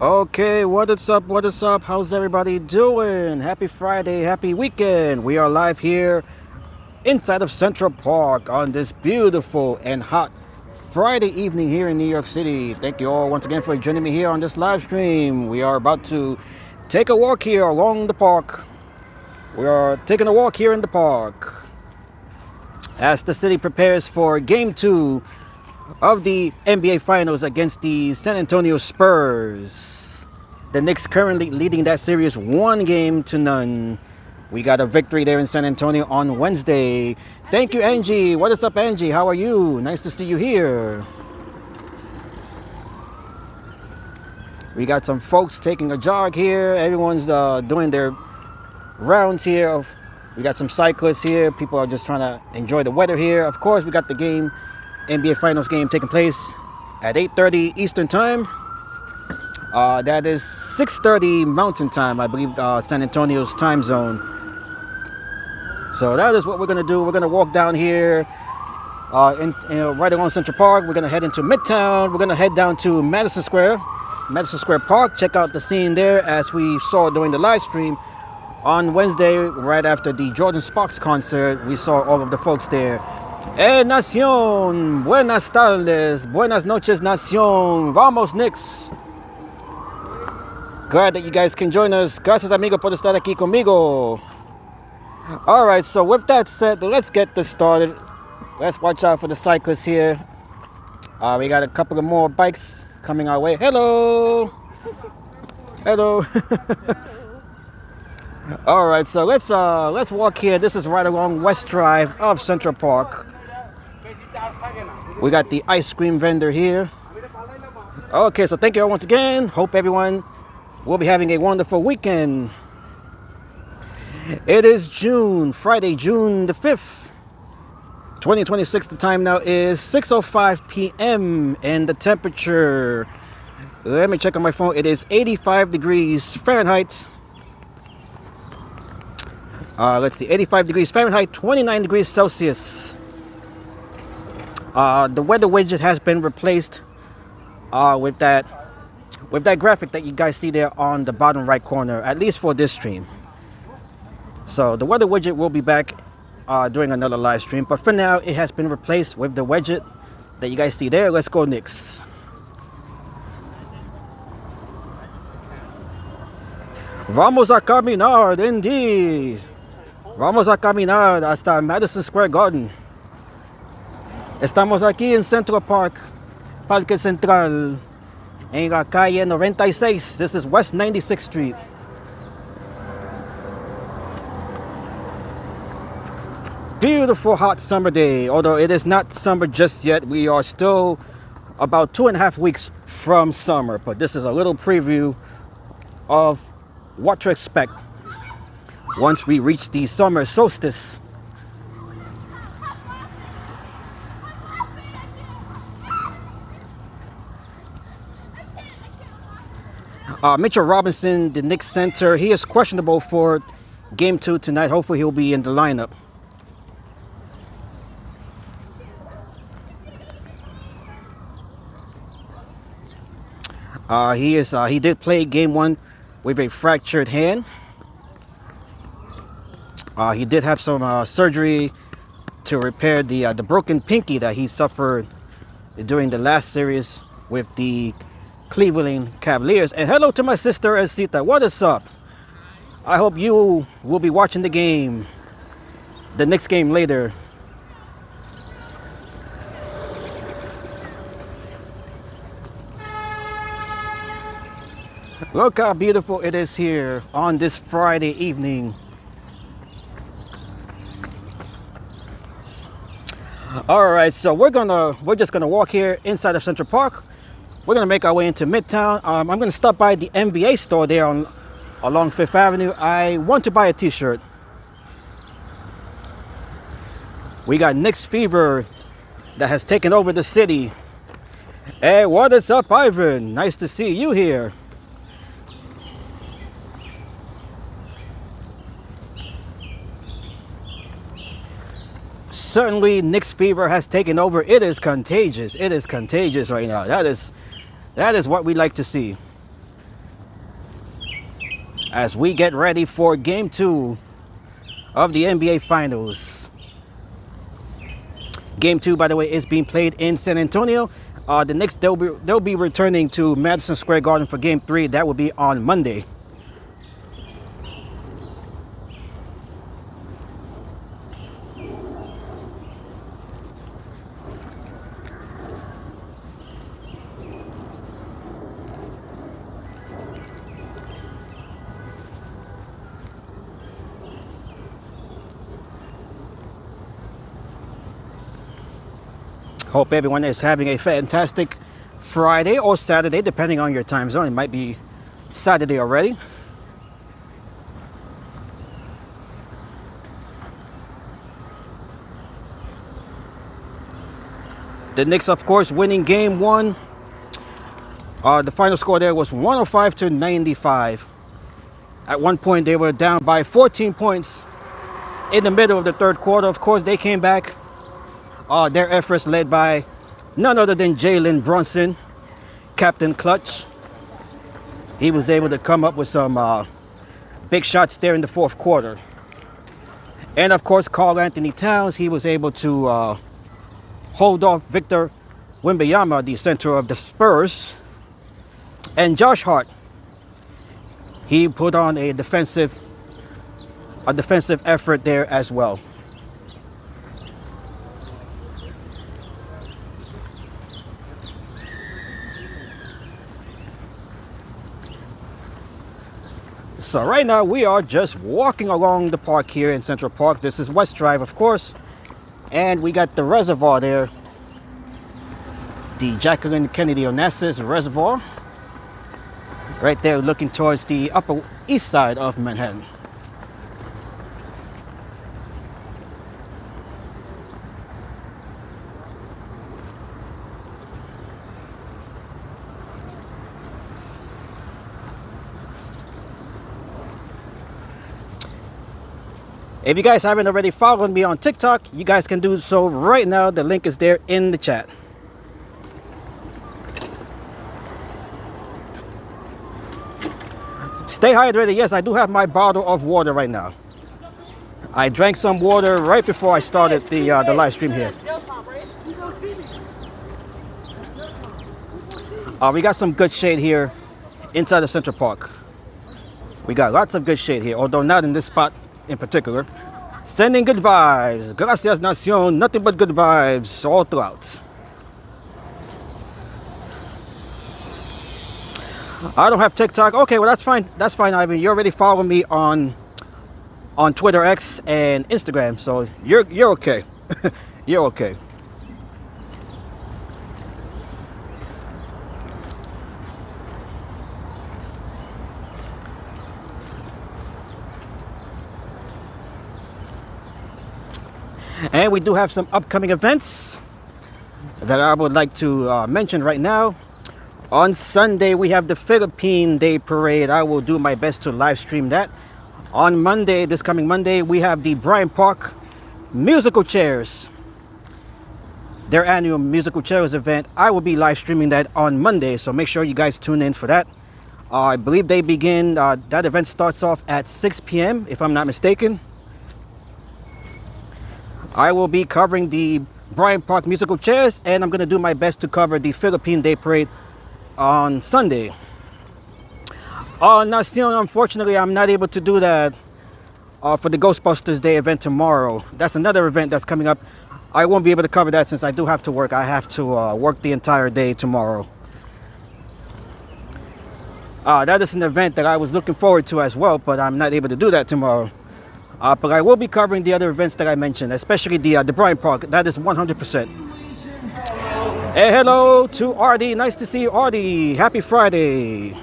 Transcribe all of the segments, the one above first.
Okay, what is up, what is up, how's everybody doing? Happy Friday, happy weekend. We are live here inside of Central Park on this beautiful and hot Friday evening here in New York City. Thank you all once again for joining me here on this live stream. We are about to take a walk here along the park. We are taking a walk here in the park as the city prepares for Game 2 of the NBA Finals against the San Antonio Spurs. The Knicks currently leading that series 1-0. We got a victory there in San Antonio on Wednesday. Thank you, Angie. What is up, Angie? How are you? Nice to see you here. We got some folks taking a jog here. Everyone's doing their rounds here. We got some cyclists here. People are just trying to enjoy the weather here. Of course, we got the game, NBA Finals game taking place at 8:30 Eastern Time. That is 6:30 Mountain Time, I believe, San Antonio's time zone. So that is what we're going to do. We're going to walk down here right along Central Park. We're going to head into Midtown. We're going to head down to Madison Square Park. Check out the scene there as we saw during the live stream on Wednesday, right after the Jordan Sparks concert. We saw all of the folks there. Nación, buenas tardes, buenas noches, Nación. Vamos, Knicks. Glad that you guys can join us. Gracias, amigo, por estar aquí conmigo. All right, so with that said, let's get this started. Let's watch out for the cyclists here. We got a couple of more bikes coming our way. Hello. Hello. All right, so let's walk here. This is right along West Drive of Central Park. We got the ice cream vendor here. Okay, so thank you all once again. Hope everyone will be having a wonderful weekend. It is Friday, June the 5th, 2026. The time now is 6:05 p.m. and the temperature, let me check on my phone, it is 85 degrees Fahrenheit. Let's see, 85 degrees Fahrenheit, 29 degrees Celsius. The weather widget has been replaced with that graphic that you guys see there on the bottom right corner, at least for this stream. So the weather widget will be back during another live stream, but for now it has been replaced with the widget that you guys see there. Let's go, Knicks. Vamos a caminar, indeed. Vamos a caminar hasta Madison Square Garden. Estamos aquí en Central Park, Parque Central, en la calle 96. This is West 96th Street. Beautiful hot summer day, although it is not summer just yet. We are still about 2.5 weeks from summer, but this is a little preview of what to expect once we reach the summer solstice. Mitchell Robinson, the Knicks center, he is questionable for game 2 tonight. Hopefully he'll be in the lineup. He did play game 1 with a fractured hand. He did have some surgery to repair the broken pinky that he suffered during the last series with the Cleveland Cavaliers. And hello to my sister Esita. What is up? I hope you will be watching the game, the next game later. Look how beautiful it is here on this Friday evening. All right, so we're just gonna walk here inside of Central Park. We're gonna make our way into Midtown. I'm gonna stop by the NBA store there along Fifth Avenue. I want to buy a t-shirt. We got Knicks fever that has taken over the city. Hey, what is up, Ivan? Nice to see you here. Certainly Knicks fever has taken over. It is contagious. It is contagious right now. That is what we like to see. As we get ready for game 2 of the NBA Finals. Game 2, by the way, is being played in San Antonio. The Knicks, they'll be returning to Madison Square Garden for game 3. That will be on Monday. Hope everyone is having a fantastic Friday or Saturday, depending on your time zone. It might be Saturday already. The Knicks, of course, winning game 1. The final score there was 105-95. At one point, they were down by 14 points in the middle of the third quarter. Of course, they came back. Their efforts led by none other than Jalen Brunson, Captain Clutch. He was able to come up with some big shots there in the fourth quarter. And of course, Karl Anthony Towns, he was able to hold off Victor Wembanyama, the center of the Spurs. And Josh Hart, he put on a defensive effort there as well. So right now we are just walking along the park here in Central Park. This is West Drive, of course. And we got the reservoir there. The Jacqueline Kennedy Onassis Reservoir. Right there looking towards the Upper East Side of Manhattan. If you guys haven't already followed me on TikTok, you guys can do so right now. The link is there in the chat. Stay hydrated. Yes, I do have my bottle of water right now. I drank some water right before I started the live stream here. We got some good shade here inside of Central Park. We got lots of good shade here, although not in this spot in particular. Sending good vibes. Gracias, Nacion. Nothing but good vibes all throughout. I don't have TikTok. Okay, well that's fine. That's fine, Ivan. You already follow me on Twitter X and Instagram, so you're okay. You're okay. And we do have some upcoming events that I would like to mention right now. On Sunday, we have the Philippine Day Parade. I will do my best to live stream that. On Monday, this coming Monday, we have the Bryant Park Musical Chairs, their annual musical chairs event. I will be live streaming that on Monday, so make sure you guys tune in for that. I believe they begin, that event starts off at 6 p.m. if I'm not mistaken. I will be covering the Bryant Park Musical Chairs, and I'm going to do my best to cover the Philippine Day Parade on Sunday. Nacion, unfortunately, I'm not able to do that for the Ghostbusters Day event tomorrow. That's another event that's coming up. I won't be able to cover that since I do have to work. I have to work the entire day tomorrow. That is an event that I was looking forward to as well, but I'm not able to do that tomorrow. But I will be covering the other events that I mentioned, especially the Bryant Park. That is 100%. Hey, hello to Artie. Nice to see you, Artie. Happy Friday.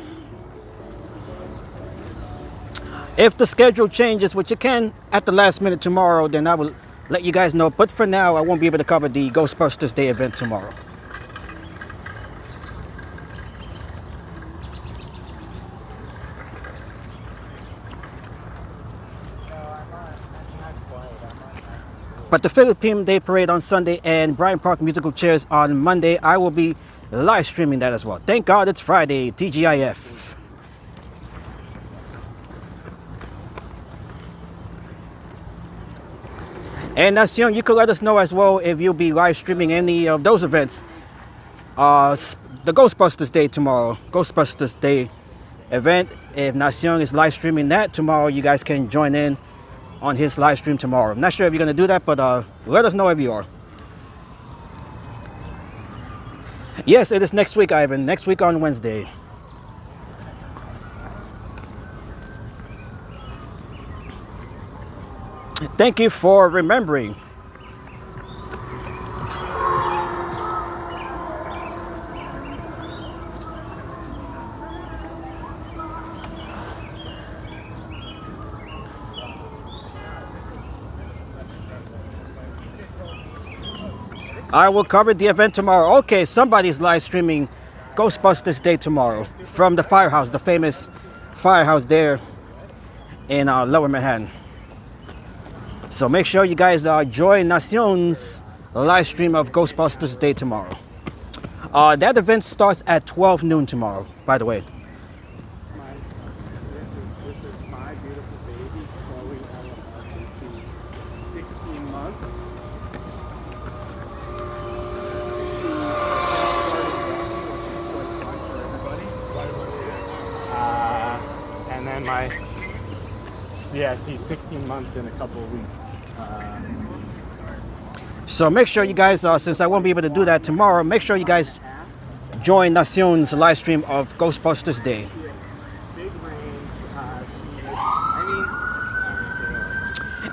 If the schedule changes, which it can at the last minute tomorrow, then I will let you guys know. But for now, I won't be able to cover the Ghostbusters Day event tomorrow. But the Philippine Day Parade on Sunday and Bryant Park Musical Chairs on Monday, I will be live streaming that as well. Thank God it's Friday, TGIF. And Nacion, you could let us know as well if you'll be live streaming any of those events. The Ghostbusters Day tomorrow, Ghostbusters Day event. If Nacion is live streaming that tomorrow, you guys can join in on his live stream tomorrow. I'm not sure if you're going to do that, but let us know if you are. Yes, it is next week, Ivan. Next week on Wednesday. Thank you for remembering. I will cover the event tomorrow. Okay, somebody's live streaming Ghostbusters Day tomorrow from the firehouse, the famous firehouse there in Lower Manhattan. So make sure you guys join Nacion's live stream of Ghostbusters Day tomorrow. That event starts at 12 noon tomorrow, by the way. This is my beautiful baby, Chloe Lavalier. She's 16 months. And then she's 16 months in a couple of weeks. So make sure you guys, since I won't be able to do that tomorrow, make sure you guys join Nacion's live stream of Ghostbusters Day. Big rain.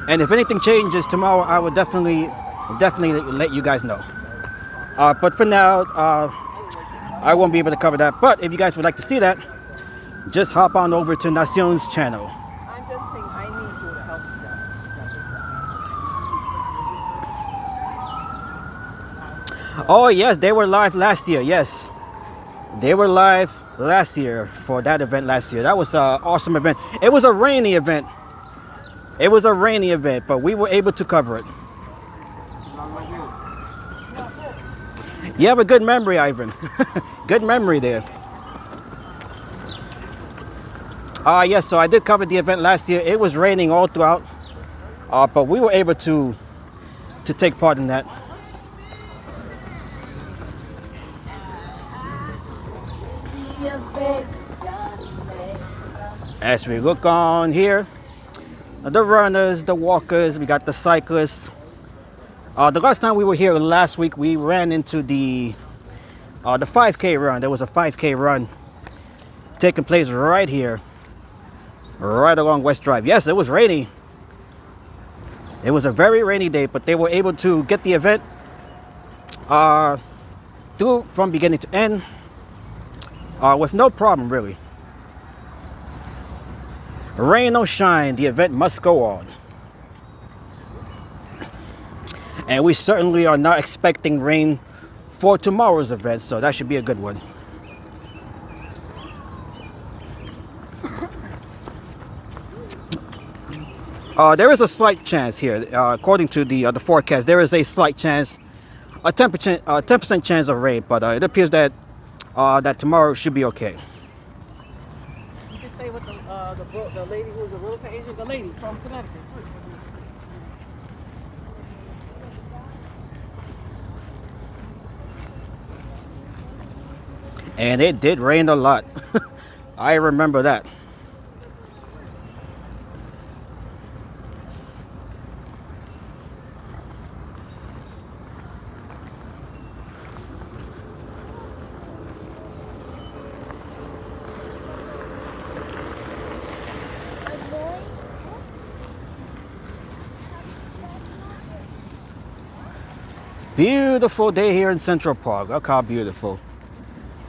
And if anything changes tomorrow, I will definitely let you guys know. But for now, I won't be able to cover that. But if you guys would like to see that, just hop on over to Nacion's channel. I'm just saying I need you to help them. Oh yes, they were live last year. Yes, they were live last year for that event last year. That was an awesome event. It was a rainy event. It was a rainy event, but we were able to cover it. You have a good memory, Ivan. Good memory there. Yes, so I did cover the event last year. It was raining all throughout, but we were able to take part in that. As we look on here, the runners, the walkers, we got the cyclists. The last time we were here last week, we ran into the 5K run. There was a 5K run taking place right here, right along West Drive. Yes, it was rainy. It was a very rainy day, but they were able to get the event through from beginning to end with no problem, really. Rain or shine, the event must go on. And we certainly are not expecting rain for tomorrow's event, so that should be a good one. There is a slight chance here, according to the forecast. There is a slight chance, a 10% chance of rain, but it appears that that tomorrow should be okay. You can stay with the lady who's a real estate agent, the lady from Connecticut. And it did rain a lot. I remember that. Beautiful day here in Central Park. Look how beautiful.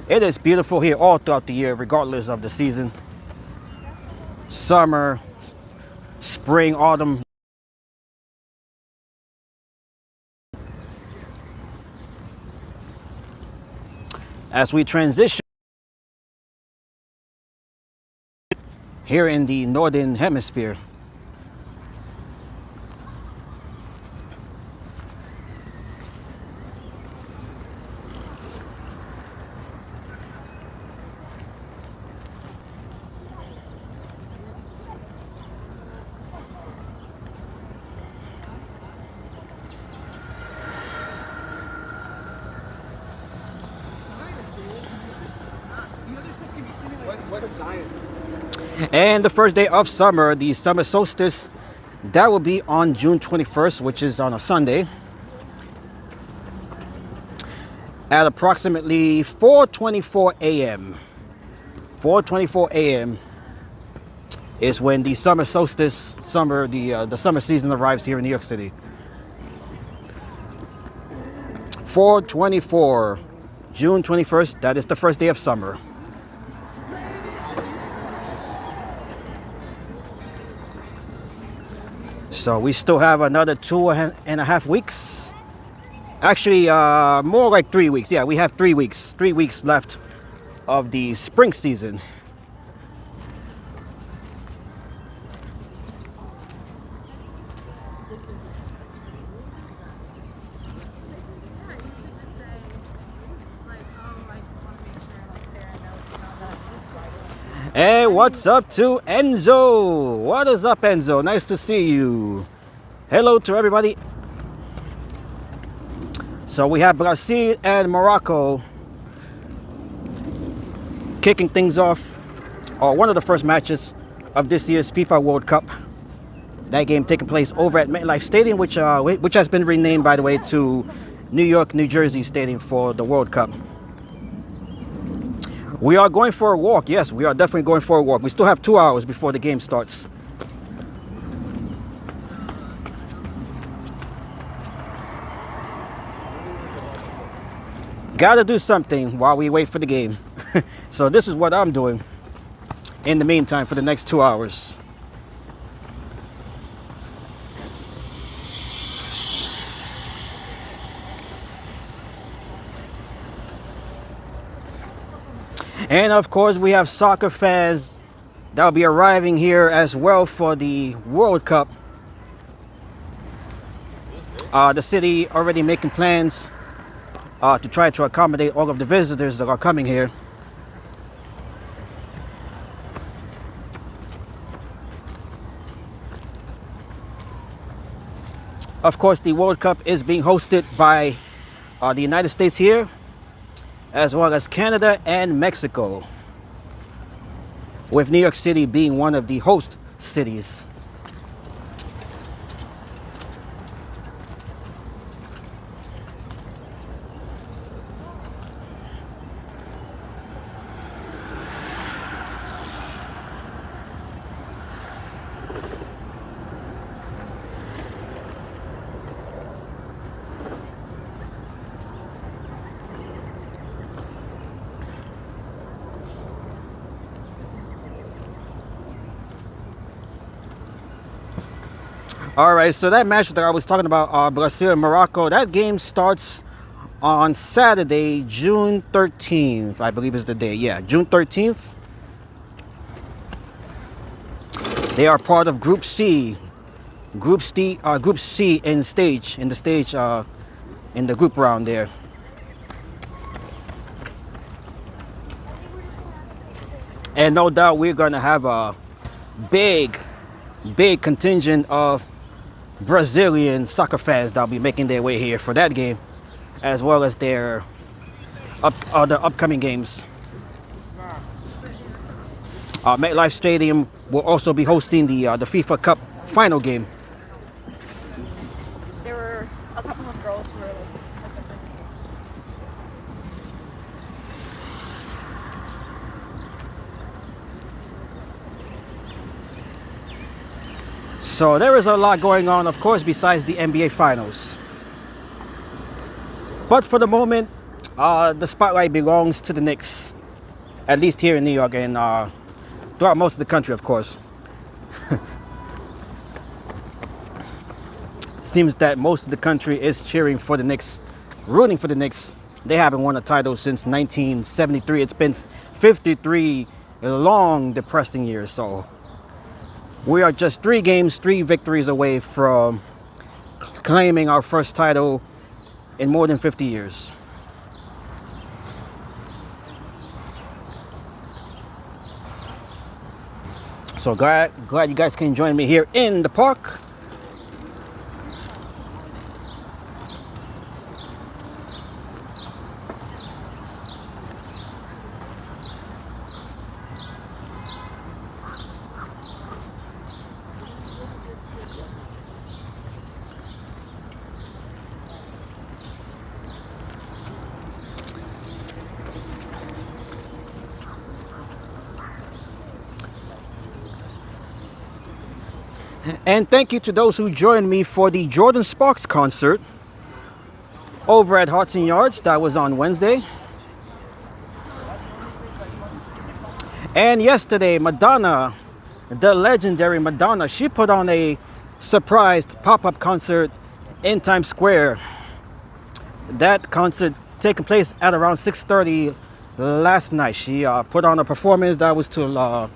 It is beautiful here all throughout the year, regardless of the season. Summer, spring, autumn. As we transition here in the Northern Hemisphere. And the first day of summer, the summer solstice, that will be on June 21st, which is on a Sunday. At approximately 4:24 a.m. 4:24 a.m. is when the summer solstice, the summer season arrives here in New York City. 4:24, June 21st, that is the first day of summer. So we still have another 2.5 weeks. Actually, more like 3 weeks. Yeah, we have 3 weeks. 3 weeks left of the spring season. Hey, what's up to Enzo? What is up, Enzo? Nice to see you. Hello to everybody. So we have Brazil and Morocco kicking things off, or one of the first matches of this year's FIFA World Cup. That game taking place over at MetLife Stadium, which has been renamed, by the way, to New York, New Jersey Stadium for the World Cup. We are going for a walk. Yes, we are definitely going for a walk. We still have 2 hours before the game starts. Gotta do something while we wait for the game. So this is what I'm doing in the meantime for the next 2 hours. And of course, we have soccer fans that will be arriving here as well for the World Cup. The city already making plans to try to accommodate all of the visitors that are coming here. Of course, the World Cup is being hosted by the United States here, as well as Canada and Mexico, with New York City being one of the host cities. All right, so that match that I was talking about, Brazil and Morocco, that game starts on Saturday, June 13th, I believe is the day. Yeah, June 13th. They are part of Group C. Group C in the group round there. And no doubt we're gonna have a big contingent of Brazilian soccer fans that'll be making their way here for that game, as well as their other upcoming games. MetLife Stadium will also be hosting the FIFA Cup final game. There were a couple of girls who were like, So there is a lot going on, of course, besides the NBA Finals. But for the moment, the spotlight belongs to the Knicks, at least here in New York and throughout most of the country, of course. Seems that most of the country is cheering for the Knicks, rooting for the Knicks. They haven't won a title since 1973. It's been 53 long, depressing years. So we are just 3 games, 3 victories away from claiming our first title in more than 50 years. So glad you guys can join me here in the park. And thank you to those who joined me for the Jordan Sparks concert over at Hudson Yards. That was on Wednesday. And yesterday, Madonna, the legendary Madonna, she put on a surprised pop-up concert in Times Square. That concert taking place at around 6:30 last night. She put on a performance that was to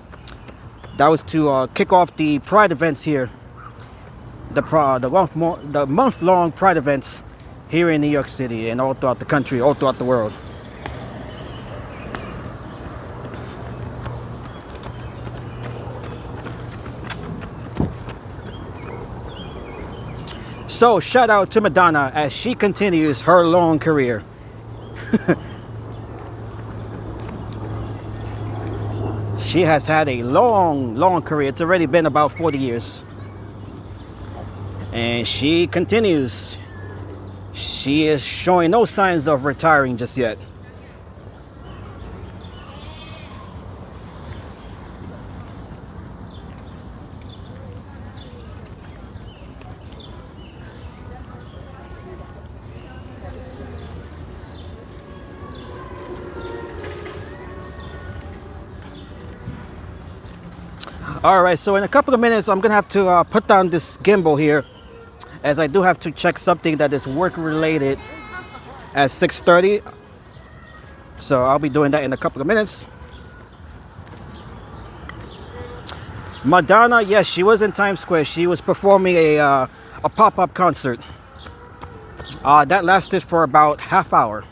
kick off the Pride events here, the month-long Pride events here in New York City and all throughout the country, all throughout the world. So shout out to Madonna as she continues her long career. She has had a long career. It's already been about 40 years. And she continues. She is showing no signs of retiring just yet. All right, so in a couple of minutes, I'm gonna have to put down this gimbal here, as I do have to check something that is work related at 6:30. So I'll be doing that in a couple of minutes. Madonna, yes, she was in Times Square. She was performing a pop-up concert. That lasted for about half hour.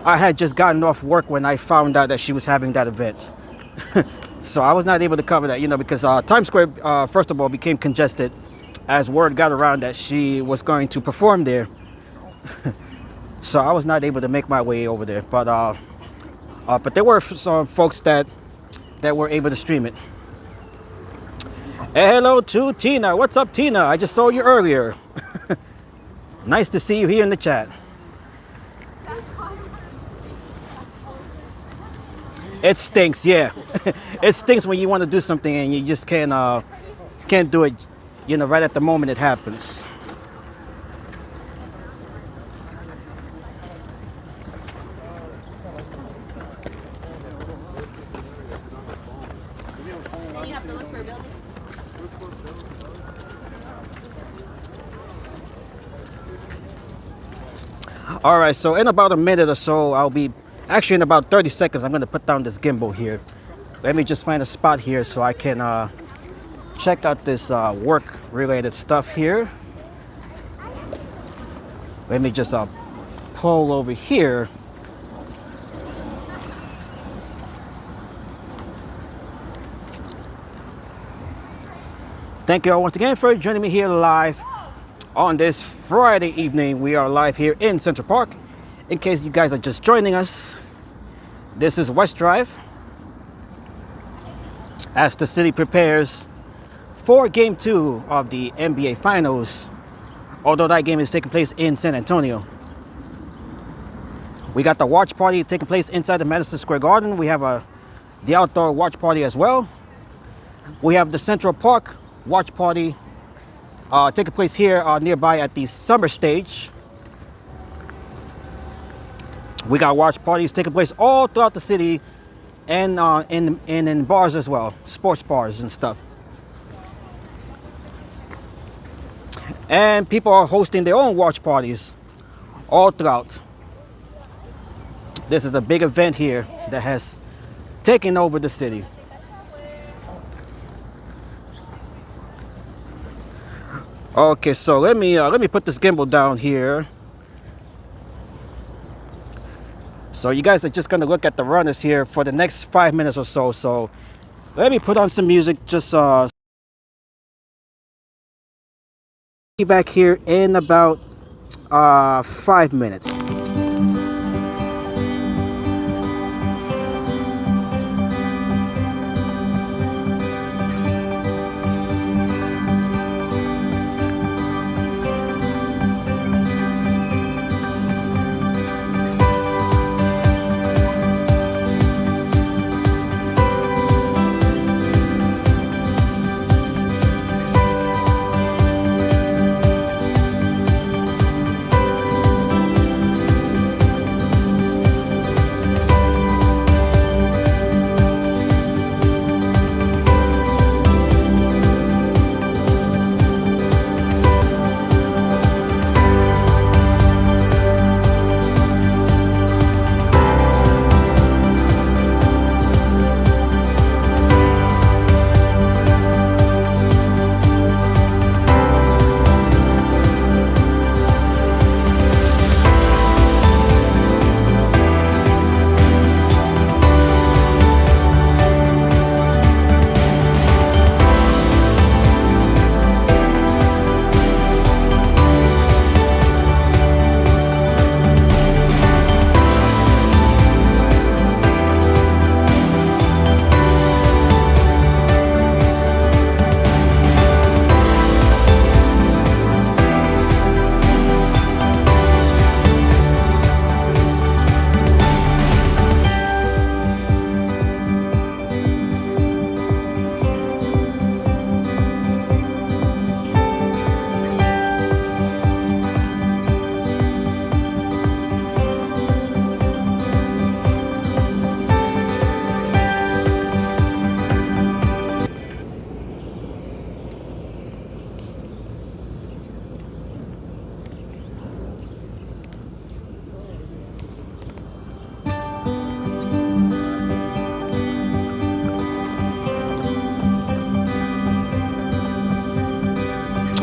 I had just gotten off work when I found out that she was having that event. So I was not able to cover that, because Times Square, first of all, became congested as word got around that she was going to perform there. So I was not able to make my way over there. But there were some folks that were able to stream it. And hello to Tina. What's up, Tina? I just saw you earlier. Nice to see you here in the chat. It stinks, yeah. It stinks when you want to do something and you just can't do it, right at the moment it happens. All right, so in about a minute or so, I'll be, actually in about 30 seconds, I'm gonna put down this gimbal here. Let me just find a spot here so I can check out this work related stuff here. Let me just pull over here. Thank you all once again for joining me here live on this Friday evening. We are live here in Central Park. In case you guys are just joining us, this is West Drive as the city prepares for Game 2 of the NBA Finals, although that game is taking place in San Antonio. We got the watch party taking place inside the Madison Square Garden. We have the outdoor watch party as well. We have the Central Park watch party taking place here nearby at the summer stage. We got watch parties taking place all throughout the city and in bars as well, sports bars and stuff. And people are hosting their own watch parties all throughout. This is a big event here that has taken over the city. Okay, so let me put this gimbal down here. So you guys are just gonna look at the runners here for the next 5 minutes or so. So let me put on some music. Just be back here in about 5 minutes.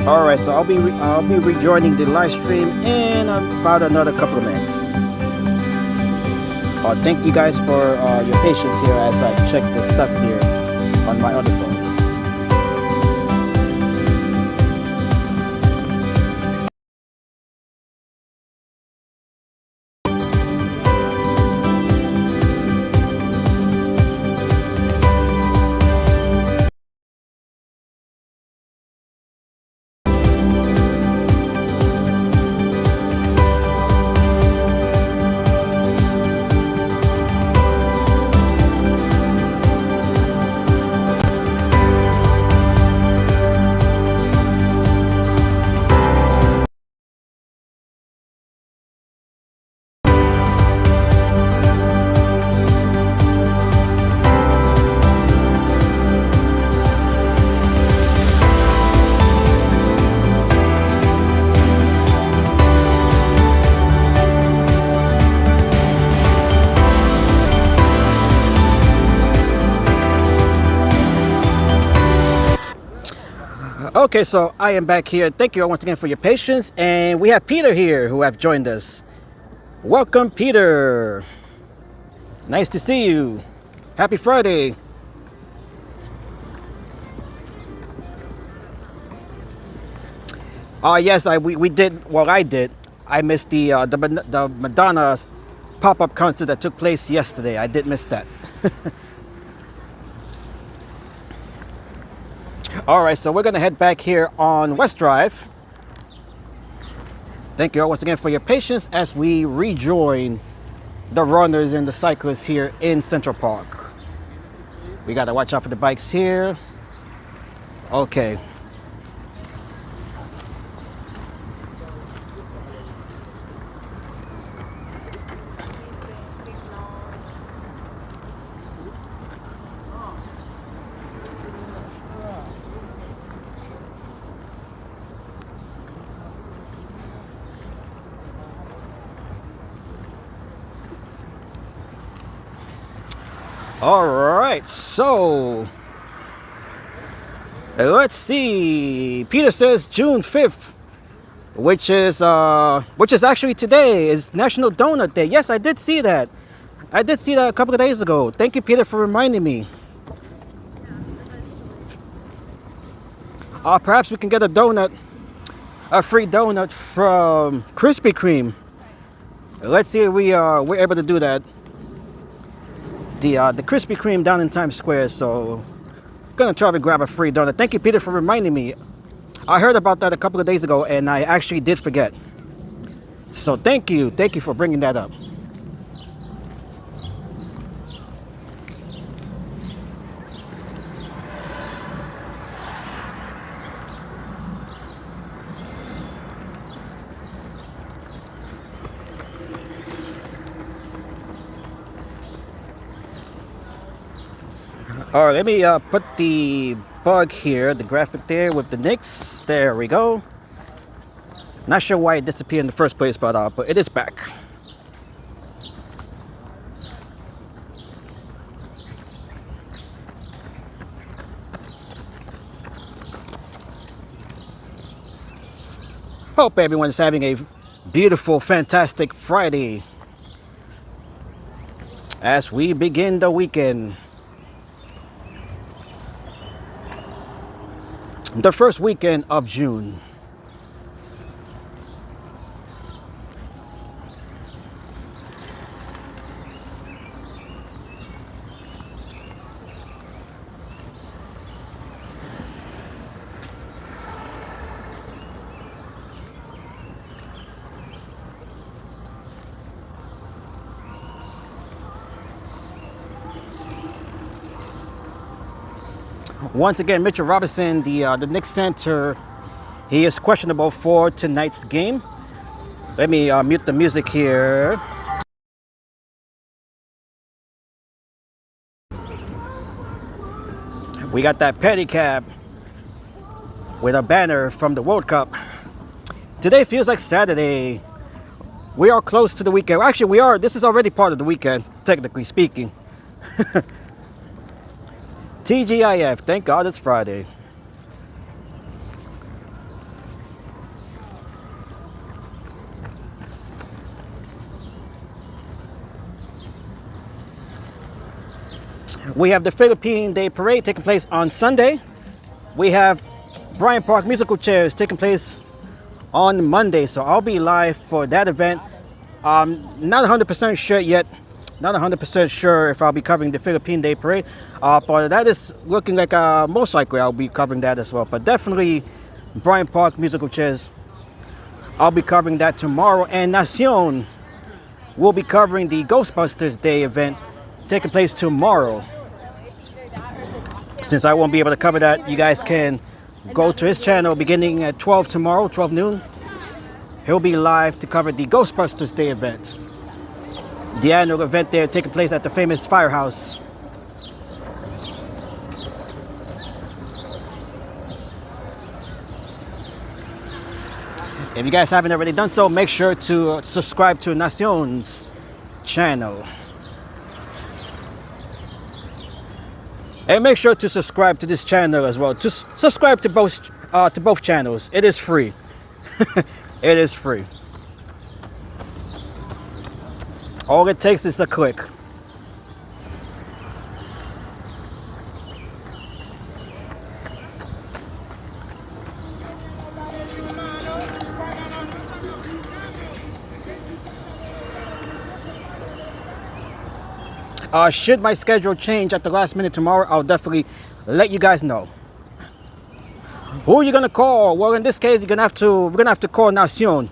All right, so I'll be rejoining the live stream in about another couple of minutes. Thank you guys for your patience here as I check this stuff here on my other phone. Okay, so I am back here. Thank you all once again for your patience. And we have Peter here who have joined us. Welcome, Peter. Nice to see you. Happy Friday. Yes, we did. Well, I did. I missed the Madonna pop-up concert that took place yesterday. I did miss that. All right, so we're gonna head back here on West Drive. Thank you all once again for your patience as we rejoin the runners and the cyclists here in Central Park. We gotta watch out for the bikes here. Okay. All right, so let's see. Peter says June 5th, which is actually today, is National Donut Day. Yes, I did see that. I did see that a couple of days ago. Thank you, Peter, for reminding me. Perhaps we can get a free donut from Krispy Kreme. Let's see if we're able to do that. The Krispy Kreme down in Times Square, so gonna try to grab a free donut. Thank you, Peter, for reminding me. I heard about that a couple of days ago and I actually did forget. So thank you for bringing that up. All right, let me put the bug here, the graphic there with the Knicks. There we go. Not sure why it disappeared in the first place, but it is back. Hope everyone's having a beautiful, fantastic Friday as we begin the weekend. The first weekend of June. Once again, Mitchell Robinson, the Knicks center, he is questionable for tonight's game. Let me mute the music here. We got that pedicab with a banner from the World Cup. Today feels like Saturday. We are close to the weekend. Actually, we are. This is already part of the weekend, technically speaking. TGIF, thank God it's Friday. We have the Philippine Day Parade taking place on Sunday. We have Bryant Park Musical Chairs taking place on Monday, so I'll be live for that event. Not 100% sure yet. Not 100% sure if I'll be covering the Philippine Day Parade, but that is looking like most likely I'll be covering that as well. But definitely Bryant Park Musical Chairs, I'll be covering that tomorrow. And Nacion will be covering the Ghostbusters Day event taking place tomorrow. Since I won't be able to cover that, you guys can go to his channel beginning at 12 tomorrow, 12 noon. He'll be live to cover the Ghostbusters Day event. The annual event there taking place at the famous firehouse. If you guys haven't already done so, make sure to subscribe to Nacion's channel. And make sure to subscribe to this channel as well. Just subscribe to both to both channels. It is free. It is free. All it takes is a click. Should my schedule change at the last minute tomorrow, I'll definitely let you guys know. Who are you gonna call? Well, in this case, we're gonna have to call Nacion.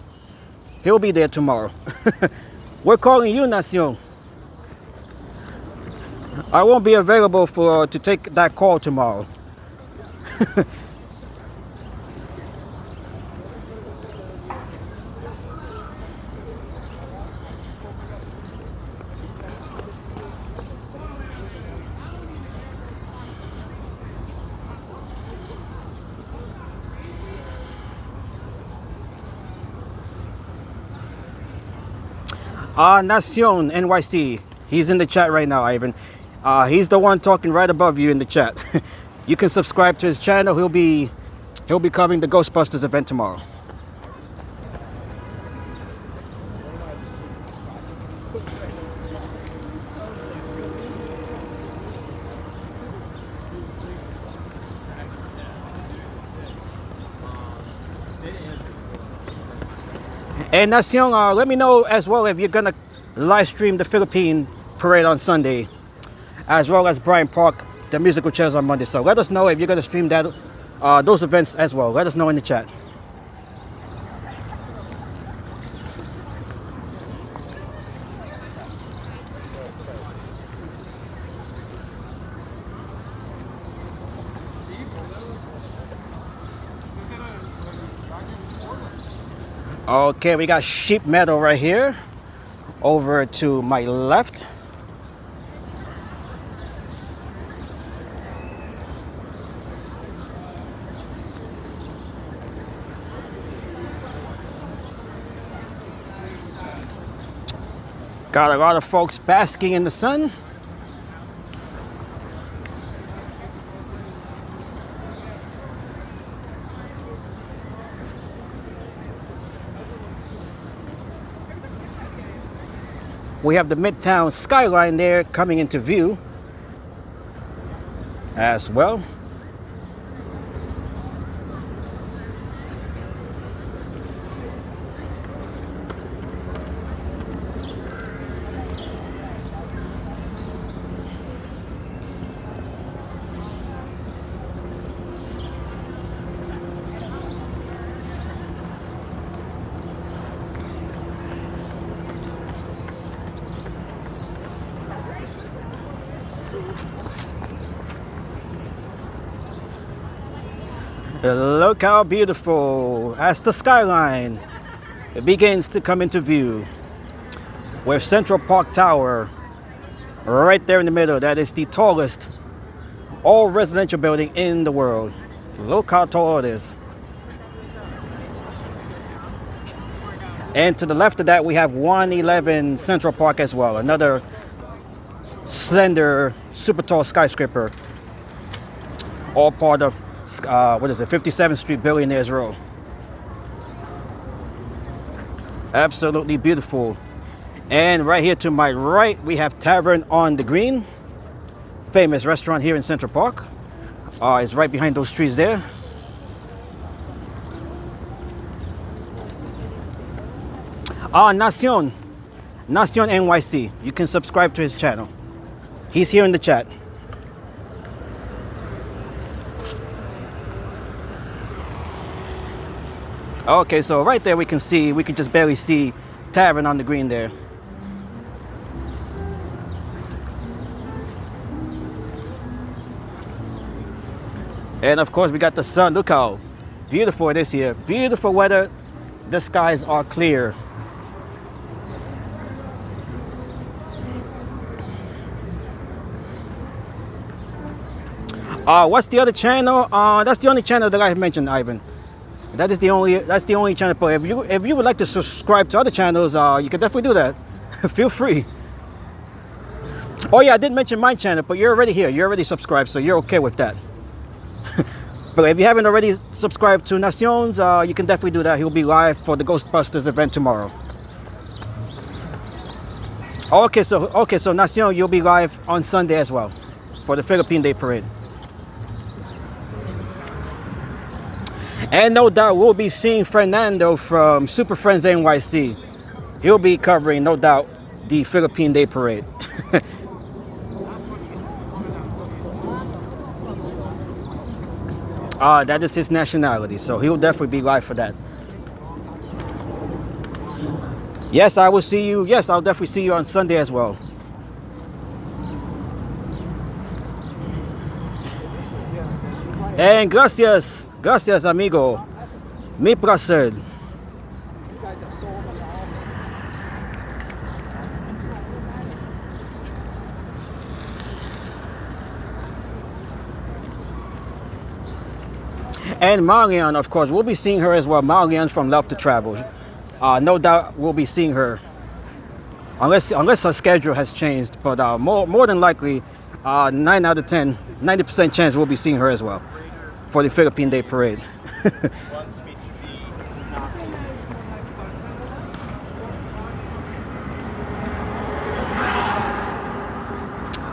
He'll be there tomorrow. We're calling you, Nacion. I won't be available to take that call tomorrow. Nacion NYC. He's in the chat right now, Ivan. He's the one talking right above you in the chat. You can subscribe to his channel. He'll be covering the Ghostbusters event tomorrow. And Nacion, let me know as well if you're gonna live stream the Philippine parade on Sunday, as well as Bryant Park, the musical chairs on Monday. So let us know if you're gonna stream that, those events as well. Let us know in the chat. Okay, we got sheet metal right here. Over to my left. Got a lot of folks basking in the sun. We have the Midtown skyline there coming into view as well. Look how beautiful as the skyline begins to come into view with Central Park Tower right there in the middle. That is the tallest all residential building in the world. Look how tall it is. And to the left of that we have 111 Central Park as well, another slender super tall skyscraper, all part of 57th Street Billionaires Row. Absolutely beautiful. And right here to my right we have Tavern on the Green, famous restaurant here in Central Park. It's right behind those trees there. Nacion NYC, you can subscribe to his channel. He's here in the chat. Okay, so right there we can just barely see Tavern on the Green there. And of course we got the sun. Look how beautiful it is here. Beautiful weather. The skies are clear. What's the other channel? That's the only channel that I have mentioned, Ivan. That's the only channel. But if you would like to subscribe to other channels, you can definitely do that. Feel free. Oh yeah, I did mention my channel, but you're already here. You're already subscribed, so you're okay with that. But if you haven't already subscribed to Nacion's, you can definitely do that. He'll be live for the Ghostbusters event tomorrow. Okay, so Nacion, you'll be live on Sunday as well for the Philippine Day Parade. And no doubt we'll be seeing Fernando from Super Friends NYC. He'll be covering, no doubt, the Philippine Day Parade. That is his nationality, so he'll definitely be live for that. Yes, I will see you. Yes, I'll definitely see you on Sunday as well. And gracias, amigo. Mi placer. You guys have sold a lot. And Marianne, of course, we'll be seeing her as well. Marianne from Love to Travel. No doubt we'll be seeing her, unless her schedule has changed. But more than likely, 9 out of 10, 90% chance we'll be seeing her as well for the Philippine Day Parade.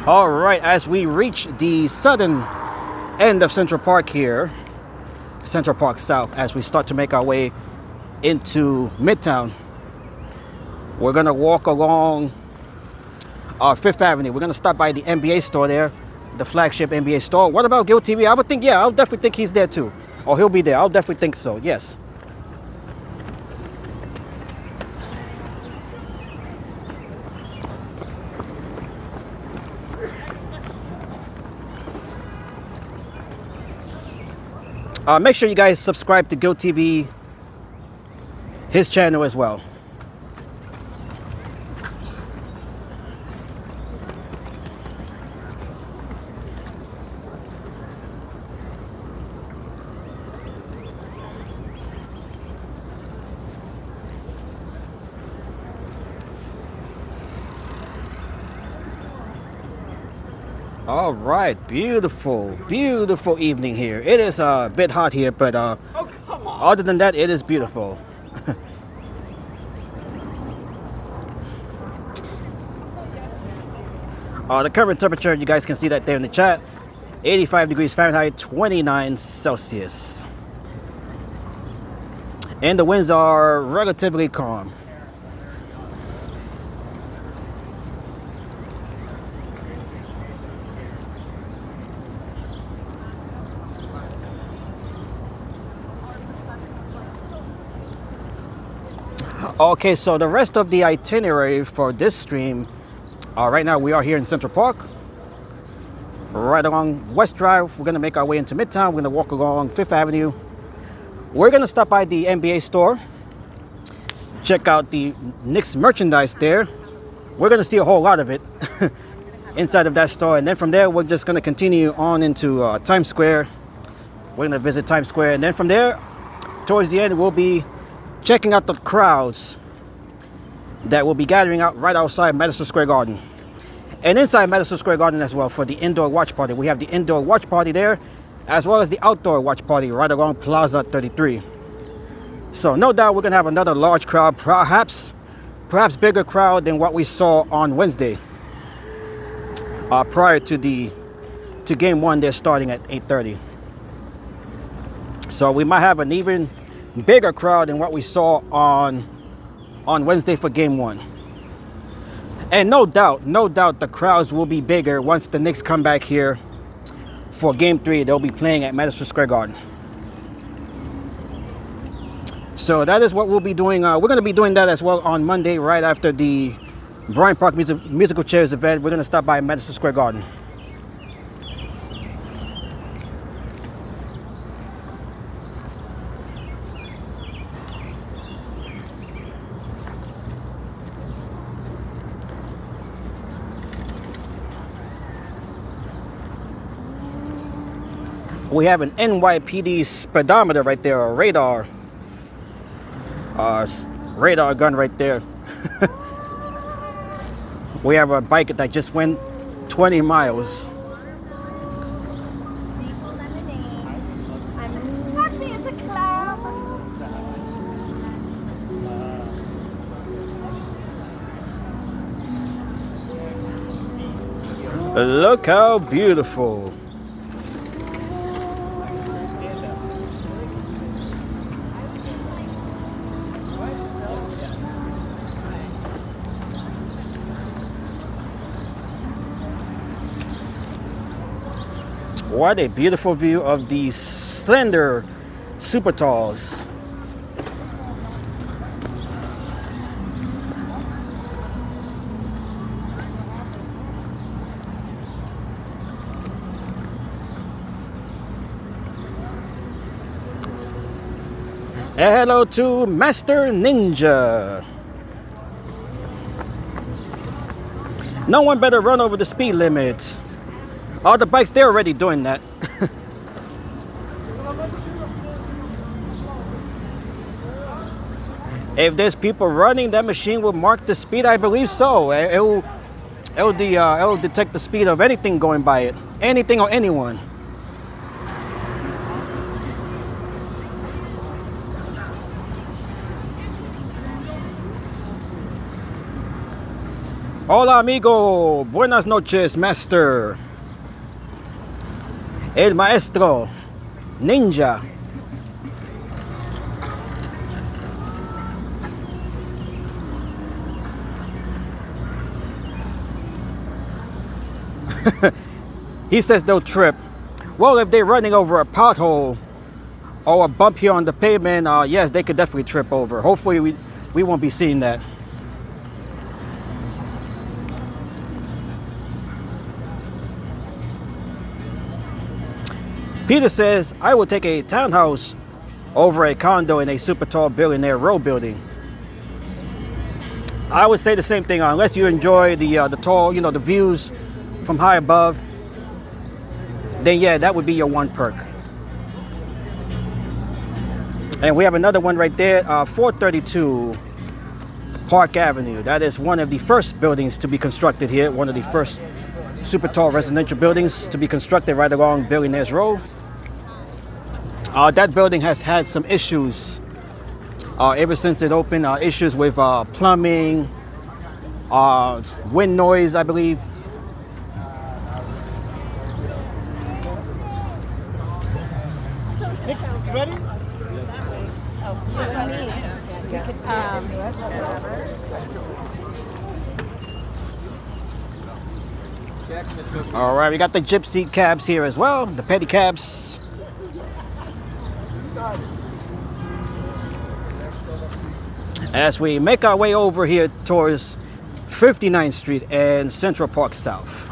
All right, as we reach the southern end of Central Park here, Central Park South, as we start to make our way into Midtown, we're gonna walk along Fifth Avenue. We're gonna stop by the NBA store there, the flagship NBA store. What about Gil TV? I would think, yeah, I'll definitely think he's there too, or he'll be there. I'll definitely think so. Yes. Make sure you guys subscribe to Gil TV, his channel as well. All right, beautiful evening here. It is a bit hot here, but other than that, it is beautiful. The current temperature, you guys can see that there in the chat, 85 degrees Fahrenheit, 29 Celsius. And the winds are relatively calm. Okay, so the rest of the itinerary for this stream, right now we are here in Central Park, right along West Drive. We're going to make our way into Midtown. We're going to walk along Fifth Avenue. We're going to stop by the NBA store, check out the Knicks merchandise there. We're going to see a whole lot of it inside of that store. And then from there, we're just going to continue on into Times Square. We're going to visit Times Square. And then from there, towards the end, we'll be checking out the crowds that will be gathering out right outside Madison Square Garden. And inside Madison Square Garden as well for the indoor watch party. We have the indoor watch party there, as well as the outdoor watch party right along Plaza 33. So no doubt we're going to have another large crowd, perhaps bigger crowd than what we saw on Wednesday. Prior to game one, they're starting at 8:30. So we might have an even bigger crowd than what we saw on Wednesday for game one. And no doubt the crowds will be bigger once the Knicks come back here for game three. They'll be playing at Madison Square Garden. So that is what we'll be doing. We're going to be doing that as well on Monday, right after the Bryant Park Musical Chairs event. We're going to stop by Madison Square Garden. We have an NYPD speedometer right there, a radar gun right there. We have a bike that just went 20 miles. Look how beautiful. What a beautiful view of these slender super talls. And hello to Master Ninja. No one better run over the speed limit. All the bikes, they're already doing that. If there's people running, that machine will mark the speed. I believe so. It'll detect the speed of anything going by it, anything or anyone. Hola amigo, buenas noches, master. El maestro, ninja. He says they'll trip. Well, if they're running over a pothole or a bump here on the pavement, yes, they could definitely trip over. Hopefully we won't be seeing that. Peter says, I will take a townhouse over a condo in a super tall billionaire row building. I would say the same thing, unless you enjoy the tall, the views from high above. Then yeah, that would be your one perk. And we have another one right there, 432 Park Avenue. That is one of the first buildings to be constructed here. One of the first super tall residential buildings to be constructed right along Billionaires Row. That building has had some issues ever since it opened. Issues with plumbing, wind noise, I believe. Knicks, you ready? All right, we got the gypsy cabs here as well, the petty cabs. As we make our way over here towards 59th Street and Central Park South.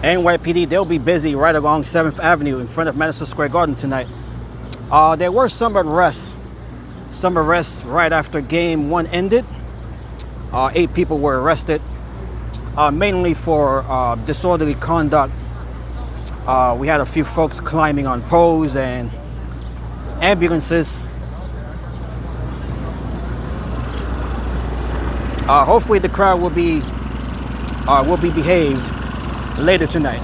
NYPD, they'll be busy right along 7th Avenue in front of Madison Square Garden tonight. There were some arrests right after game 1 ended. 8 people were arrested, mainly for disorderly conduct. We had a few folks climbing on poles and ambulances. Hopefully the crowd will be behaved later tonight.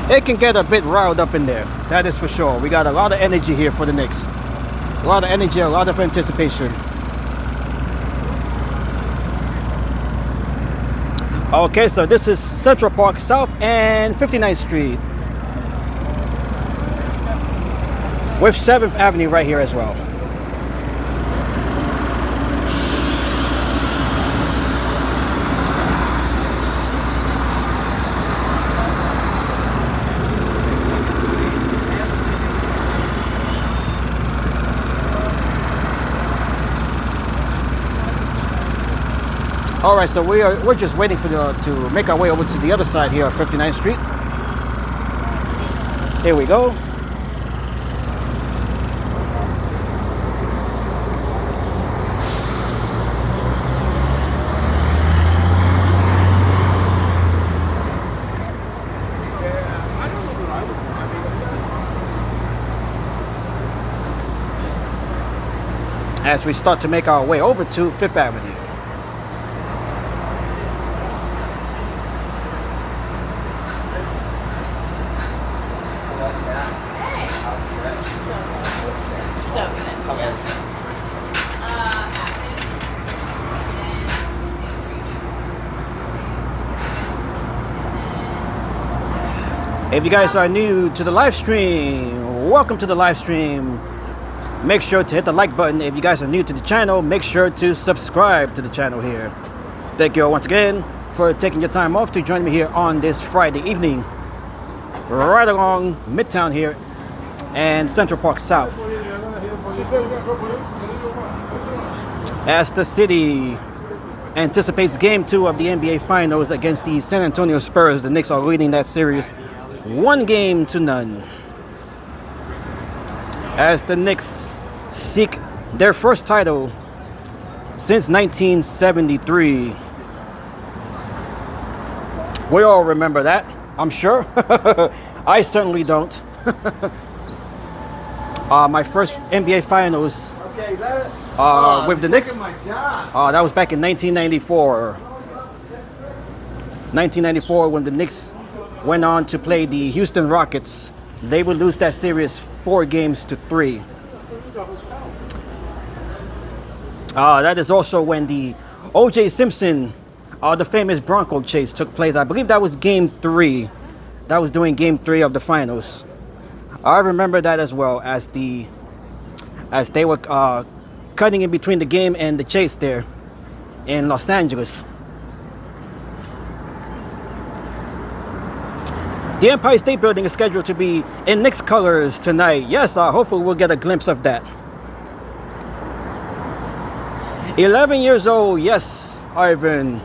It can get a bit riled up in there, that is for sure. We got a lot of energy here for the Knicks. A lot of energy, a lot of anticipation. Okay, so this is Central Park South and 59th Street with 7th Avenue right here as well. All right, so we're just waiting for to make our way over to the other side here of 59th Street. Here we go. as we start to make our way over to Fifth Avenue. If you guys are new to the live stream, welcome to the live stream. Make sure to hit the like button. If you guys are new to the channel, make sure to subscribe to the channel here. Thank you all once again for taking your time off to join me here on this Friday evening, right along Midtown here and Central Park South. As the city anticipates Game 2 of the NBA Finals against the San Antonio Spurs, the Knicks are leading that series 1-0. As the Knicks seek their first title since 1973. We all remember that, I'm sure. I certainly don't. My first NBA Finals with the Knicks, that was back in 1994. 1994, when the Knicks went on to play the Houston Rockets. They would lose that series 4-3. That is also when the O.J. Simpson, the famous Bronco chase, took place. I believe that was Game 3. That was during Game 3 of the finals. I remember that as well, as they were cutting in between the game and the chase there in Los Angeles. The Empire State Building is scheduled to be in Knicks colors tonight. Yes, hopefully we'll get a glimpse of that. 11 years old, yes, Ivan.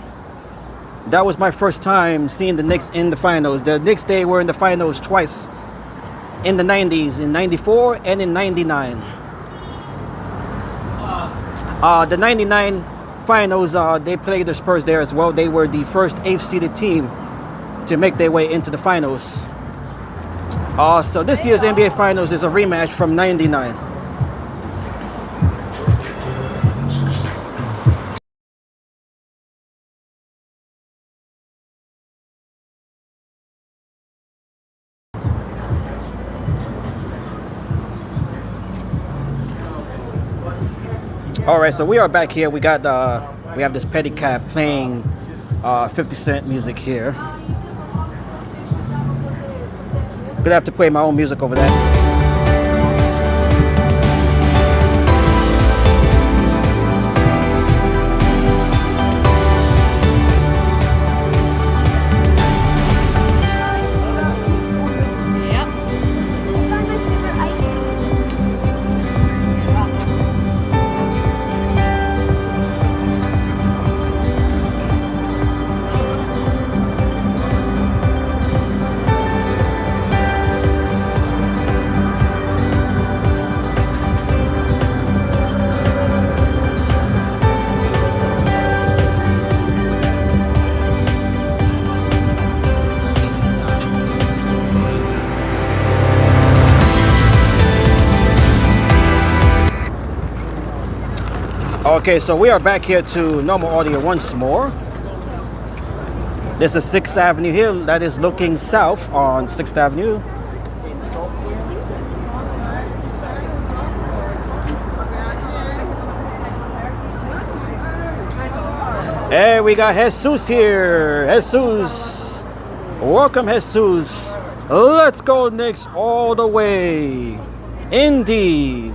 That was my first time seeing the Knicks in the finals. The Knicks, they were in the finals twice. In the 90s, in 94 and in 99. The 99 finals, they played the Spurs there as well. They were the first 8th-seeded team to make their way into the finals. So this year's NBA Finals is a rematch from 99. All right, so we are back here. We have this pedicab playing 50 Cent music here. Gonna have to play my own music over there. Okay, so we are back here to normal audio once more. This is 6th Avenue here. That is looking south on 6th Avenue. Hey, we got Jesus here. Jesus. Welcome, Jesus. Let's go Knicks all the way. Indeed.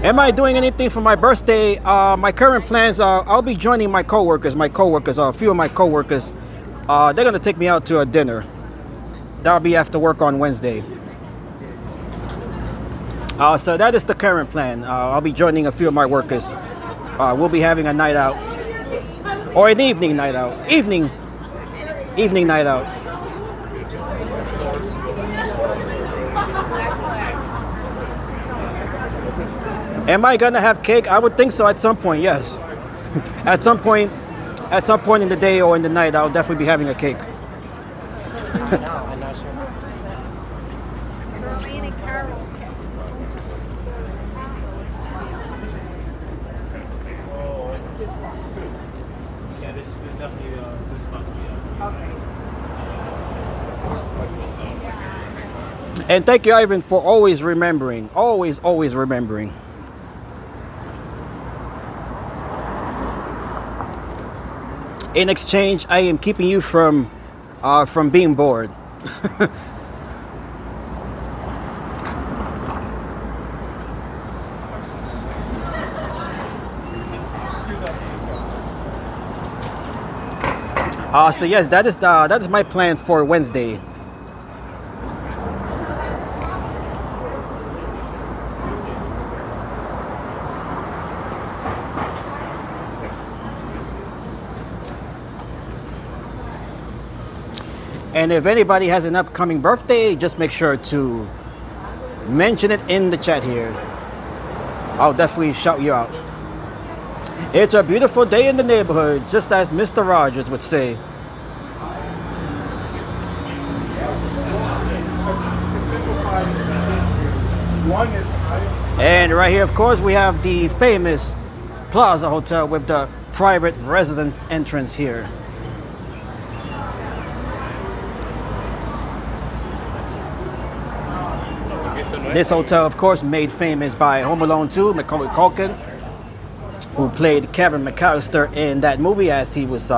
Am I doing anything for my birthday? My current plans are I'll be joining my coworkers. A few of my coworkers. They're gonna take me out to a dinner. That'll be after work on Wednesday. So that is the current plan. I'll be joining a few of my workers. We'll be having a night out, or an evening night out. Evening night out. Am I gonna have cake? I would think so at some point, yes. At some point in the day or in the night, I'll definitely be having a cake. Romanian Carol. this one. Yeah, this is definitely good spot to be at. Okay. And thank you, Ivan, for always remembering. Always, always remembering. In exchange, I am keeping you from being bored. So yes, that is my plan for Wednesday. And if anybody has an upcoming birthday, just make sure to mention it in the chat here. I'll definitely shout you out. It's a beautiful day in the neighborhood, just as Mr. Rogers would say. One is And right here, of course, we have the famous Plaza Hotel with the private residence entrance here. This hotel, of course, made famous by Home Alone 2, Macaulay Culkin, who played Kevin McAllister in that movie as he was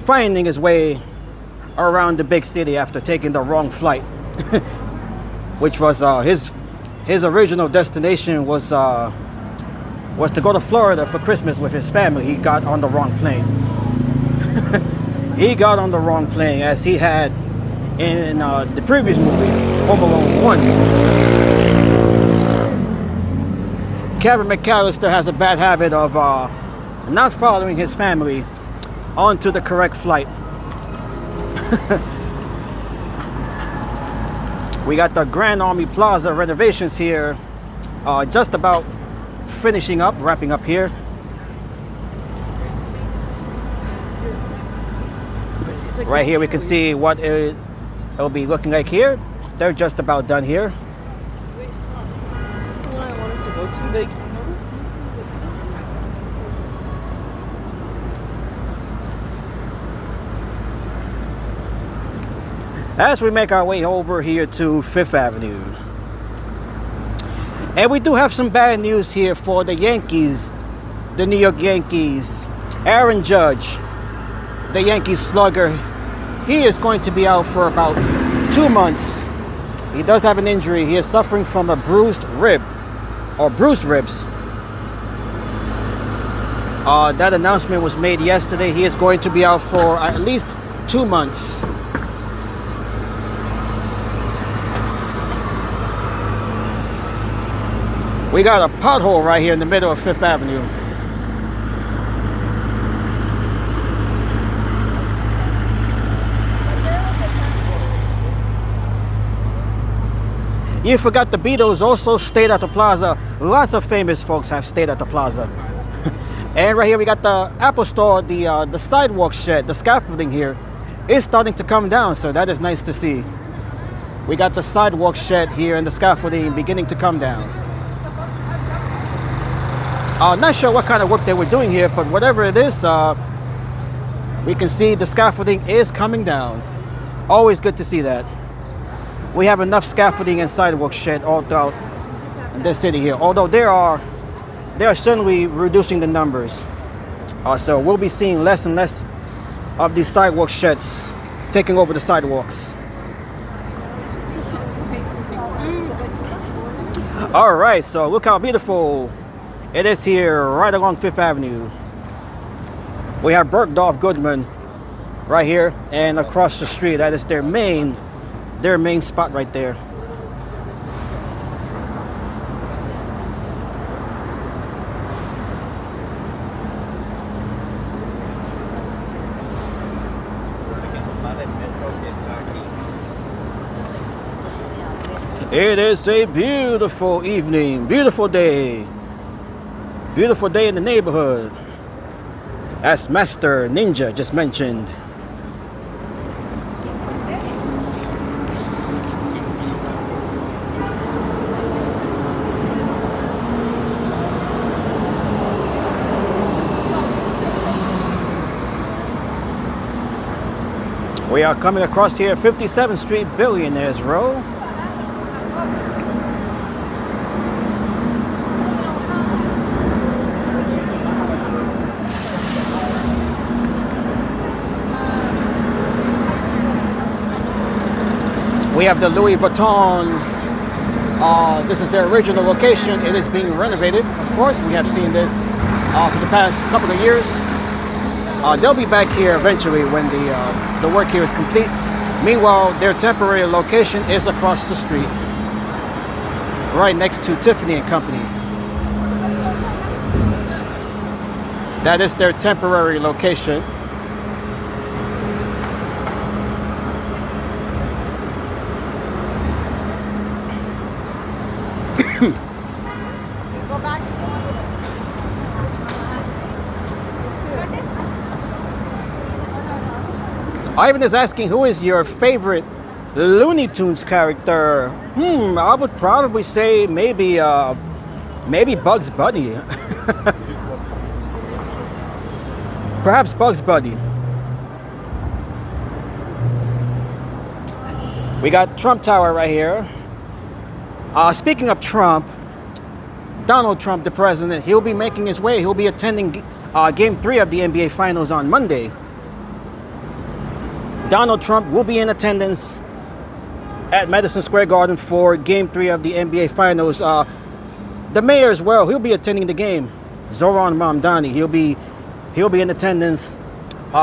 finding his way around the big city after taking the wrong flight, which was his original destination was to go to Florida for Christmas with his family. He got on the wrong plane. He got on the wrong plane, as he had in the previous movie, Home Alone 1. Kevin McAllister has a bad habit of not following his family onto the correct flight. We got the Grand Army Plaza renovations here, just about finishing up, wrapping up here. Right here we can see what it'll be looking like here. They're just about done here. As we make our way over here to Fifth Avenue. And we do have some bad news here for the Yankees, the New York Yankees. Aaron Judge, the Yankees slugger, he is going to be out for about 2 months. He does have an injury. He is suffering from a bruised rib, or bruised ribs. That announcement was made yesterday. He is going to be out for at least 2 months. We got a pothole right here in the middle of Fifth Avenue. You forgot the Beatles also stayed at the Plaza. Lots of famous folks have stayed at the Plaza. And right here we got the Apple Store, the sidewalk shed, the scaffolding here is starting to come down, so that is nice to see. We got the sidewalk shed here and the scaffolding beginning to come down. Not sure what kind of work they were doing here, but whatever it is, we can see the scaffolding is coming down. Always good to see that. We have enough scaffolding and sidewalk shed all throughout the city here, although they are certainly reducing the numbers. So we'll be seeing less and less of these sidewalk sheds taking over the sidewalks. All right, so look how beautiful it is here right along Fifth Avenue. We have Bergdorf Goodman right here, and across the street, that is their main spot right there. It is a beautiful evening, beautiful day in the neighborhood, as Master Ninja just mentioned. We are coming across here 57th Street, Billionaires Row. We have the Louis Vuitton. This is their original location. It is being renovated. Of course, we have seen this for the past couple of years. They'll be back here eventually when the work here is complete. Meanwhile, their temporary location is across the street, right next to Tiffany and Company. That is their temporary location. Ivan is asking, who is your favorite Looney Tunes character? I would probably say maybe Bugs Bunny. Perhaps Bugs Bunny. We got Trump Tower right here. Speaking of Trump, Donald Trump, the president, he'll be making his way. He'll be attending Game 3 of the NBA Finals on Monday. Donald Trump will be in attendance at Madison Square Garden for Game 3 of the NBA Finals. The mayor as well, he'll be attending the game. Zoran Mamdani, he'll be in attendance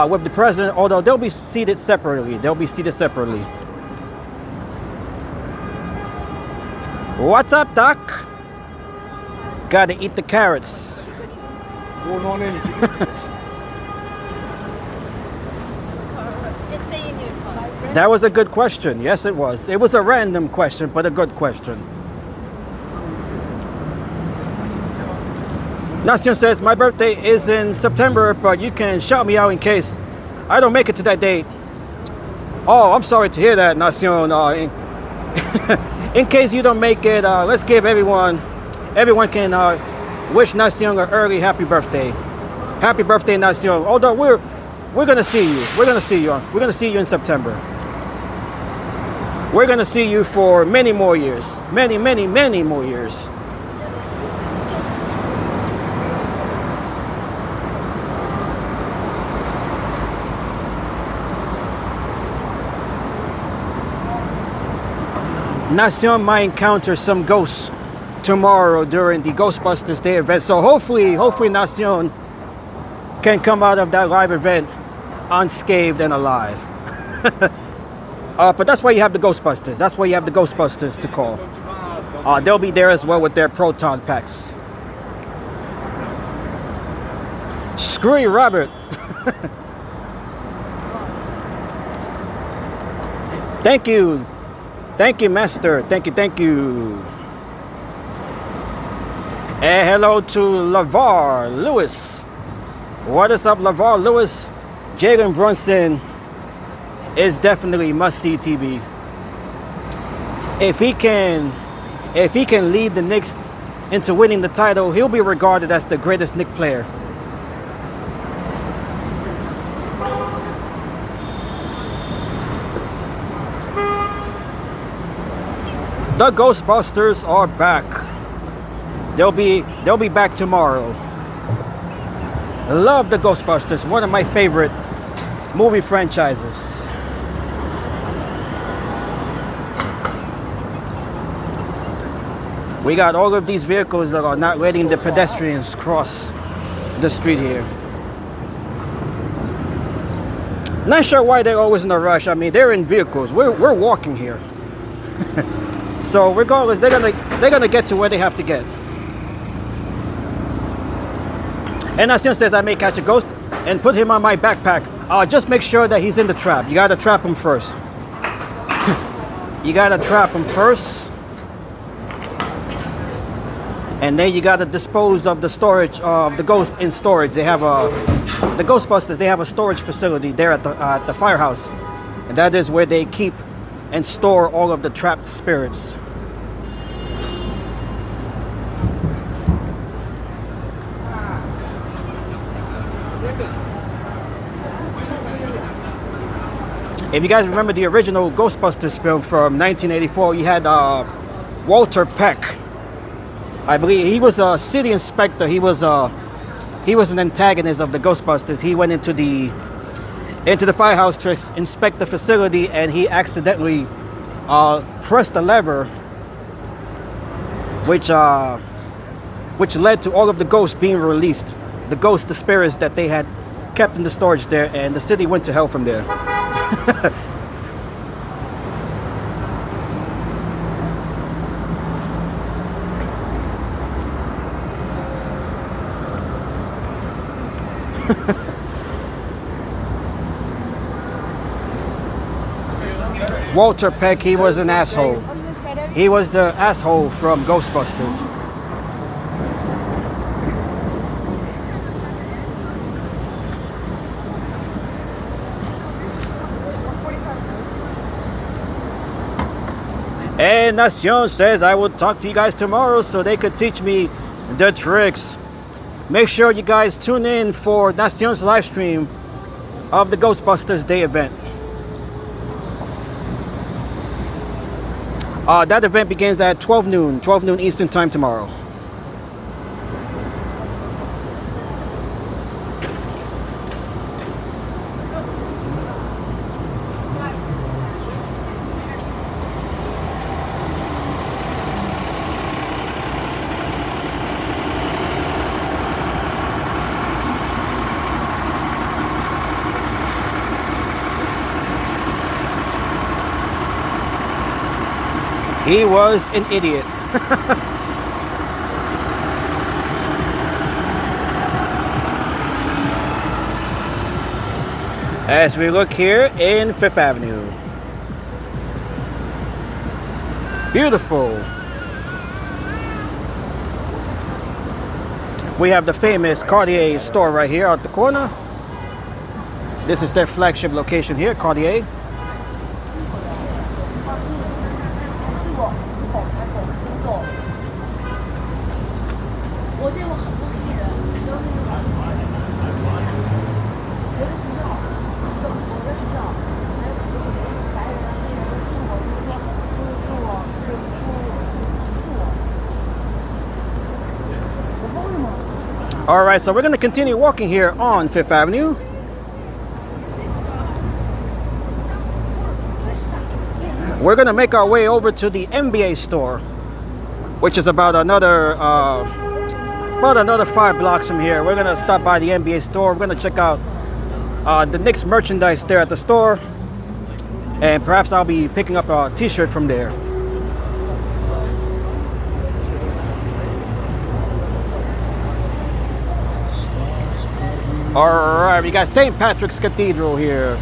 with the president, although they'll be seated separately. What's up, Doc? Gotta eat the carrots. Going on in. That was a good question. Yes, it was. It was a random question, but a good question. Nastian says, my birthday is in September, but you can shout me out in case I don't make it to that date. Oh, I'm sorry to hear that, Nastian. In case you don't make it, let's give everyone can wish Nastian an early happy birthday. Happy birthday, Nastian. Although we're gonna see you. We're gonna see you in September. We're gonna see you for many more years. Many more years. Nacion might encounter some ghosts tomorrow during the Ghostbusters Day event. So hopefully Nacion can come out of that live event unscathed and alive. But that's why you have the Ghostbusters. That's why you have the Ghostbusters to call. They'll be there as well with their proton packs. Screw you, Robert. Thank you. Thank you, Master. Thank you. And hello to LaVar Lewis. What is up, LaVar Lewis? Jalen Brunson is definitely must-see TV. If he can lead the Knicks into winning the title, he'll be regarded as the greatest Knicks player. The Ghostbusters are back. They'll be back tomorrow. Love the Ghostbusters, one of my favorite movie franchises. We got all of these vehicles that are not letting the pedestrians cross the street here. Not sure why they're always in a rush. I mean, they're in vehicles. We're walking here. So regardless, they're gonna get to where they have to get. And Nacion says I may catch a ghost and put him on my backpack. Just make sure that he's in the trap. You gotta trap him first. You gotta trap him first. And then you gotta dispose of the storage of the ghost in storage. They have the Ghostbusters. They have a storage facility there at the firehouse, and that is where they keep and store all of the trapped spirits. If you guys remember the original Ghostbusters film from 1984, you had Walter Peck. I believe he was a city inspector. He was an antagonist of the Ghostbusters. He went into the firehouse to inspect the facility, and he accidentally pressed the lever, which led to all of the ghosts being released. The spirits that they had kept in the storage there, and the city went to hell from there. Walter Peck, he was an asshole. He was the asshole from Ghostbusters. And Nacion says I will talk to you guys tomorrow so they could teach me the tricks. Make sure you guys tune in for Nacion's live stream of the Ghostbusters Day event. That event begins at 12 noon Eastern time tomorrow. He was an idiot. As we look here in Fifth Avenue. Beautiful. We have the famous Cartier store right here at the corner. This is their flagship location here, Cartier. All right, so we're going to continue walking here on Fifth Avenue. We're going to make our way over to the NBA store, which is about another 5 blocks from here. We're going to stop by the NBA store. We're going to check out the Knicks merchandise there at the store, and perhaps I'll be picking up a t-shirt from there. All right, we got St. Patrick's Cathedral here.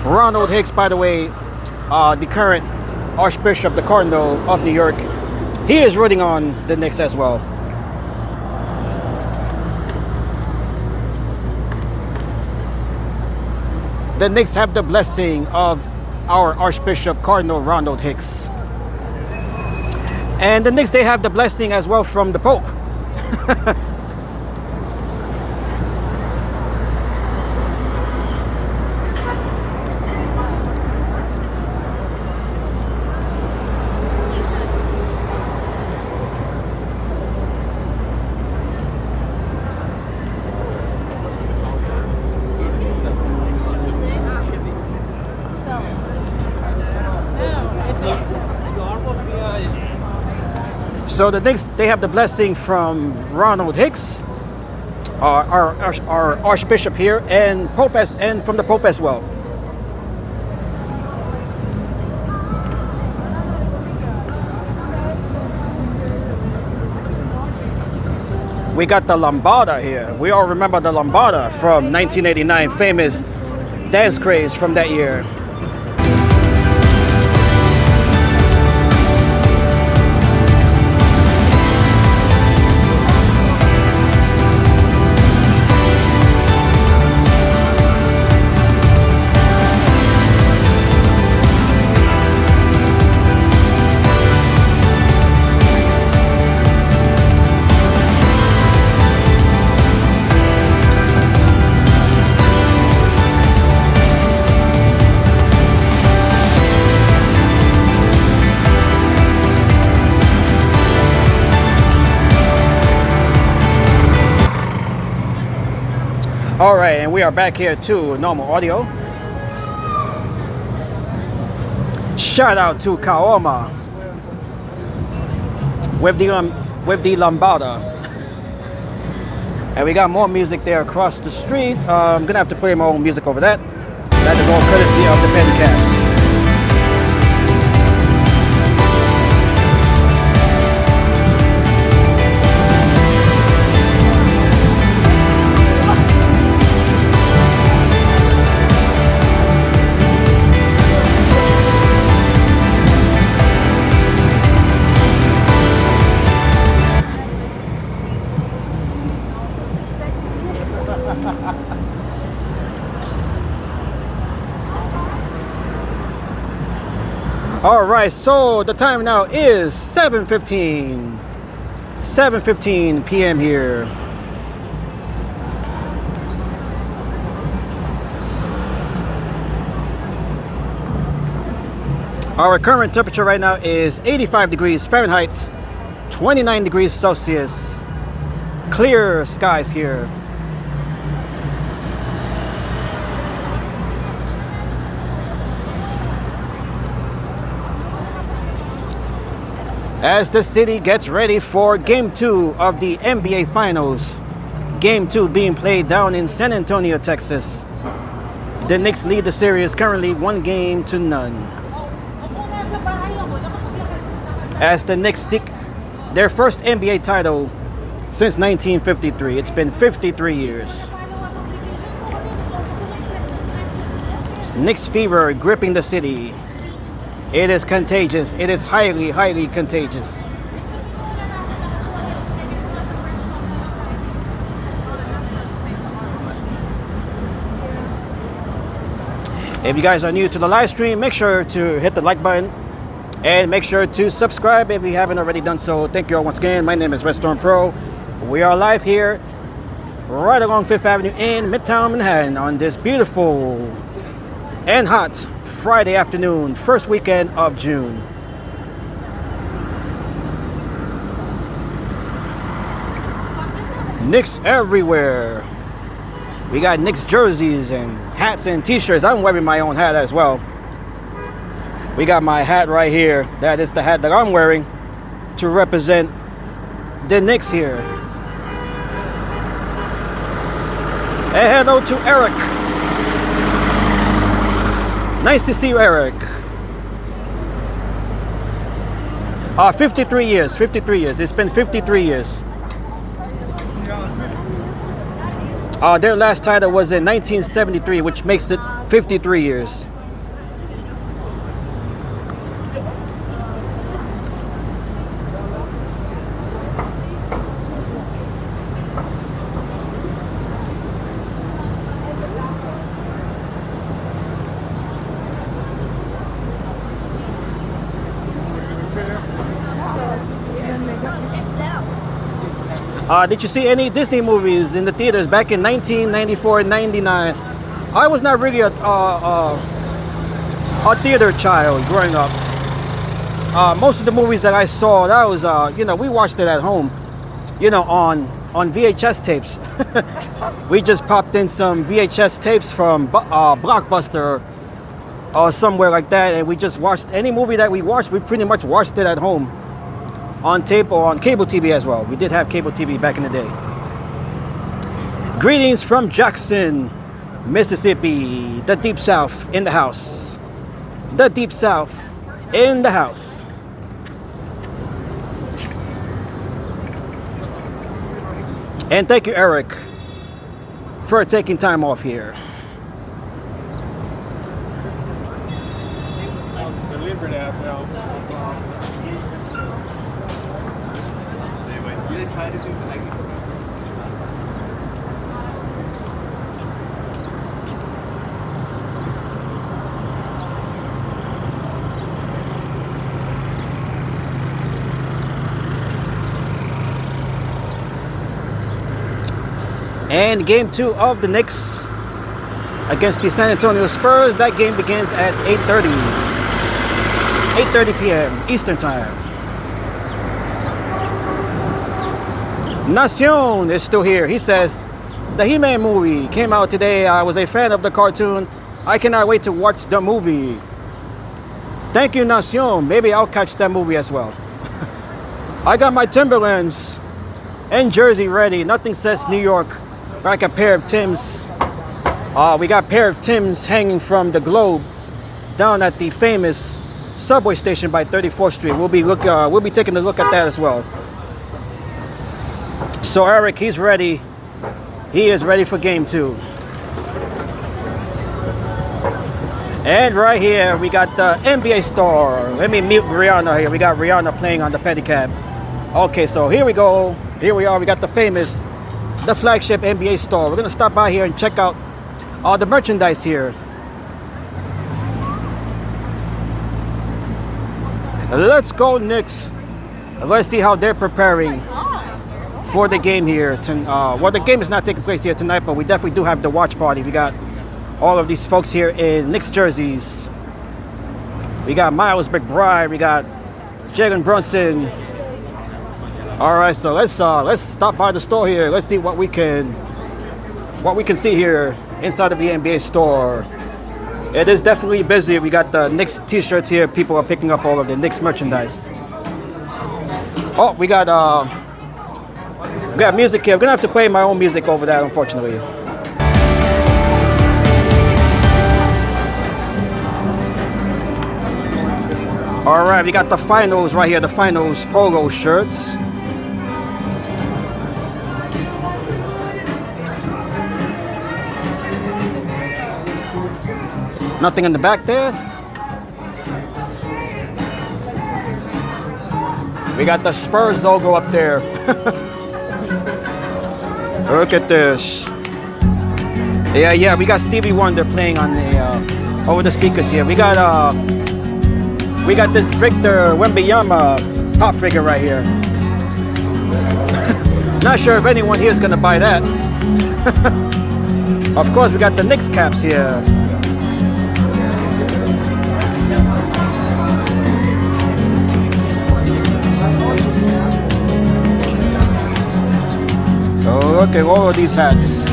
Ronald Hicks, by the way, the current Archbishop, the Cardinal of New York, he is rooting on the Knicks as well. The Knicks have the blessing of our Archbishop, Cardinal Ronald Hicks. And the Knicks, they have the blessing as well from the Pope. So the Knicks, they have the blessing from Ronald Hicks, our Archbishop here, and and from the Pope as well. We got the lambada here. We all remember the lambada from 1989, famous dance craze from that year. All right, and we are back here to normal audio. Shout out to Kaoma with the lambada, and we got more music there across the street. I'm gonna have to play my own music over that. That is all courtesy of the Pencast. All right, so the time now is 7:15 p.m. here. Our current temperature right now is 85 degrees Fahrenheit, 29 degrees Celsius. Clear skies here. As the city gets ready for Game 2 of the NBA Finals. Game 2 being played down in San Antonio, Texas. The Knicks lead the series currently 1-0. As the Knicks seek their first NBA title since 1953. It's been 53 years. Knicks fever gripping the city. It is contagious. It is highly, highly contagious. If you guys are new to the live stream, make sure to hit the like button and make sure to subscribe if you haven't already done so. Thank you all once again. My name is Redstorm Pro. We are live here right along 5th Avenue in Midtown Manhattan on this beautiful and hot Friday afternoon, first weekend of June. Knicks everywhere. We got Knicks jerseys and hats and t-shirts. I'm wearing my own hat as well. We got my hat right here. That is the hat that I'm wearing to represent the Knicks here. And hello to Eric. Nice to see you, Eric. 53 years. 53 years. It's been 53 years. Their last title was in 1973, which makes it 53 years. Did you see any Disney movies in the theaters back in 1994 and 99? I was not really a theater child growing up. Most of the movies that I saw, that was, we watched it at home, on VHS tapes. We just popped in some VHS tapes from Blockbuster or somewhere like that, and we just watched any movie that we watched. We pretty much watched it at home. On tape or on cable TV as well. We did have cable TV back in the day. Greetings from Jackson, Mississippi. The Deep South in the house. The Deep South in the house. And thank you, Eric, for taking time off here. And game 2 of the Knicks against the San Antonio Spurs. That game begins at 8:30 p.m. Eastern Time. Nacion is still here. He says, The He-Man movie came out today. I was a fan of the cartoon. I cannot wait to watch the movie. Thank you, Nation. Maybe I'll catch that movie as well. I got my Timberlands and jersey ready. Nothing says New York like a pair of Tims. We got a pair of Tims hanging from the globe down at the famous subway station by 34th Street. We'll be taking a look at that as well. So Eric, he's ready. He is ready for game 2. And right here we got the NBA store. Let me mute Rihanna here. We got Rihanna playing on the pedicab. Okay, so here we go. Here we are. We got the flagship NBA store. We're gonna stop by here and check out all the merchandise here. Let's go Knicks. Let's see how they're preparing for the game here. Well, the game is not taking place here tonight, but we definitely do have the watch party. We got all of these folks here in Knicks jerseys. We got Miles McBride. We got Jalen Brunson. All right, so let's stop by the store here. Let's see what we can see here inside of the NBA store. It is definitely busy. We got the Knicks t-shirts here. People are picking up all of the Knicks merchandise. Oh, we got music here. I'm gonna have to play my own music over that, unfortunately. All right, we got the finals right here. The finals polo shirts. Nothing in the back there. We got the Spurs logo up there. Look at this. Yeah, we got Stevie Wonder playing on the over the speakers here. We got this Victor Wembanyama pop figure right here. Not sure if anyone here is gonna buy that. Of course, we got the Knicks caps here. Oh, look at all of these hats.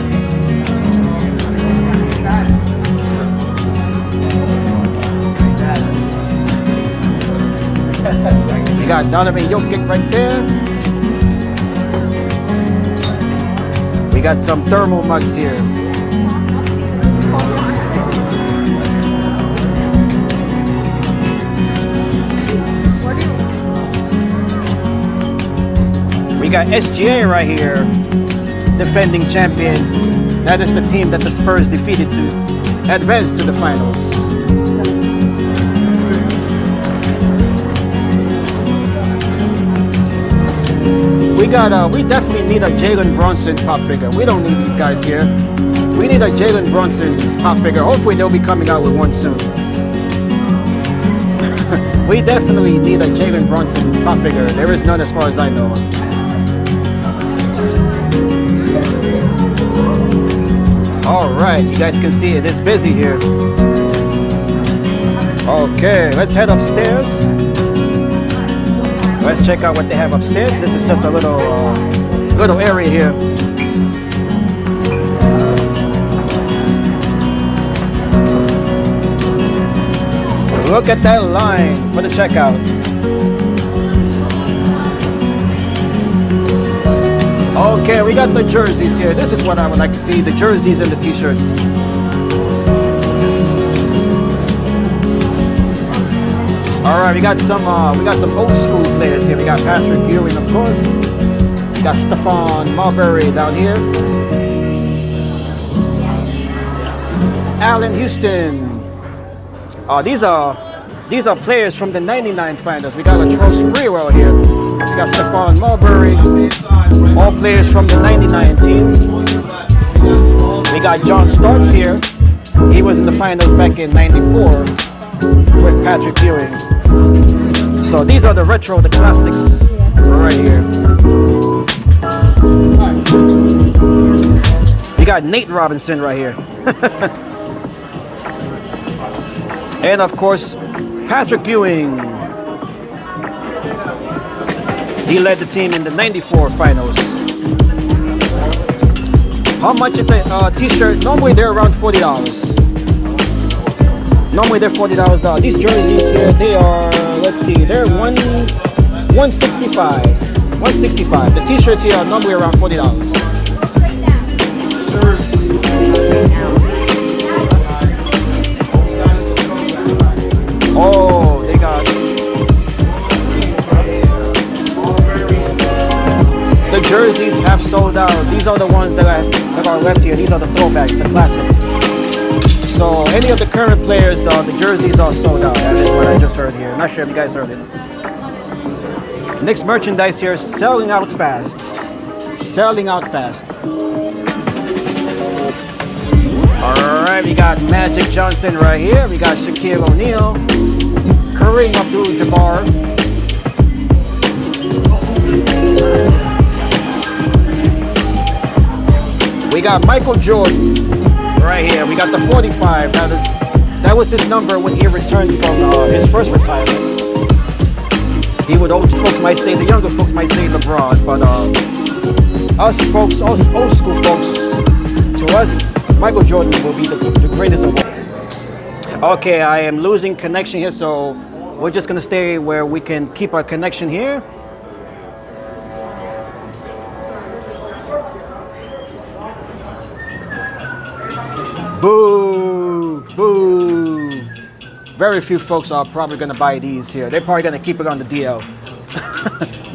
You got Donovan Jokic right there. We got some thermal mugs here. We got SGA right here, defending champion. That is the team that the Spurs defeated to advance to the finals. We definitely need a Jalen Brunson pop figure. We don't need these guys here. We need a Jalen Brunson pop figure. Hopefully they'll be coming out with one soon. We definitely need a Jalen Brunson pop figure. There is none as far as I know. All right, you guys can see it is busy here. Okay, let's head upstairs. Let's check out what they have upstairs. This is just a little area here. Look at that line for the checkout. Okay, we got the jerseys here. This is what I would like to see, the jerseys and the t-shirts. All right, we got some old school players here. We got Patrick Ewing, of course. We got Stephon Marbury down here. Allen Houston. These are players from the '99 finals. We got Latrell Sprewell here. We got Stephon Marbury. All players from the '99 team. We got John Starks here. He was in the finals back in '94 with Patrick Ewing. So these are the retro, the classics right here. We got Nate Robinson right here. And of course, Patrick Ewing. He led the team in the '94 finals. How much is a t-shirt? Normally they're around $40. Normally they're $40. These jerseys here, they are, let's see, they're $165. $165. The t-shirts here are normally around $40. Oh, they got the jerseys have sold out. These are the ones that are left here. These are the throwbacks, the classics. So any of the current players, the jerseys are sold out. That's what I just heard here. Not sure if you guys heard it. Knicks merchandise here selling out fast. Selling out fast. Alright, we got Magic Johnson right here. We got Shaquille O'Neal. Kareem Abdul-Jabbar. We got Michael Jordan right here. We got the 45. That was his number when he returned from his first retirement. He would, old folks might say, the younger folks might say LeBron, but us folks, us old school folks, to us, Michael Jordan will be the greatest of all. Okay, I am losing connection here, so we're just gonna stay where we can keep our connection here. Boo! Boo! Very few folks are probably gonna buy these here. They're probably gonna keep it on the DL.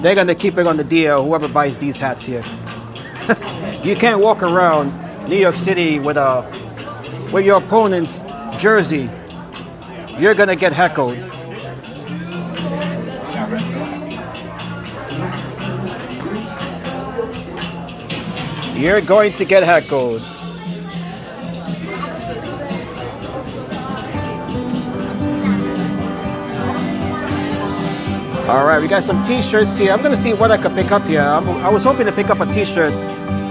They're gonna keep it on the DL, whoever buys these hats here. You can't walk around New York City with your opponent's jersey. You're gonna get heckled. You're going to get heckled. All right, we got some t-shirts here. I'm gonna see what I could pick up here. I was hoping to pick up a t-shirt,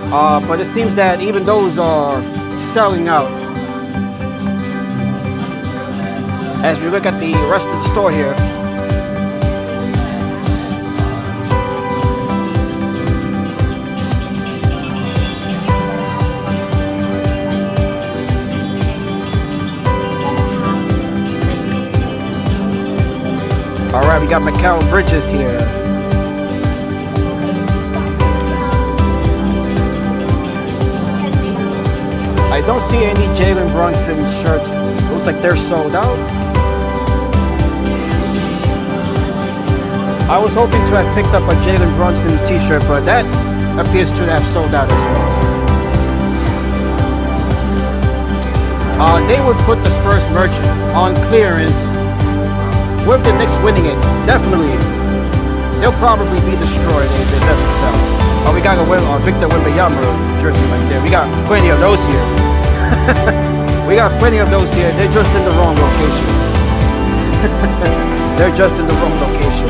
but it seems that even those are selling out. As we look at the rest of the store here. All right, we got Mikal Bridges here. I don't see any Jalen Brunson shirts. Looks like they're sold out. I was hoping to have picked up a Jalen Brunson t-shirt, but that appears to have sold out as well. They would put the Spurs merch on clearance with the Knicks winning it. Definitely. They'll probably be destroyed if it doesn't sell. Oh, we got a Victor Wembanyama jersey right there. We got plenty of those here. We got plenty of those here. They're just in the wrong location. They're just in the wrong location.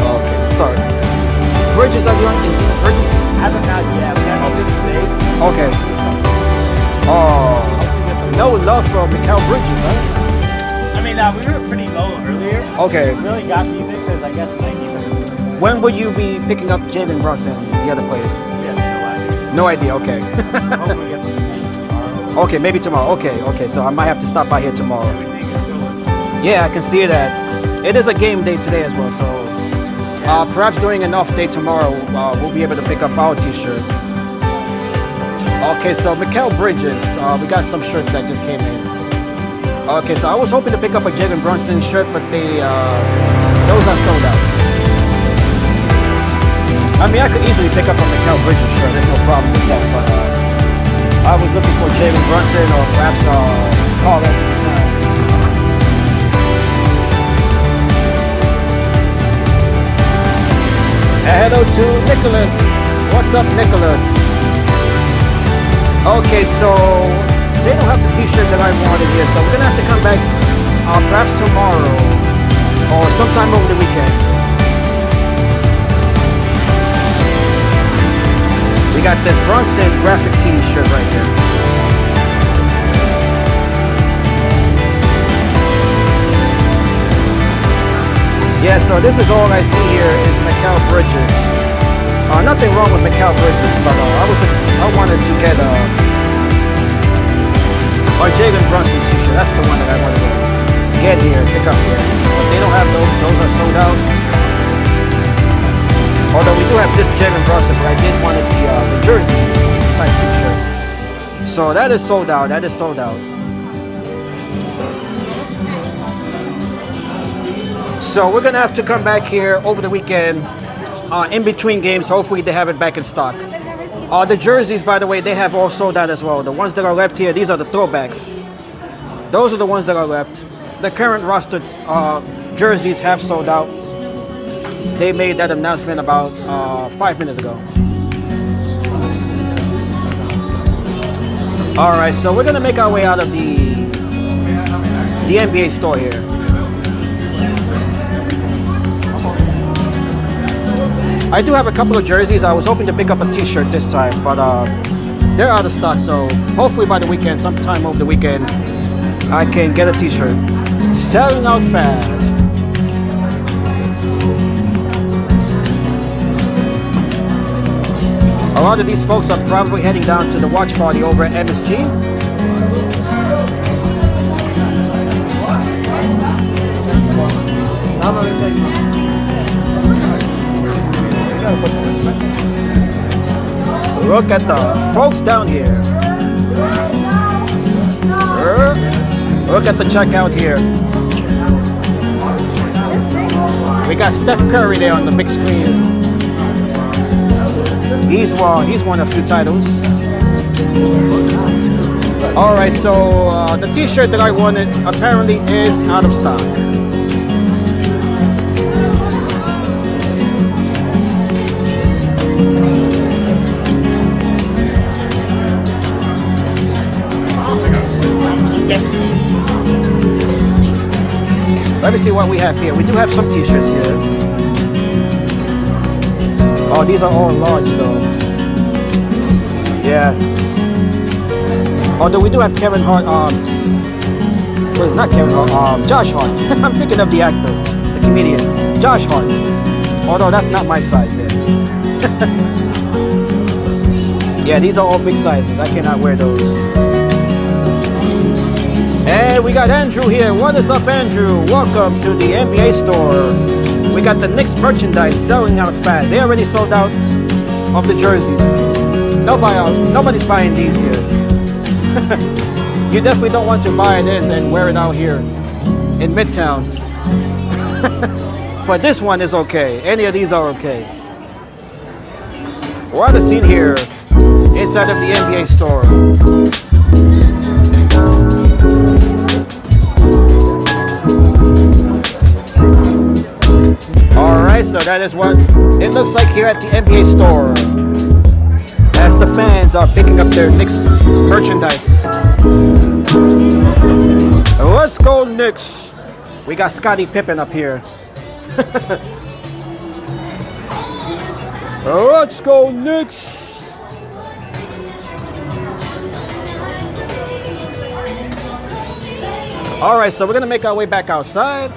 Okay, sorry. Bridges are you on? Bridges? Haven't had yet. We had something today. Okay. Oh, no love for Mikal Bridges, huh? I mean, we were pretty low earlier. Okay. We really got these in because I guess Nike's are. When will you be picking up Jalen Brunson, the other players? Yeah, No idea, okay. hopefully get something maybe tomorrow. Okay, maybe tomorrow. Okay, so I might have to stop by here tomorrow. Yeah, I can see that. It is a game day today as well, so perhaps during an off day tomorrow, we'll be able to pick up our t-shirt. Okay, so Mikal Bridges, we got some shirts that just came in. Okay, so I was hoping to pick up a Jalen Brunson shirt, but those are sold out. I mean, I could easily pick up a Mikal Bridges shirt, there's no problem with that, but I was looking for Jalen Brunson or perhaps Carl Anthony Towns. Hello to Nicholas. What's up, Nicholas? Okay, so they don't have the t-shirt that I wanted here, so we're gonna have to come back perhaps tomorrow or sometime over the weekend. We got this Brunson graphic t-shirt right here. Yeah, so this is all I see here is Macau Bridges. Nothing wrong with Macau Bridges, but I wanted to get a Jalen Brunson t-shirt. That's the one that I wanted to get here, pick up here. But they don't have those. Those are sold out. Although we do have this Jalen Brunson, but I did want the jersey type t-shirt. So that is sold out. That is sold out. So we're gonna have to come back here over the weekend, in between games. Hopefully they have it back in stock. The jerseys, by the way, they have all sold out as well. The ones that are left here, these are the throwbacks. Those are the ones that are left. The current roster jerseys have sold out. They made that announcement about 5 minutes ago. All right, so we're gonna make our way out of the NBA store here. I do have a couple of jerseys. I was hoping to pick up a t-shirt this time, but they're out of stock. So hopefully by the weekend, sometime over the weekend, I can get a t-shirt. Selling out fast. A lot of these folks are probably heading down to the watch party over at MSG. Look at the folks down here. Look at the checkout here. We got Steph Curry there on the big screen. He's won a few titles. All right, so the t-shirt that I wanted apparently is out of stock. Let me see what we have here. We do have some t-shirts here. Oh, these are all large though. Yeah. Although we do have Kevin Hart, well, it's not Kevin Hart, Josh Hart. I'm thinking of the actor, the comedian, Josh Hart. Although that's not my size there. Yeah, these are all big sizes. I cannot wear those. And we got Andrew here. What is up, Andrew? Welcome to the NBA store. We got the Knicks merchandise selling out fast. They already sold out of the jerseys. Nobody's buying these here. You definitely don't want to buy this and wear it out here in Midtown. But this one is okay. Any of these are okay. We're on the scene here inside of the NBA store. Alright, so that is what it looks like here at the NBA store, as the fans are picking up their Knicks merchandise. Let's go Knicks! We got Scottie Pippen up here. Let's go Knicks! Alright, so we're gonna make our way back outside.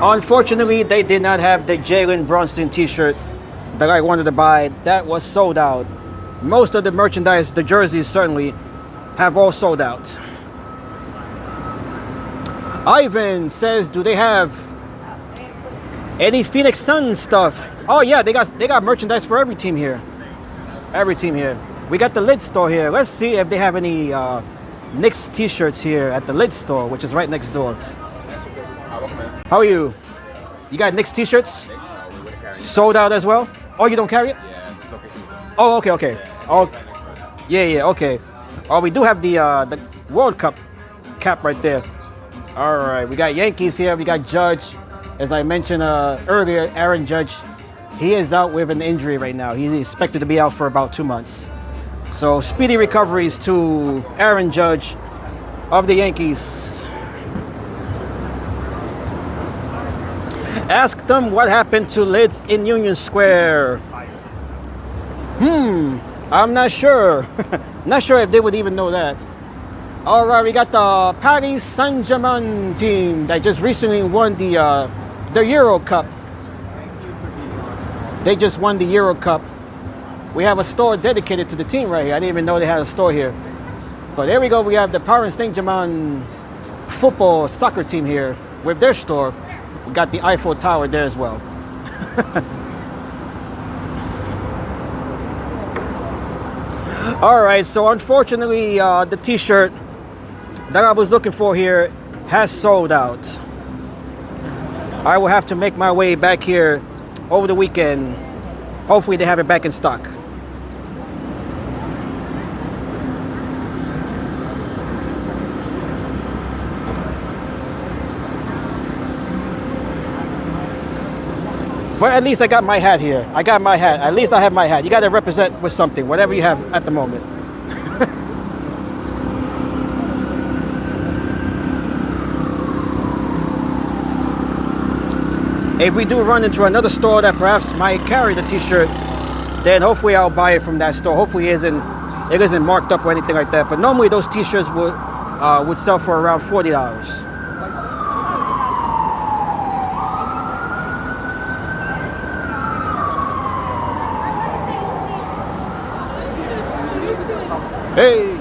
Unfortunately, they did not have the Jalen Brunson t-shirt that I wanted to buy. That was sold out. Most of the merchandise, the jerseys certainly, have all sold out. Ivan says, do they have any Phoenix Suns stuff? Oh yeah, they got merchandise for every team here. Every team here. We got the Lid store here. Let's see if they have any Knicks t-shirts here at the Lid store, which is right next door. How are you? You got Knicks t-shirts? Sold out as well? Oh, you don't carry it? Yeah. Oh, okay. Oh, yeah, okay. Oh, we do have the World Cup cap right there. All right, we got Yankees here. We got Judge. As I mentioned earlier, Aaron Judge, he is out with an injury right now. He's expected to be out for about 2 months. So speedy recoveries to Aaron Judge of the Yankees. Ask them what happened to lids in Union Square. I'm not sure. Not sure if they would even know that. All right, we got the Paris Saint-Germain team that just recently won the the Euro Cup. They just won the Euro Cup. We have a store dedicated to the team right here. I didn't even know they had a store here. But there we go. We have the Power Saint-Germain football soccer team here with their store. We got the Eiffel Tower there as well. All right, so unfortunately, the t-shirt that I was looking for here has sold out. I will have to make my way back here over the weekend. Hopefully they have it back in stock. But at least I got my hat here. I got my hat. At least I have my hat. You got to represent with something, whatever you have at the moment. If we do run into another store that perhaps might carry the t-shirt, then hopefully I'll buy it from that store. Hopefully it isn't marked up or anything like that. But normally those t-shirts would sell for around $40. Hey!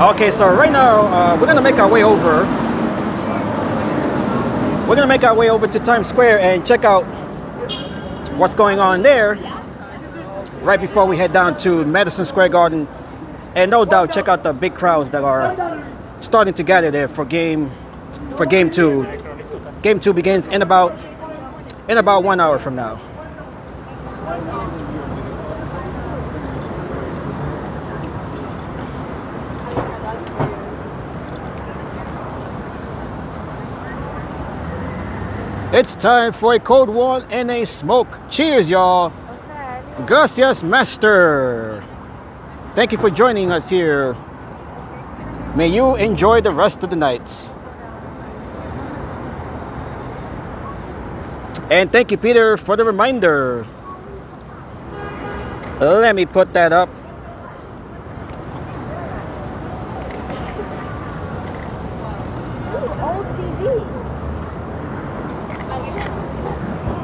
Okay, so right now we're gonna make our way over. We're gonna make our way over to Times Square and check out what's going on there right before we head down to Madison Square Garden, and no doubt check out the big crowds that are starting to gather there for game two. Game two begins in about 1 hour from now. It's time for a cold one and a smoke. Cheers, y'all. Gracias, Master. Thank you for joining us here. May you enjoy the rest of the night. And thank you, Peter, for the reminder. Let me put that up.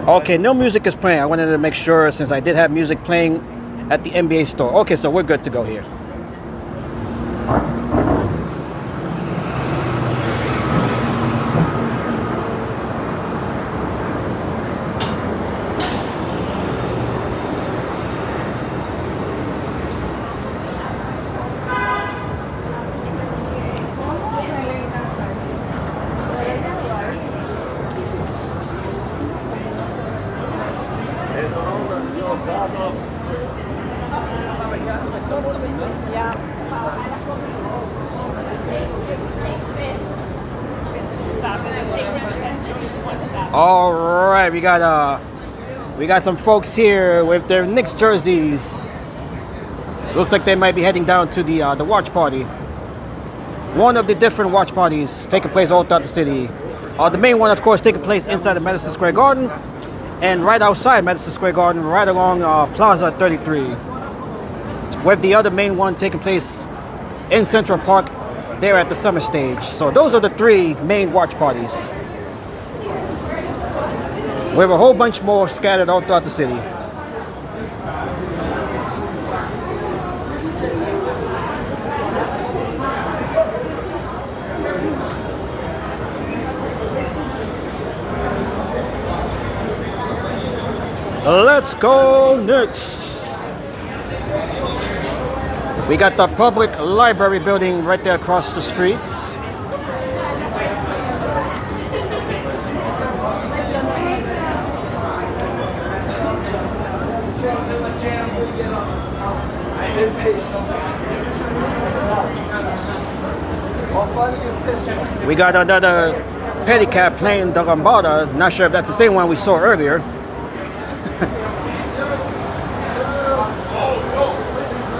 Okay, no music is playing. I wanted to make sure since I did have music playing at the NBA store. Okay, so we're good to go here. All right, we got some folks here with their Knicks jerseys. Looks like they might be heading down to the watch party. One of the different watch parties taking place all throughout the city. The main one, of course, taking place inside the Madison Square Garden, and right outside Madison Square Garden, right along Plaza 33. With the other main one taking place in Central Park, there at the Summer Stage. So those are the three main watch parties. We have a whole bunch more scattered all throughout the city. Let's go Knicks! We got the public library building right there across the streets. We got another pedicab playing the lambada. Not sure if that's the same one we saw earlier.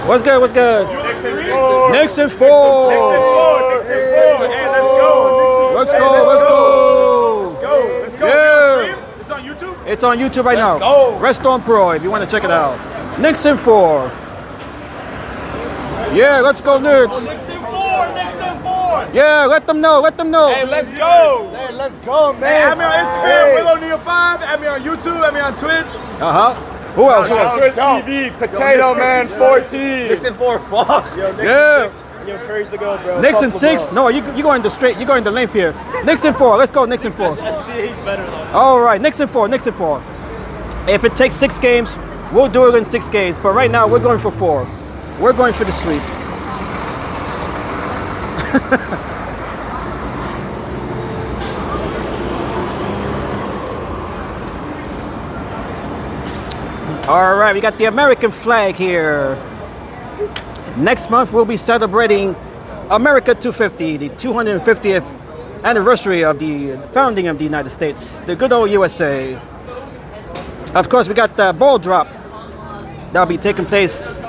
What's good? What's good? Knicks and four. Hey, let's go. Let's go. Let's go. Let's go. Yeah. It's on YouTube? It's on YouTube right now. Go. Restaurant Pro if you want to check it out. Knicks and 4. Yeah, let's go Knicks. Knicks and 4. Knicks and 4. Yeah, let them know. Let them know. Hey, let's go. Hey, let's go, man. Hey, add me on Instagram, Willow Neil 5. Add me on YouTube. Add me on Twitch. Who else? Who else? Twitch TV, Potato Man 14. Knicks in 4, fuck. Yo, Knicks Yeah. in 6. Yo, Curry's to go, bro. Knicks in Fuck 6. LeBron. No, you going the straight. You going the length here. Knicks in 4. Let's go. Knicks in 4. He's better though. All right, Knicks in 4. Knicks in 4. If it takes 6 games, we'll do it in 6 games. But right now, we're going for 4. We're going for the sweep. All right, we got the American flag here. Next month, we'll be celebrating America 250, the 250th anniversary of the founding of the United States, the good old USA. Of course, we got the ball drop that'll be taking place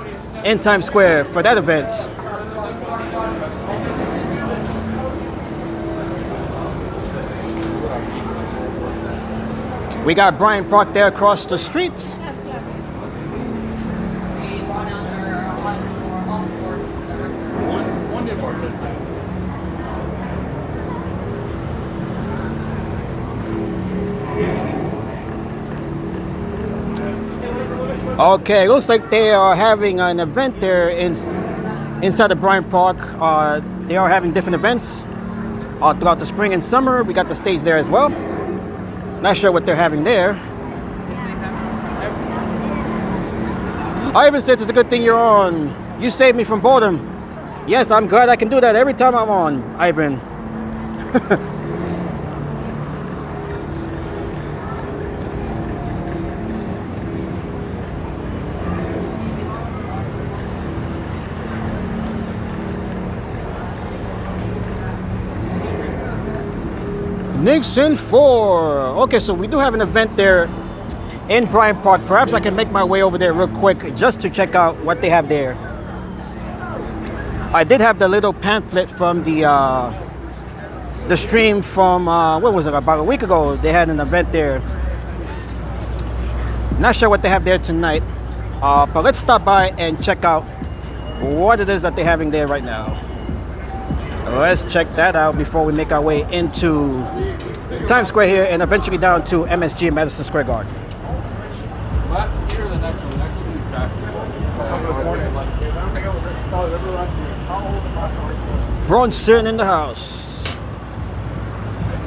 in Times Square for that event. We got Bryant Park there across the streets. Okay, looks like they are having an event there inside of Bryant Park. They are having different events throughout the spring and summer. We got the stage there as well. Not sure what they're having there. Ivan says it's a good thing you're on. You saved me from boredom. Yes, I'm glad I can do that every time I'm on, Ivan. Knicks in 4. Okay, so we do have an event there in Bryant Park. Perhaps I can make my way over there real quick just to check out what they have there. I did have the little pamphlet from the stream from what was it, about a week ago. They had an event there. Not sure what they have there tonight, but let's stop by and check out what it is that they're having there right now. Let's check that out before we make our way into Times Square here and eventually down to MSG in Madison Square Garden. Bronson in the house.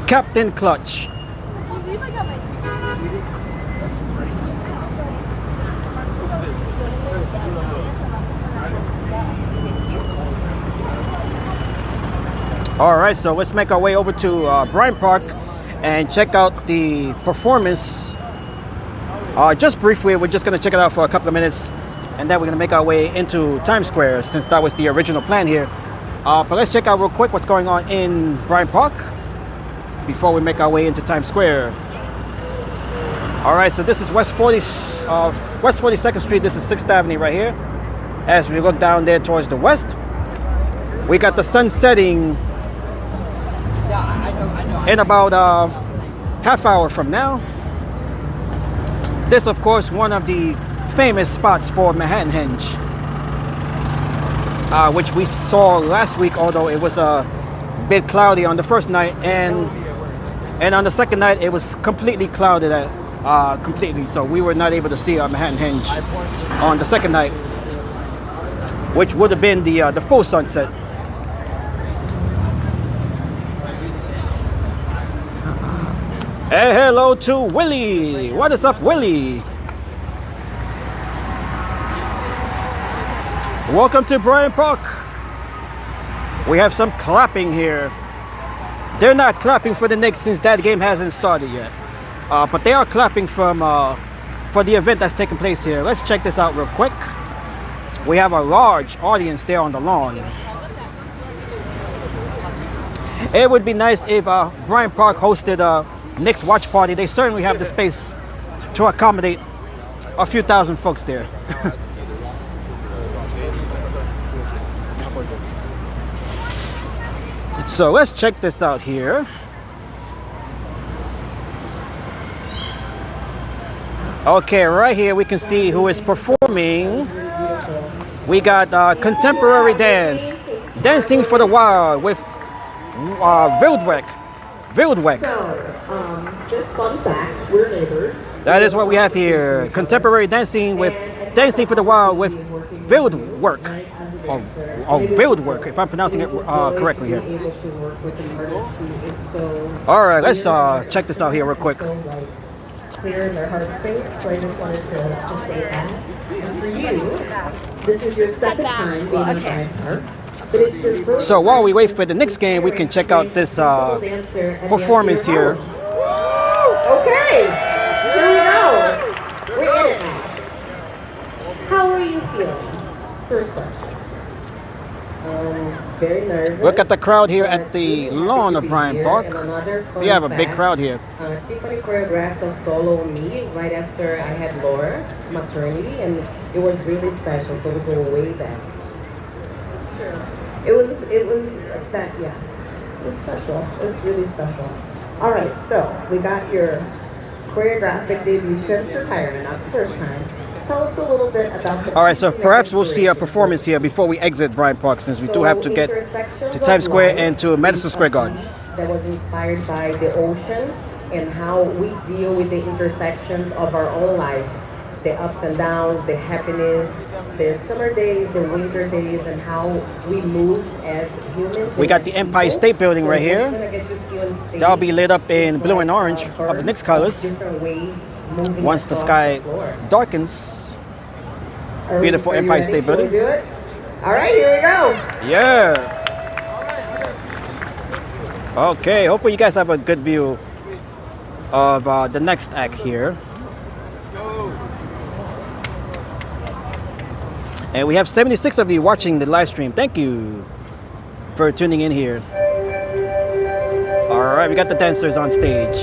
Captain Clutch. I believe I got my ticket. All right, so let's make our way over to Bryant Park and check out the performance. Just briefly, we're just going to check it out for a couple of minutes, and then we're going to make our way into Times Square since that was the original plan here. But let's check out real quick what's going on in Bryant Park before we make our way into Times Square. All right, so this is West 42nd Street. This is 6th Avenue right here. As we look down there towards the west, we got the sun setting in about half hour from now. This, of course, one of the famous spots for Manhattan Henge, which we saw last week, although it was a bit cloudy on the first night, and on the second night it was completely clouded completely, so we were not able to see our Manhattan Henge on the second night, which would have been the full sunset. Hey, hello to Willie. What is up, Willie? Welcome to Bryant Park. We have some clapping here. They're not clapping for the Knicks since that game hasn't started yet. But they are clapping for the event that's taking place here. Let's check this out real quick. We have a large audience there on the lawn. It would be nice if Bryant Park hosted a Knicks watch party. They certainly have the space to accommodate a few thousand folks there. So let's check this out here. Okay, right here we can see who is performing. We got contemporary dance, Dancing for the Wild with Wildwreck. Wildwreck. So, just fun fact, we're neighbors. That is what we have here. Contemporary dancing with Dancing for the Wild with Wildwork. Oh, Wildwork, if I'm pronouncing it correctly here. Alright, let's check this out here real quick. Clear in their heart space, so I just wanted to say that. And for you, this is your second time being in Bryant Park. But it's your first So while we wait for the Knicks game, we can check out this performance here. Okay, here we go. We're in it now. How are you feeling? First question. Very nervous. Look at the crowd here at the lawn of Bryant Park. We have a big crowd here. Tiffany choreographed a solo on me right after I had Laura maternity, and it was really special. So we go way back. It's true. It was that, yeah. It was special. It was really special. All right, so we got your choreographic debut since retirement, not the first time. Tell us a little bit about the. All right, so perhaps we'll see a performance here before we exit Bryant Park, since we do have to get to Times Square and to Madison Square Garden. That was inspired by the ocean and how we deal with the intersections of our own life, the ups and downs, the happiness, the summer days, the winter days, and how we move as humans. We got the Empire State Building right here. That'll be lit up in blue and orange of the Knicks colors once the sky darkens. Beautiful Empire State Building. Do it? All right, here we go. Yeah. Okay, hopefully you guys have a good view of the next act here. And we have 76 of you watching the live stream. Thank you for tuning in here. All right, we got the dancers on stage.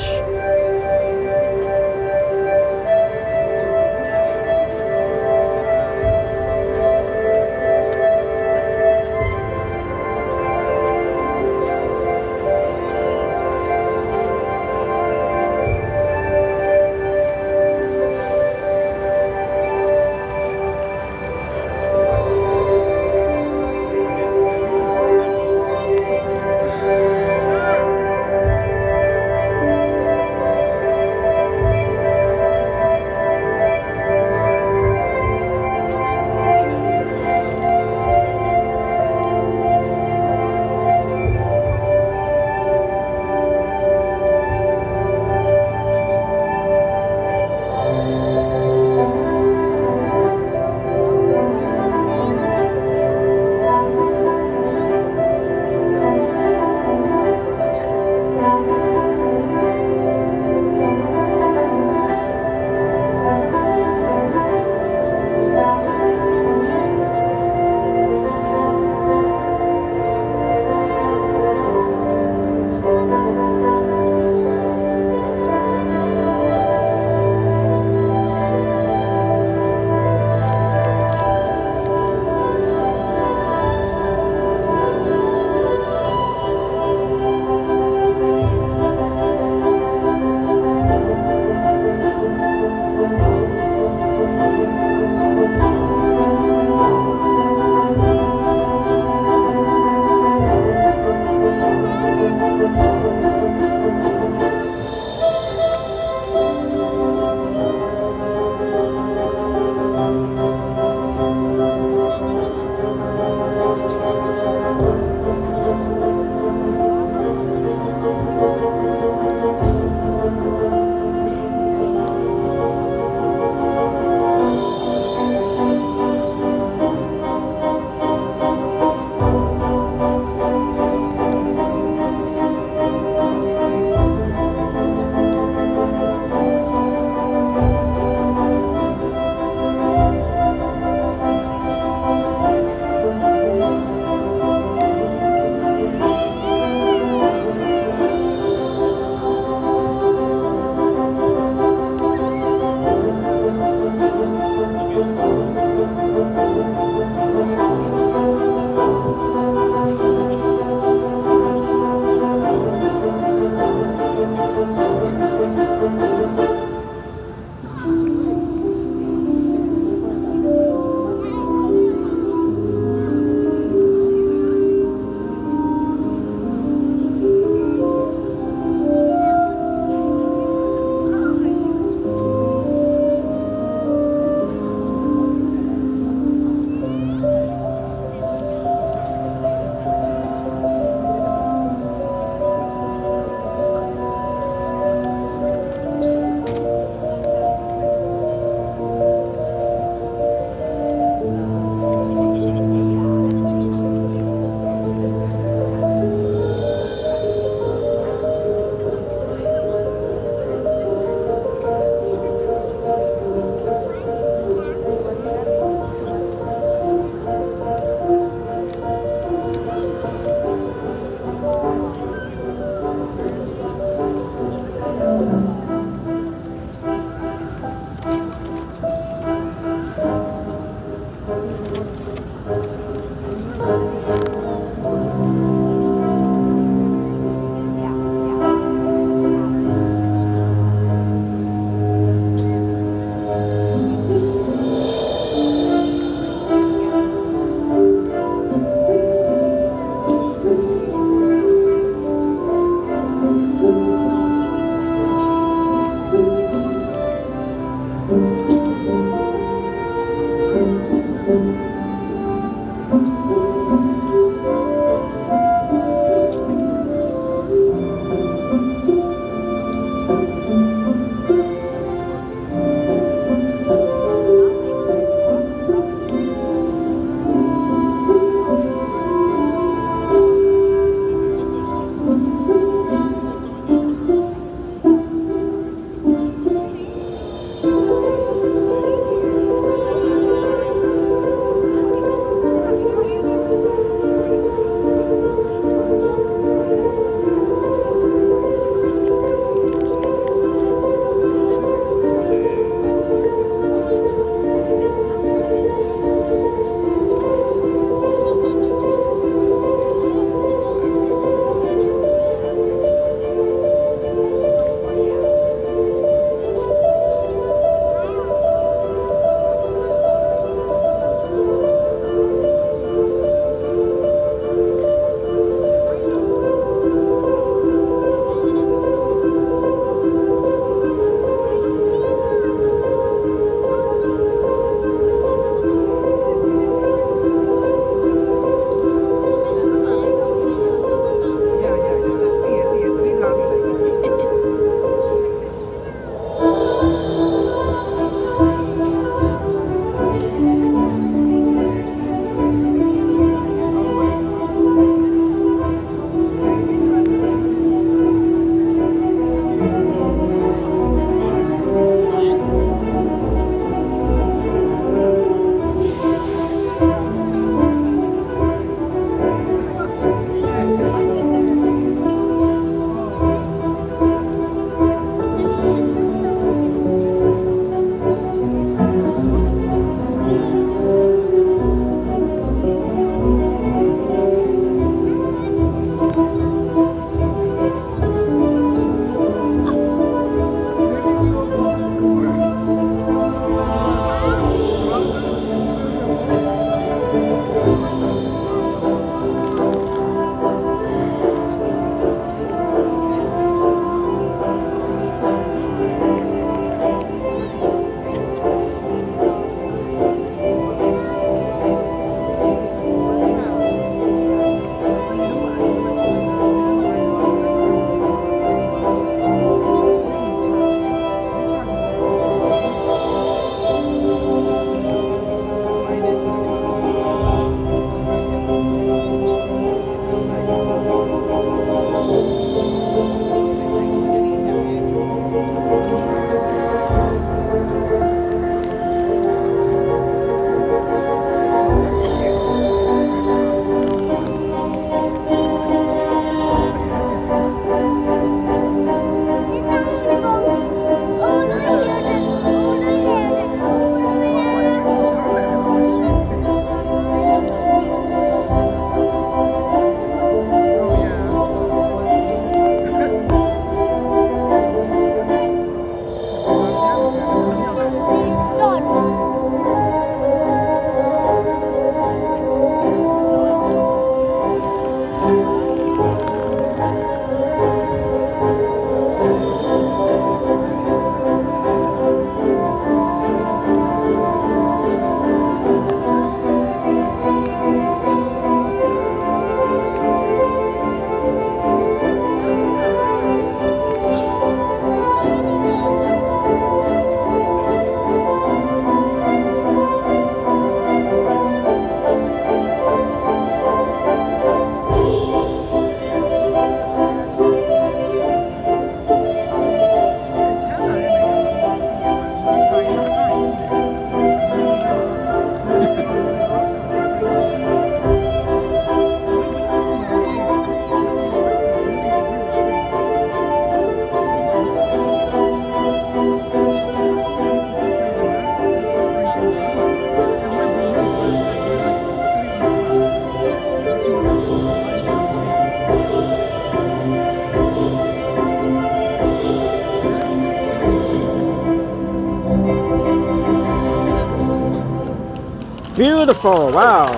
Beautiful, wow.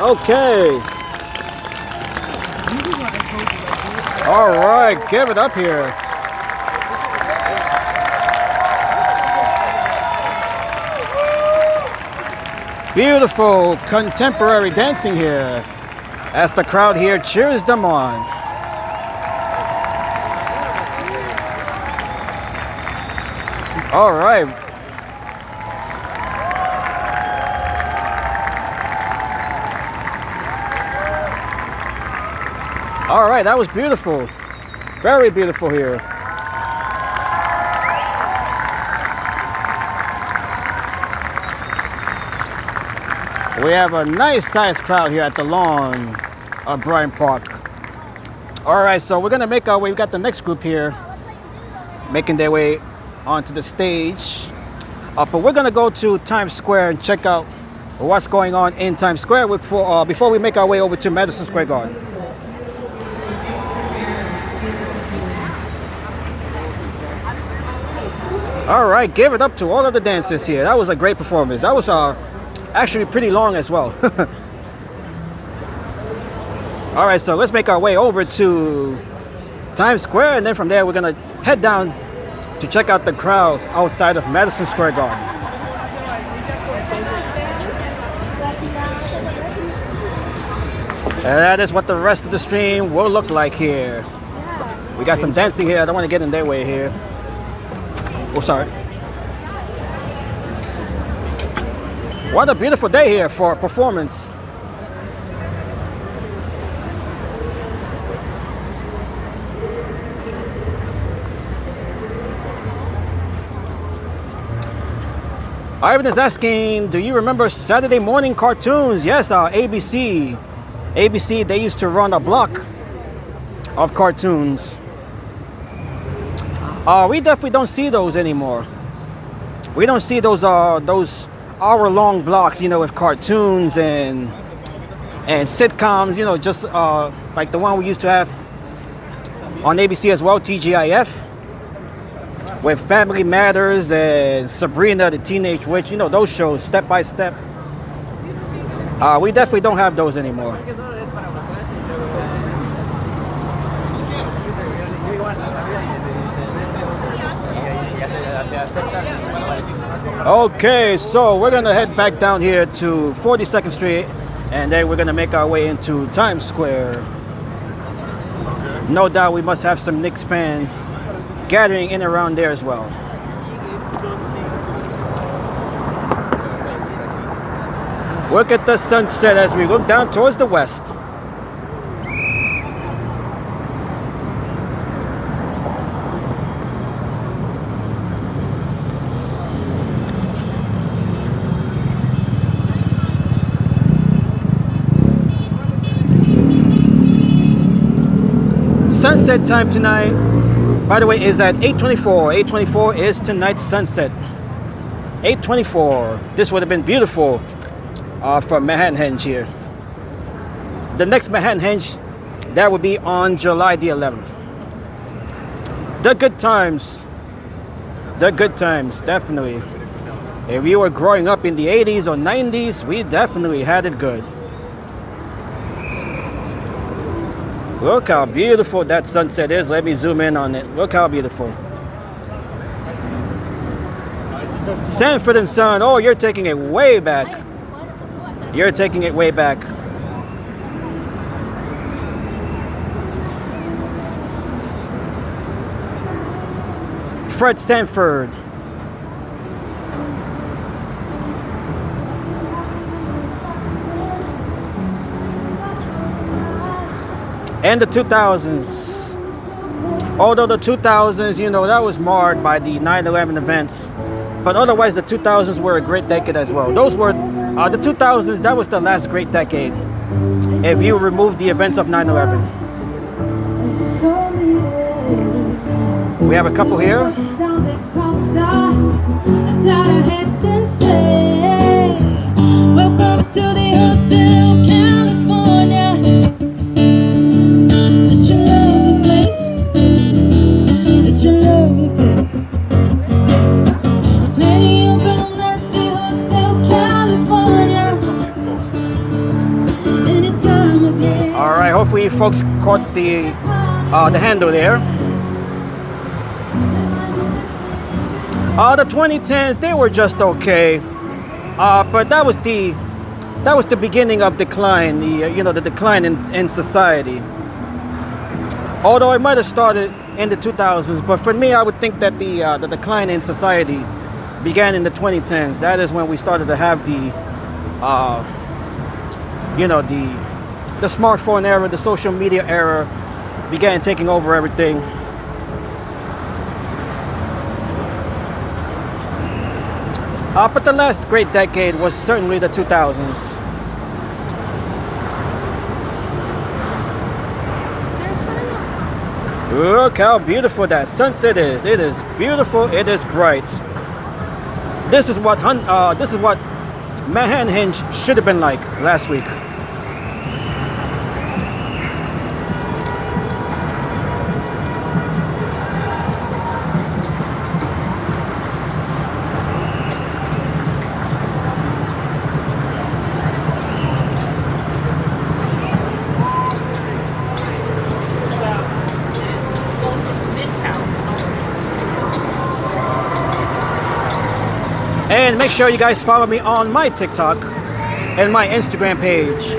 Okay. All right, give it up here. Beautiful contemporary dancing here as the crowd here cheers them on. All right. All right, that was beautiful. Very beautiful here. We have a nice sized crowd here at the lawn of Bryant Park. All right, so we're gonna make our way. We got the next group here making their way onto the stage. But we're gonna go to Times Square and check out what's going on in Times Square before we make our way over to Madison Square Garden. All right, give it up to all of the dancers here. That was a great performance. That was actually pretty long as well. All right, so let's make our way over to Times Square, and then from there we're gonna head down to check out the crowds outside of Madison Square Garden. And that is what the rest of the stream will look like here. We got some dancing here. I don't want to get in their way here. Oh, sorry. What a beautiful day here for a performance. Ivan is asking, do you remember Saturday morning cartoons? Yes, ABC. ABC, they used to run a block of cartoons. We definitely don't see those anymore. We don't see those hour-long blocks, you know, with cartoons and sitcoms, you know, just like the one we used to have on ABC as well, TGIF, with Family Matters and Sabrina the Teenage Witch, you know, those shows, Step by Step. We definitely don't have those anymore. Okay, so we're gonna head back down here to 42nd Street, and then we're gonna make our way into Times Square. No doubt we must have some Knicks fans gathering in around there as well. Look at the sunset as we look down towards the west. Sunset time tonight, by the way, is at 8:24. 8:24 is tonight's sunset. 8:24. This would have been beautiful from Manhattan Henge here. The next Manhattan Henge, that would be on July the 11th. The good times. The good times, definitely. If you were growing up in the 80s or 90s, we definitely had it good. Look how beautiful that sunset is. Let me zoom in on it. Look how beautiful. Sanford and Son. Oh, you're taking it way back. You're taking it way back. Fred Sanford. And the 2000s. Although the 2000s, you know, that was marred by the 9/11 events. But otherwise, the 2000s were a great decade as well. Those were, the 2000s, that was the last great decade. If you remove the events of 9/11. We have a couple here. Welcome to the Hotel California. Such a lovely place. Such a lovely place. Lady of room at the Hotel California. Anytime of year. All right, hopefully you folks caught the handle there. The 2010s, they were just okay. But that was the that was the beginning of decline, the decline in society. Although it might have started in the 2000s, but for me, I would think that the decline in society began in the 2010s. That is when we started to have the smartphone era, the social media era began taking over everything. But the last great decade was certainly the 2000s. Look how beautiful that sunset is. It is beautiful. It is bright. This is what Manhattan Hinge should have been like last week. And make sure you guys follow me on my TikTok and my Instagram page.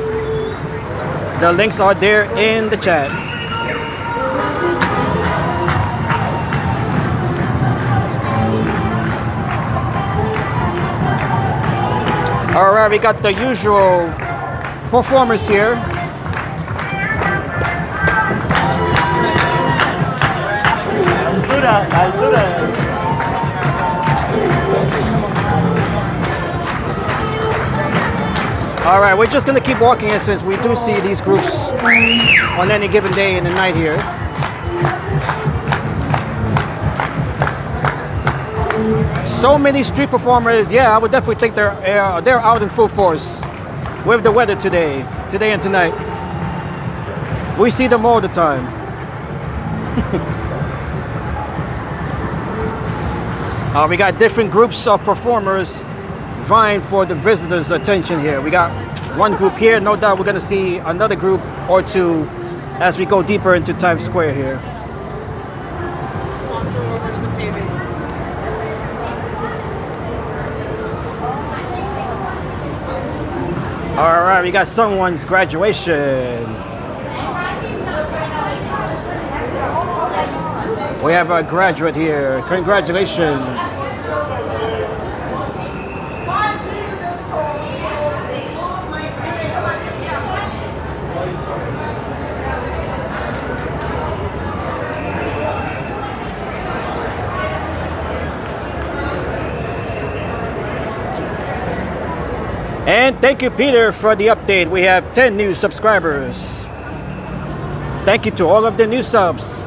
The links are there in the chat. Alright, we got the usual performers here. All right, we're just gonna keep walking in since we do see these groups on any given day in the night here. So many street performers. Yeah, I would definitely think they're out in full force with the weather today and tonight. We see them all the time. We got different groups of performers vying for the visitors' attention here. We got one group here. No doubt we're going to see another group or two as we go deeper into Times Square here. Saunter over to the TV. All right, we got someone's graduation. We have a graduate here. Congratulations. And thank you, Peter, for the update. We have 10 new subscribers. Thank you to all of the new subs.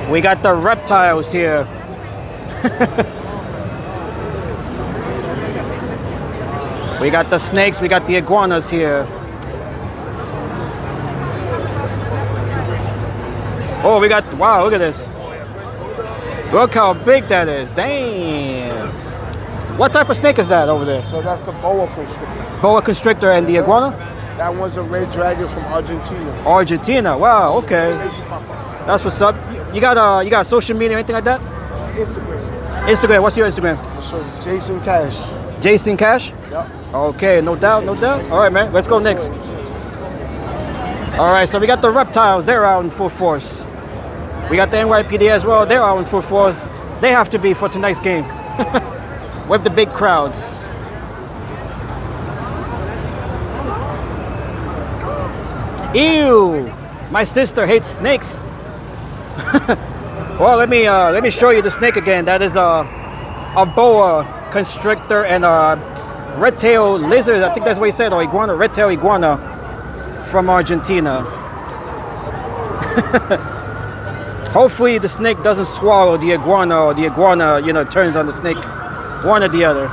We got the reptiles here. We got the snakes, we got the iguanas here. Oh, we got, wow, look at this. Look how big that is. Damn. What type of snake is that over there? So that's the boa constrictor. Boa constrictor and the iguana? That one's a red dragon from Argentina. Argentina, wow, okay. That's what's up. You got social media or anything like that? Instagram. Instagram, what's your Instagram? So Jason Cash. Jason Cash? Yep. Okay, no doubt, no doubt. All right, man, let's go next. All right, so we got the reptiles. They're out in full force. We got the NYPD as well. They're out in full force. They have to be for tonight's game. With the big crowds. Ew! My sister hates snakes. Well, let me show you the snake again. That is a boa constrictor and a red-tailed lizard. I think that's what he said, or iguana, red-tailed iguana from Argentina. Hopefully the snake doesn't swallow the iguana, or the iguana, turns on the snake, one or the other.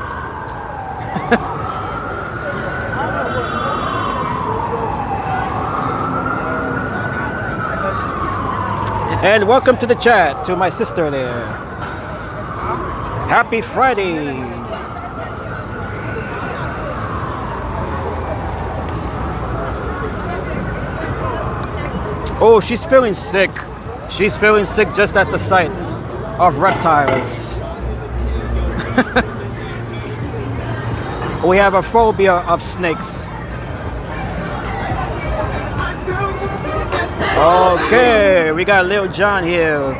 And welcome to the chat, to my sister there. Happy Friday. Oh, she's feeling sick. She's feeling sick just at the sight of reptiles. We have a phobia of snakes. Okay, we got Lil John here.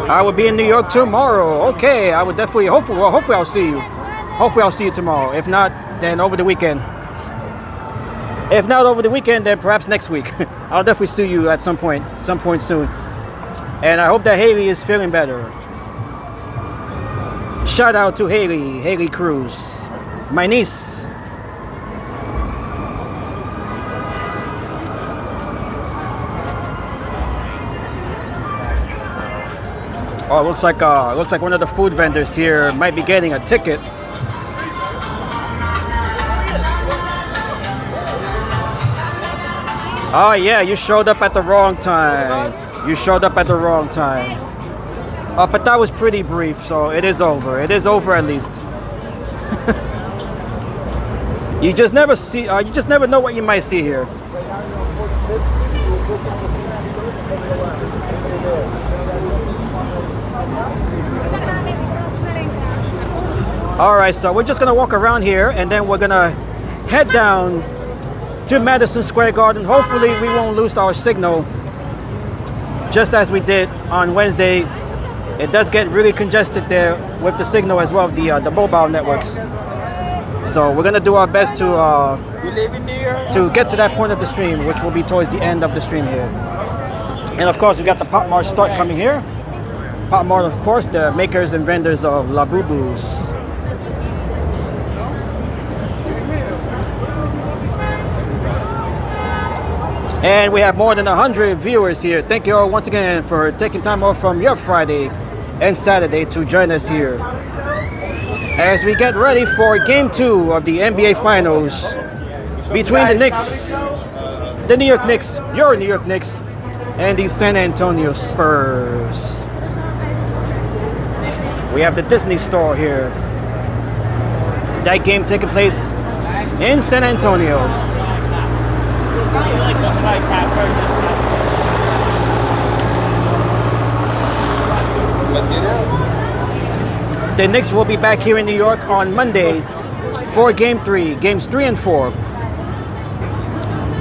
I will be in New York tomorrow. Okay, I would definitely, hopefully I'll see you. Hopefully I'll see you tomorrow. If not, then over the weekend. If not over the weekend, then perhaps next week. I'll definitely see you at some point soon. And I hope that Haley is feeling better. Shout out to Haley Cruz, my niece. Oh, looks like one of the food vendors here might be getting a ticket. Oh yeah, you showed up at the wrong time. You showed up at the wrong time. But that was pretty brief, so it is over. It is over at least. You just never see. You just never know what you might see here. All right, so we're just gonna walk around here, and then we're gonna head down to Madison Square Garden. Hopefully, we won't lose our signal, just as we did on Wednesday. It does get really congested there with the signal as well, the mobile networks. So we're gonna do our best to get to that point of the stream, which will be towards the end of the stream here. And of course, we got the Pop Mart start coming here. Pop Mart, of course, the makers and vendors of La Boo Boos. And we have more than 100 viewers here. Thank you all once again for taking time off from your Friday and Saturday to join us here as we get ready for Game 2 of the NBA Finals between the Knicks, the New York Knicks, your New York Knicks, and the San Antonio Spurs. We have the Disney store here. That game taking place in San Antonio. The Knicks will be back here in New York on Monday for Games 3 and 4.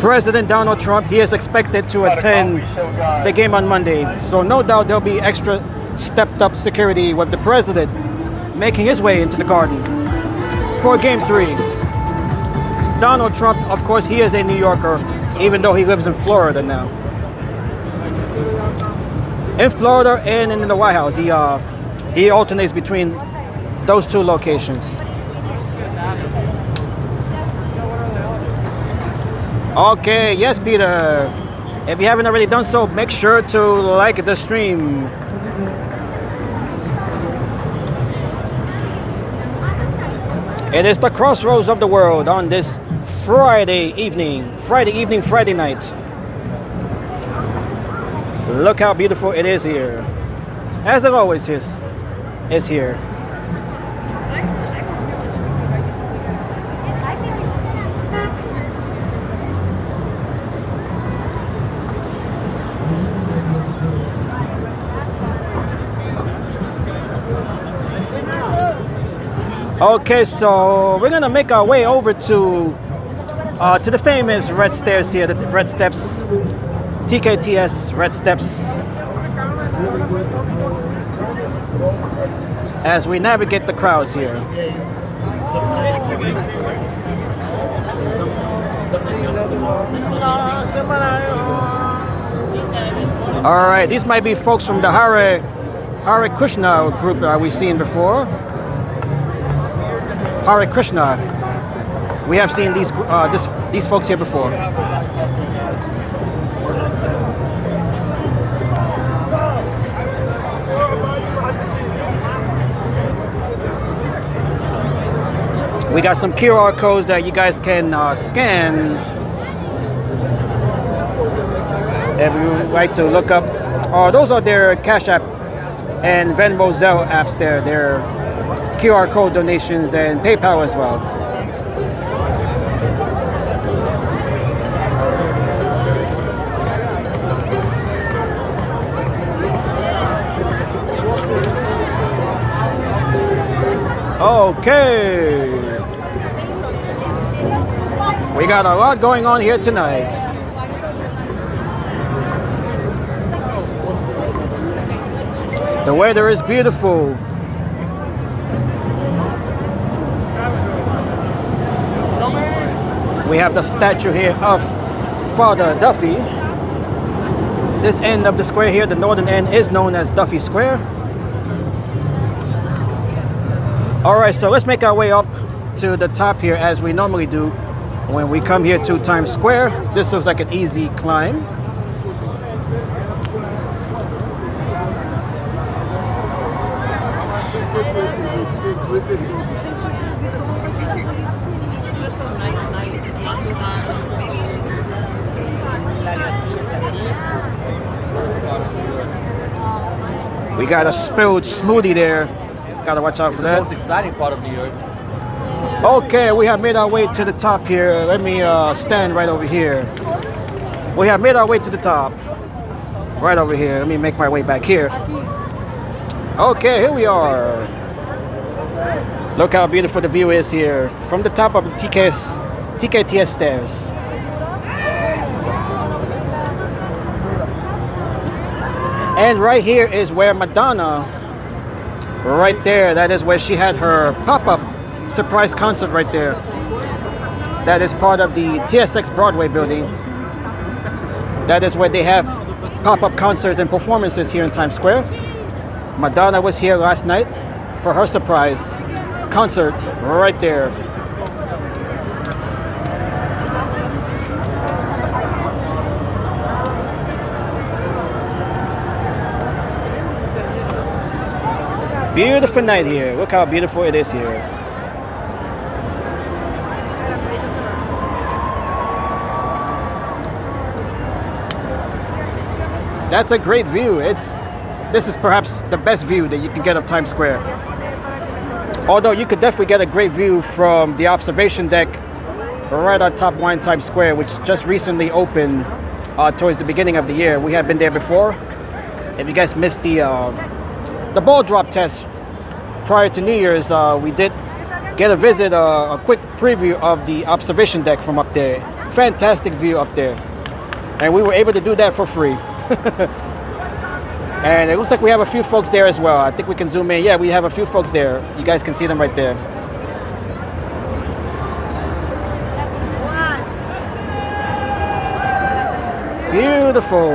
President Donald Trump, he is expected to attend the game on Monday, so no doubt there'll be extra stepped up security with the president making his way into the garden for Game 3. Donald Trump, of course, he is a New Yorker, even though he lives in Florida now. In Florida and in the White House, he alternates between those two locations. Okay, yes, Peter. If you haven't already done so, make sure to like the stream. It is the crossroads of the world on this Friday night. Look how beautiful it is here. As it always is here. Okay, so we're gonna make our way over to the famous red stairs here, the red steps, TKTS red steps, as we navigate the crowds here. All right, these might be folks from the Hare Krishna group we've seen before. Hare Krishna. We have seen these folks here before. We got some QR codes that you guys can scan if you would like to look up. Those are their Cash App and Venmo Zelle apps there. Their QR code donations and PayPal as well. Okay. We got a lot going on here tonight. The weather is beautiful. We have the statue here of Father Duffy. This end of the square here, the northern end, is known as Duffy Square. Alright, so let's make our way up to the top here as we normally do when we come here to Times Square. This looks like an easy climb. We got a spilled smoothie there. Gotta watch out for that. The most exciting part of New York. Okay, we have made our way to the top here. Let me stand right over here. We have made our way to the top. Right over here. Let me make my way back here. Okay, here we are. Look how beautiful the view is here from the top of the TKTS stairs. And right here is where Madonna, right there, that is where she had her pop-up surprise concert right there. That is part of the TSX Broadway building. That is where they have pop-up concerts and performances here in Times Square. Madonna was here last night for her surprise concert right there. Beautiful night here. Look how beautiful it is here. That's a great view. This is perhaps the best view that you can get of Times Square. Although you could definitely get a great view from the observation deck right on top one Times Square, which just recently opened towards the beginning of the year. We have been there before. If you guys missed the ball drop test prior to New Year's, we did get a visit, a quick preview of the observation deck from up there. Fantastic view up there. And we were able to do that for free. And it looks like we have a few folks there as well. I think we can zoom in. Yeah, we have a few folks there. You guys can see them right there. Beautiful.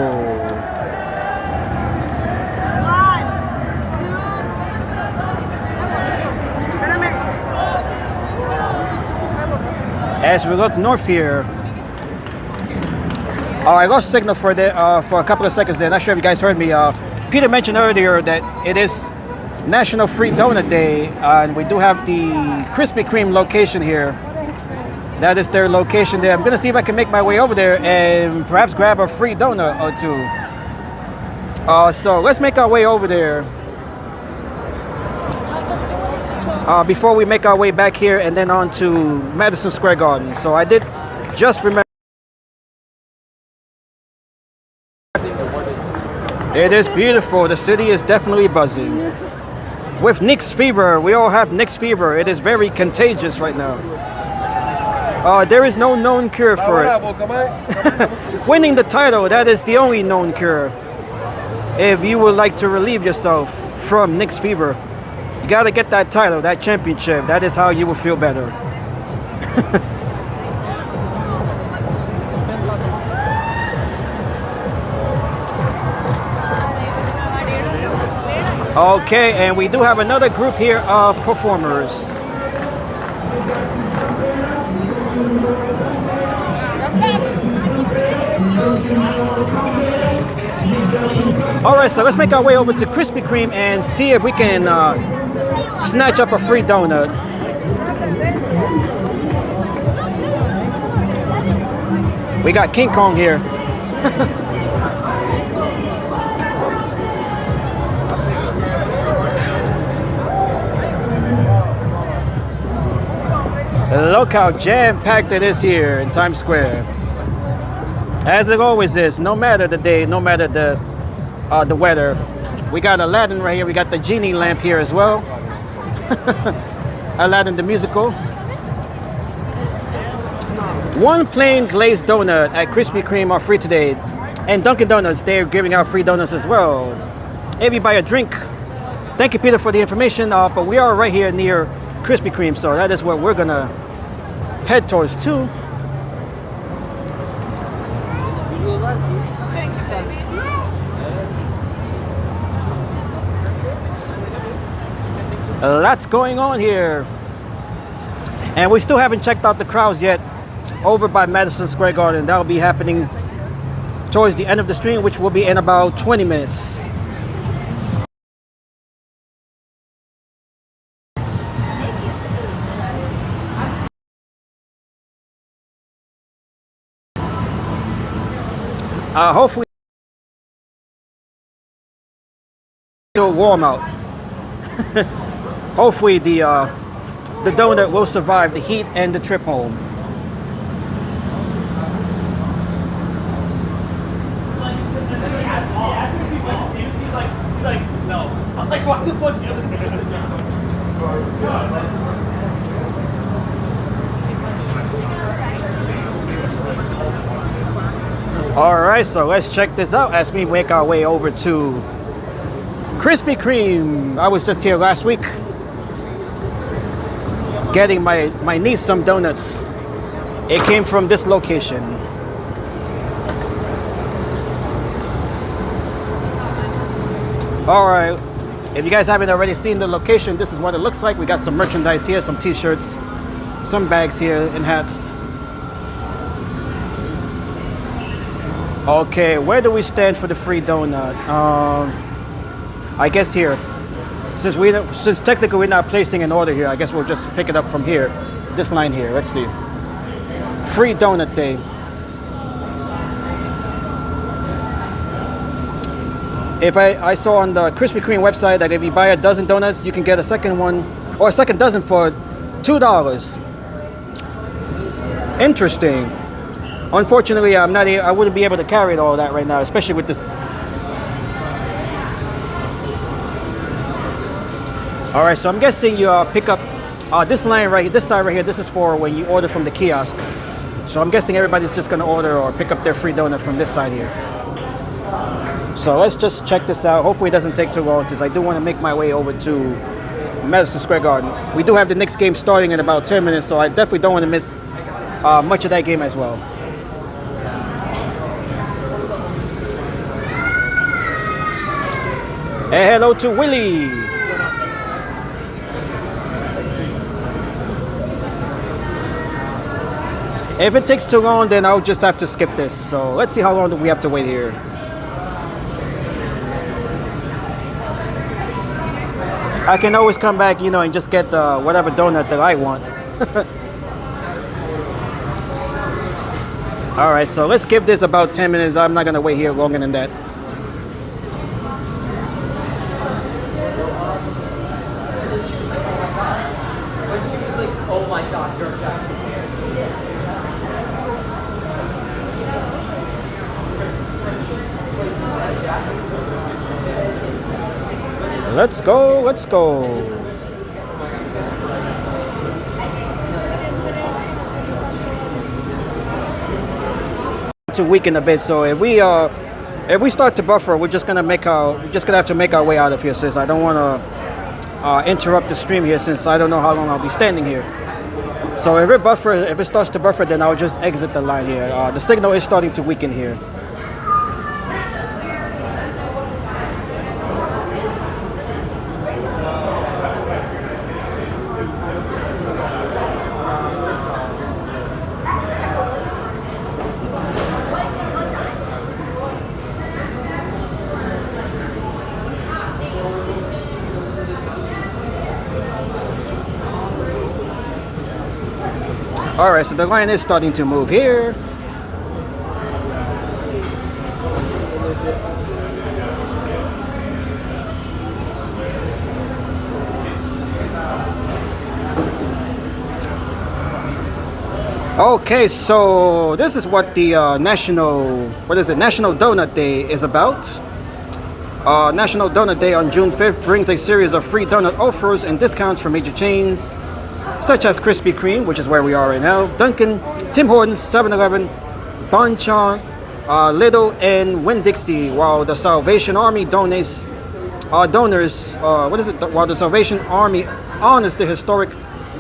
As we look north here, I lost signal for a couple of seconds there. Not sure if you guys heard me. Peter mentioned earlier that it is National Free Donut Day, and we do have the Krispy Kreme location here. That is their location there. I'm gonna see if I can make my way over there and perhaps grab a free donut or two. So let's make our way over there. Before we make our way back here and then on to Madison Square Garden. So I did just remember. It is beautiful. The city is definitely buzzing. With Knicks fever, we all have Knicks fever. It is very contagious right now. There is no known cure for it. Winning the title, that is the only known cure. If you would like to relieve yourself from Knicks fever, you gotta get that title, that championship. That is how you will feel better. Okay, and we do have another group here of performers. Alright, so let's make our way over to Krispy Kreme and see if we can snatch up a free donut. We got King Kong here. Look how jam-packed it is here in Times Square. As it always is, no matter the day, no matter the weather. We got Aladdin right here. We got the genie lamp here as well. Aladdin the Musical. One plain glazed donut at Krispy Kreme are free today. And Dunkin' Donuts, they're giving out free donuts as well. If you buy a drink, thank you, Peter, for the information. But we are right here near Krispy Kreme, so that is what we're gonna head towards too. Lots going on here. And we still haven't checked out the crowds yet over by Madison Square Garden. That'll be happening towards the end of the stream, which will be in about 20 minutes. Hopefully it'll warm out. Hopefully the donut will survive the heat and the trip home. Alright, so let's check this out as we make our way over to Krispy Kreme. I was just here last week getting my niece some donuts. It came from this location. Alright, if you guys haven't already seen the location, this is what it looks like. We got some merchandise here, some t-shirts, some bags here, and hats. Okay, where do we stand for the free donut? I guess here. Since technically we're not placing an order here, I guess we'll just pick it up from here. This line here, let's see. Free donut day. If I saw on the Krispy Kreme website that if you buy a dozen donuts, you can get a second one, or a second dozen for $2. Interesting. Unfortunately, I wouldn't be able to carry all that right now, especially with this. All right, so I'm guessing you pick up this line right, this side right here. This is for when you order from the kiosk. So I'm guessing everybody's just gonna order or pick up their free donut from this side here. So let's just check this out. Hopefully it doesn't take too long, since I do want to make my way over to Madison Square Garden. We do have the Knicks game starting in about 10 minutes, so I definitely don't want to miss much of that game as well. And hello to Willie. If it takes too long, then I'll just have to skip this. So let's see how long do we have to wait here. I can always come back, and just get whatever donut that I want. All right, so let's give this about 10 minutes. I'm not gonna wait here longer than that. When she was like, oh my gosh, you're Jackson. Let's go, let's go. To weaken a bit, so if we start to buffer, we're just gonna have to make our way out of here, since I don't want to interrupt the stream here, since I don't know how long I'll be standing here. So if it starts to buffer, then I'll just exit the line here. The signal is starting to weaken here. All right, so the line is starting to move here. Okay, so this is what the National Donut Day is about. National Donut Day on June 5th brings a series of free donut offers and discounts from major chains. such as Krispy Kreme, which is where we are right now, Dunkin', Tim Hortons, 7-Eleven, Bonchon, Lidl, and Winn-Dixie, while the Salvation Army while the Salvation Army honors the historic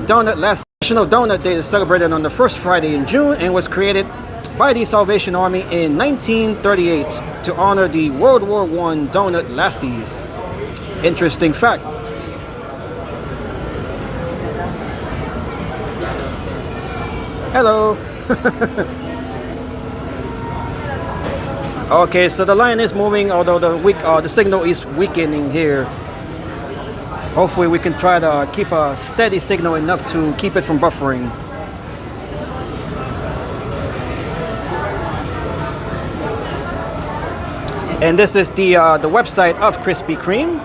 donut last National Donut Day is celebrated on the first Friday in June and was created by the Salvation Army in 1938 to honor the World War I donut lassies. Interesting fact. Hello. Okay, so the line is moving, although the signal is weakening here. Hopefully we can try to keep a steady signal enough to keep it from buffering. And this is the website of Krispy Kreme.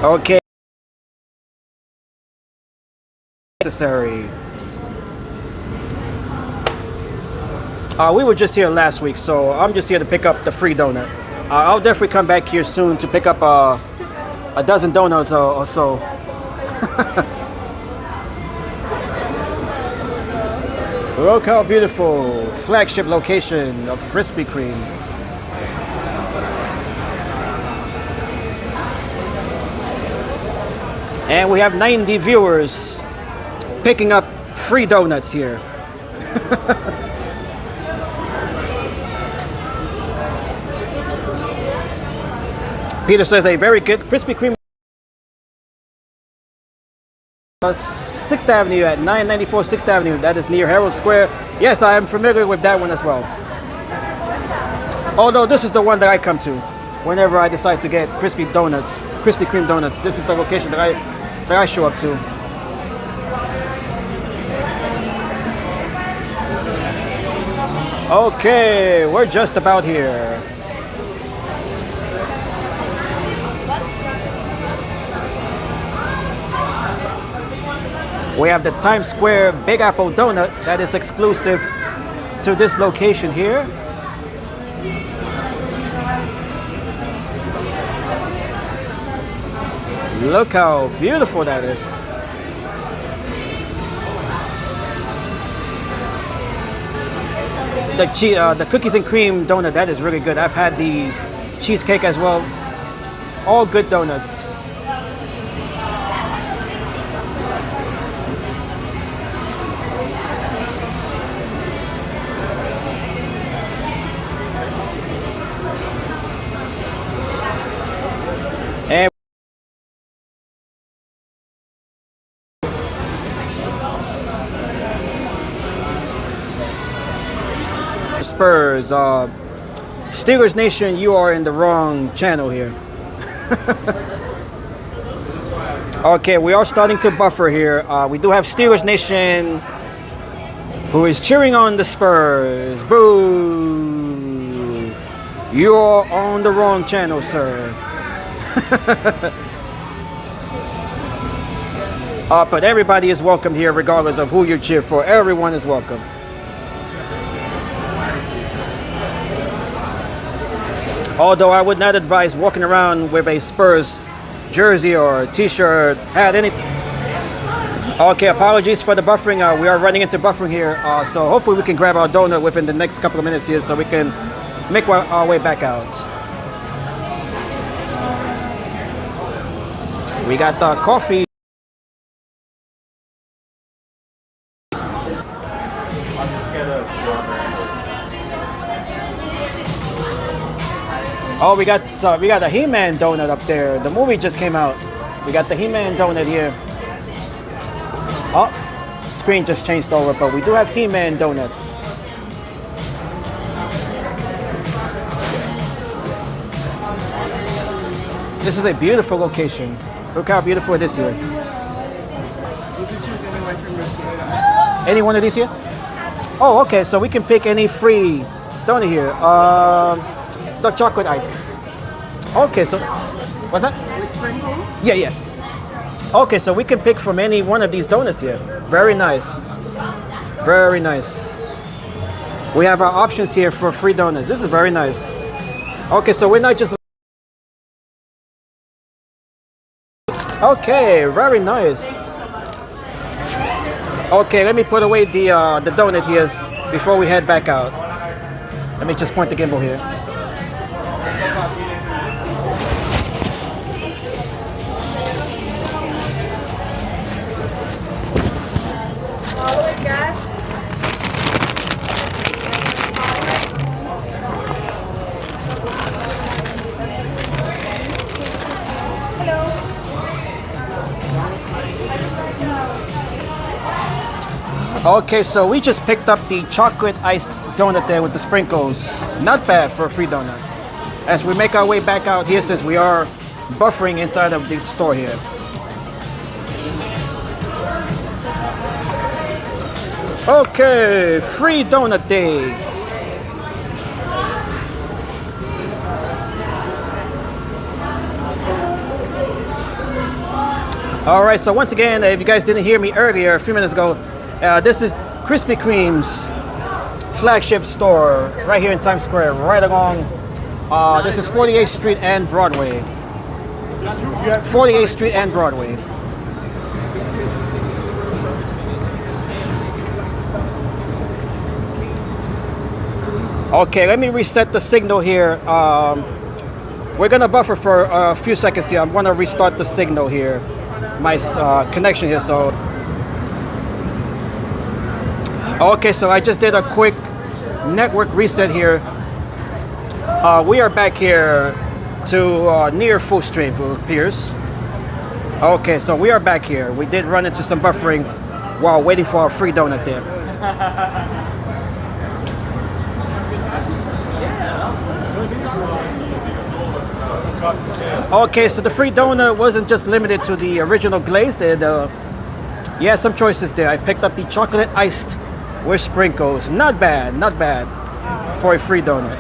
Okay. Necessary. We were just here last week, so I'm just here to pick up the free donut. I'll definitely come back here soon to pick up a dozen donuts or so. Look how beautiful. Flagship location of Krispy Kreme. And we have 90 viewers picking up free donuts here. Peter says a very good Krispy Kreme. 6th Avenue at 994 6th Avenue. That is near Herald Square. Yes, I am familiar with that one as well. Although this is the one that I come to whenever I decide to get Krispy Kreme donuts. This is the location that I show up to. Okay, we're just about here. We have the Times Square Big Apple donut that is exclusive to this location here. Look how beautiful that is. The cookies and cream donut, that is really good. I've had the cheesecake as well. All good donuts. And Spurs, Steelers Nation, you are in the wrong channel here. Okay, we are starting to buffer here. We do have Steelers Nation who is cheering on the Spurs. Boo! You are on the wrong channel, sir. But everybody is welcome here regardless of who you cheer for. Everyone is welcome. Although I would not advise walking around with a Spurs jersey or t-shirt, hat, anything. Okay, apologies for the buffering. We are running into buffering here. So hopefully we can grab our donut within the next couple of minutes here so we can make our way back out. We got the coffee. Oh, we got a He-Man donut up there. The movie just came out. We got the He-Man donut here. Oh, screen just changed over, but we do have He-Man donuts. This is a beautiful location. Look how beautiful it is here. You can choose any one from this one. Any one of these here? Oh, okay. So we can pick any free donut here. The chocolate iced. Okay, so what's that? With sprinkle. Yeah, yeah. Okay, so we can pick from any one of these donuts here. Very nice. Very nice. We have our options here for free donuts. This is very nice. Okay, so we're not just... Okay, very nice. Okay, let me put away the donut here before we head back out. Let me just point the gimbal here. Okay, so we just picked up the chocolate iced donut there with the sprinkles. Not bad for a free donut. As we make our way back out here, since we are buffering inside of the store here. Okay, free donut day. All right, so once again, if you guys didn't hear me earlier, a few minutes ago, this is Krispy Kreme's flagship store right here in Times Square, right along, this is 48th Street and Broadway. 48th Street and Broadway. Okay, let me reset the signal here. We're gonna buffer for a few seconds here. I'm gonna restart the signal here. My connection here, so. Okay, so I just did a quick network reset here. We are back here to near full stream, it appears. Okay, so we are back here. We did run into some buffering while waiting for our free donut there. Okay, so the free donut wasn't just limited to the original glaze. Yeah, some choices there. I picked up the chocolate iced with sprinkles. Not bad, not bad for a free donut.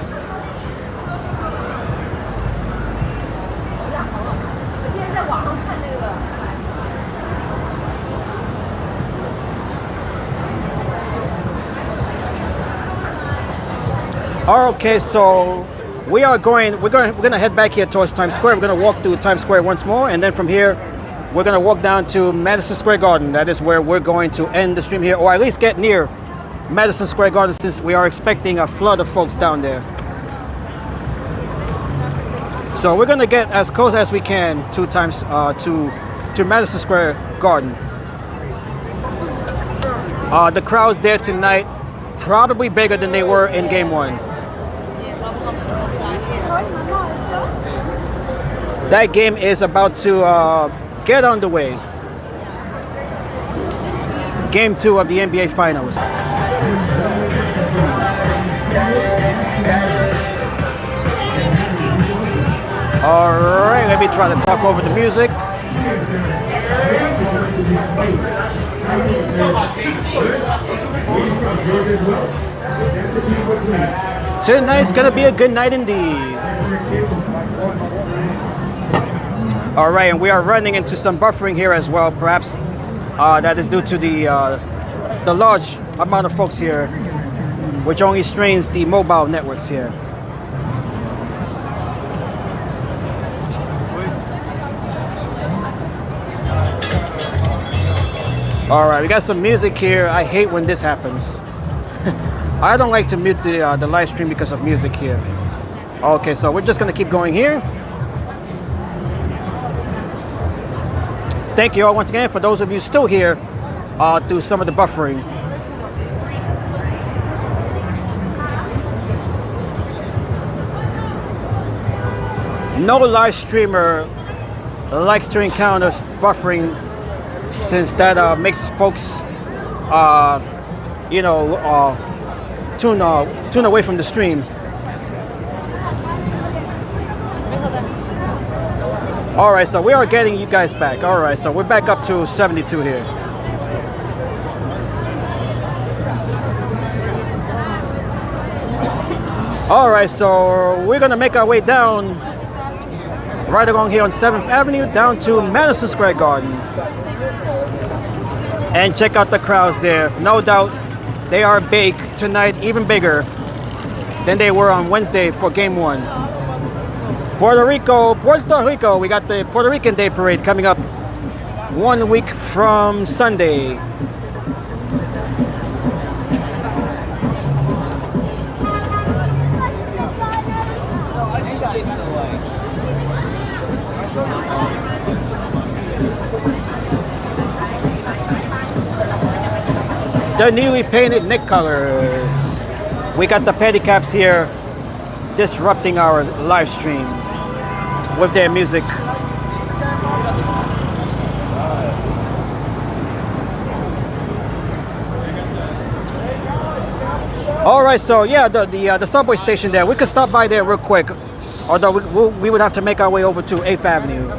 Okay, so we're gonna head back here towards Times Square. We're gonna walk through Times Square once more, and then from here we're gonna walk down to Madison Square Garden. That is where we're going to end the stream here, or at least get near Madison Square Garden, since we are expecting a flood of folks down there. So we're gonna get as close as we can to Madison Square Garden. The crowds there tonight probably bigger than they were in Game 1. That game is about to get underway. Game 2 of the NBA Finals. Alright, let me try to talk over the music. Tonight's gonna be a good night indeed. Alright, and we are running into some buffering here as well. Perhaps that is due to the large amount of folks here, which only strains the mobile networks here. Alright, we got some music here. I hate when this happens. I don't like to mute the live stream because of music here. Okay, so we're just gonna keep going here. Thank you all once again for those of you still here through some of the buffering. No live streamer likes to encounter buffering, since that makes folks, tune away from the stream. All right, so we are getting you guys back. All right, so we're back up to 72 here. All right, so we're gonna make our way down right along here on 7th Avenue down to Madison Square Garden. And check out the crowds there. No doubt they are big tonight, even bigger than they were on Wednesday for Game 1. Puerto Rico, we got the Puerto Rican Day Parade coming up 1 week from Sunday. The newly painted Knicks colors. We got the pedicaps here disrupting our live stream with their music. All right, so yeah, the subway station there. We could stop by there real quick, although we would have to make our way over to 8th Avenue.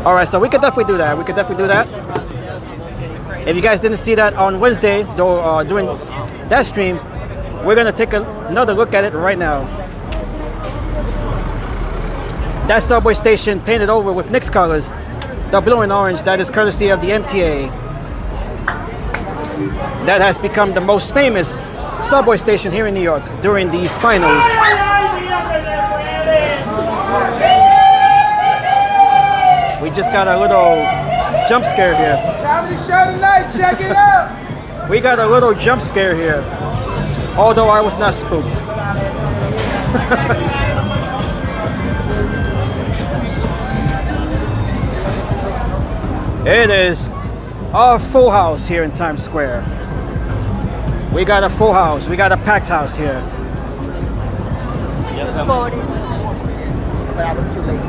All right, so we could definitely do that. We could definitely do that. If you guys didn't see that on Wednesday, though, during that stream, we're gonna take another look at it right now. That subway station painted over with Knicks colors, the blue and orange, that is courtesy of the MTA. That has become the most famous subway station here in New York during these finals. We just got a little jump scare here. Comedy show tonight, check it out. We got a little jump scare here, although I was not spooked. It is a full house here in Times Square. We got a full house. We got a packed house here. But I was too late.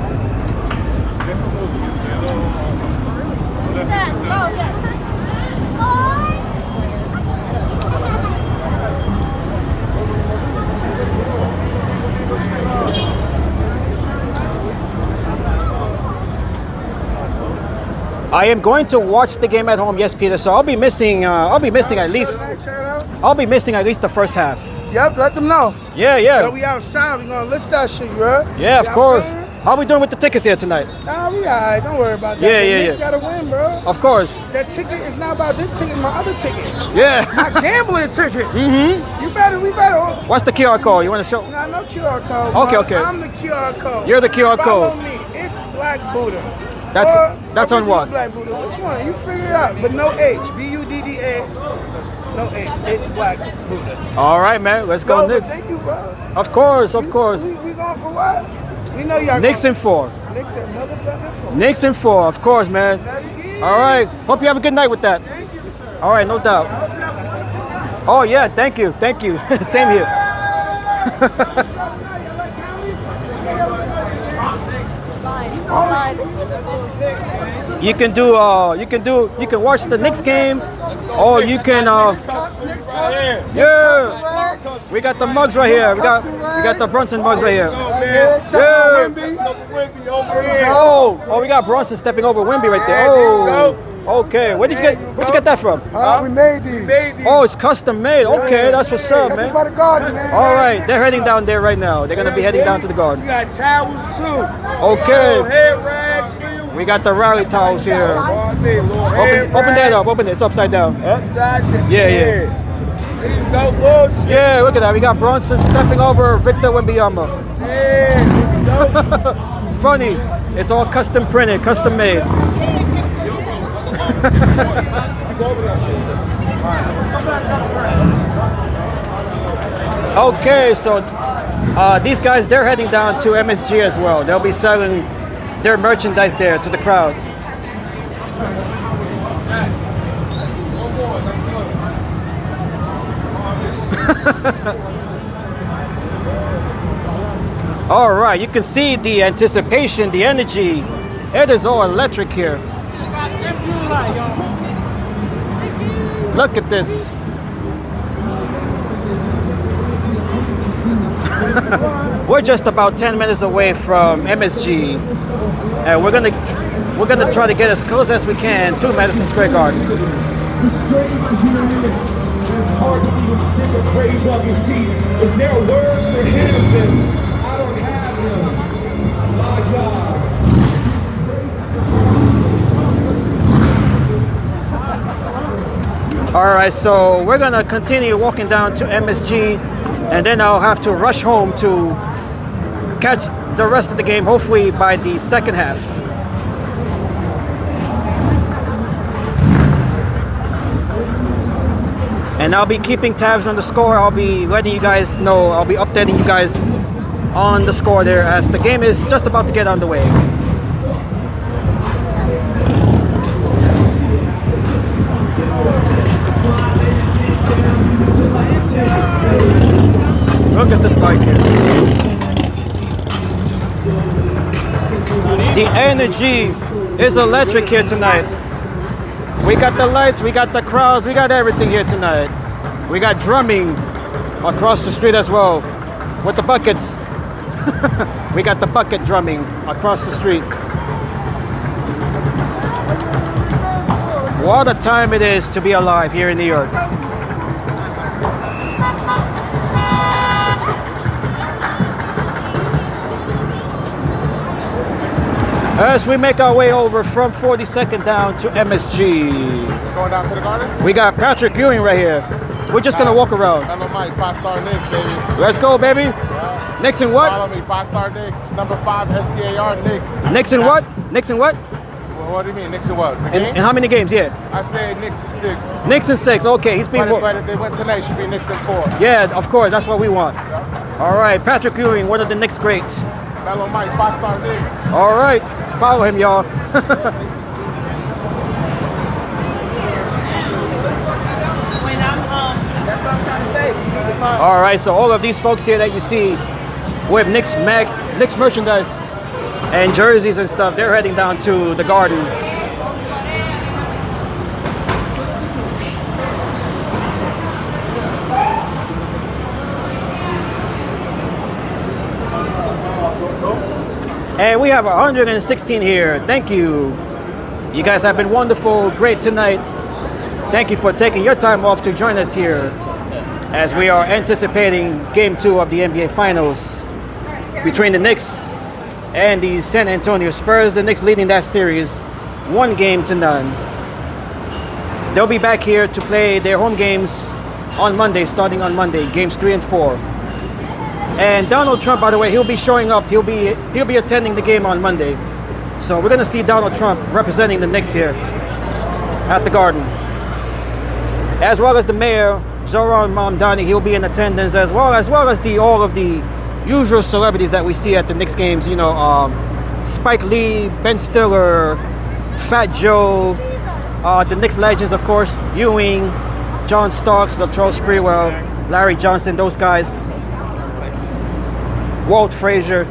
I am going to watch the game at home, yes, Peter. So I'll be missing at least the first half. Yep, let them know. Yeah. Yo, we outside, we gonna list that shit, you heard? Yeah, of course. How we doing with the tickets here tonight? Nah, we alright, don't worry about that. Yeah. Knicks gotta win, bro. Of course. That ticket is not about this ticket, my other ticket. Yeah. My gambling ticket. Mm-hmm. We better. What's the QR code? You want to show? Nah, no QR code. Okay. I'm the QR code. You're the QR Follow code. me. It's Black Buddha. That's on what? Black Buddha. Which one? You figure it out. But no H. B-U-D-D-A. No H. It's Black Buddha. All right, man. Let's go, Knicks. Thank you, bro. Of course. We going for what? We know y'all. Knicks in 4. Knicks in motherfucking 4. Knicks in 4, of course, man. Let's get it. All right. Hope you have a good night with that. Thank you, sir. All right, no doubt. I hope you have a wonderful night. Oh yeah, thank you. Same here. You can watch the Knicks game, or you can we got the mugs right here. We got the Brunson mugs right here. Oh, we got Bronson stepping over Wimby right there. Oh, okay. Where'd you get that from? We made these. Oh, it's custom made. Okay, that's what's up, man. By the garden, man. All right, they're heading down there right now. They're gonna be heading down to the garden. We got towels too. Okay. Head rags for you. We got the rally towels here. Open that up. Open it. It's upside down. Upside down. Yeah. No bullshit. Yeah, look at that. We got Bronson stepping over Victor Wembanyama. Yeah. Funny. It's all custom printed, custom made. Okay, so these guys, they're heading down to MSG as well. They'll be selling their merchandise there to the crowd. All right, you can see the anticipation, the energy. It is all electric here. Look at this. We're just about 10 minutes away from MSG, and we're gonna try to get as close as we can to Madison Square Garden. It's hard to even sing a praise while you see. If there are words for him, then I don't have them. My God. All right, so we're gonna continue walking down to MSG, and then I'll have to rush home to catch the rest of the game, hopefully by the second half. And I'll be keeping tabs on the score. I'll be letting you guys know, I'll be updating you guys on the score there as the game is just about to get underway. Look at the side here. The energy is electric here tonight. We got the lights, we got the crowds, we got everything here tonight. We got drumming across the street as well with the buckets. We got the bucket drumming across the street. What a time it is to be alive here in New York. As we make our way over from 42nd down to MSG. Going down to the garden? We got Patrick Ewing right here. We're just gonna walk around. Hello, Mike. 5-star Knicks, baby. Let's go, baby. Yeah. Knicks and what? Follow me. 5-star Knicks. Number 5 STAR Knicks. Knicks and what? Knicks and what? Well, what do you mean? Knicks and what? The game? And how many games? Yeah. I say Knicks and 6. Knicks and 6. Okay, he's being. But if they win tonight, it should be Knicks and 4. Yeah, of course. That's what we want. All right, Patrick Ewing, one of the Knicks greats. Hello, Mike. 5-star Knicks. All right, follow him, y'all. That's what I'm trying to say. All right, so all of these folks here that you see with Knicks merchandise and jerseys and stuff, they're heading down to the garden. And we have 116 here. Thank you. You guys have been wonderful, great tonight. Thank you for taking your time off to join us here as we are anticipating Game 2 of the NBA Finals between the Knicks and the San Antonio Spurs. The Knicks leading that series 1-0. They'll be back here to play their home games on Monday, starting on Monday, games 3 and 4. And Donald Trump, by the way, he'll be showing up. He'll be attending the game on Monday. So we're gonna see Donald Trump representing the Knicks here at the Garden, as well as the mayor Zoran Mamdani. He'll be in attendance as well as all of the usual celebrities that we see at the Knicks games. You know, Spike Lee, Ben Stiller, Fat Joe, the Knicks legends, of course, Ewing, John Starks, Latrell Sprewell, Larry Johnson, those guys. Walt Frazier.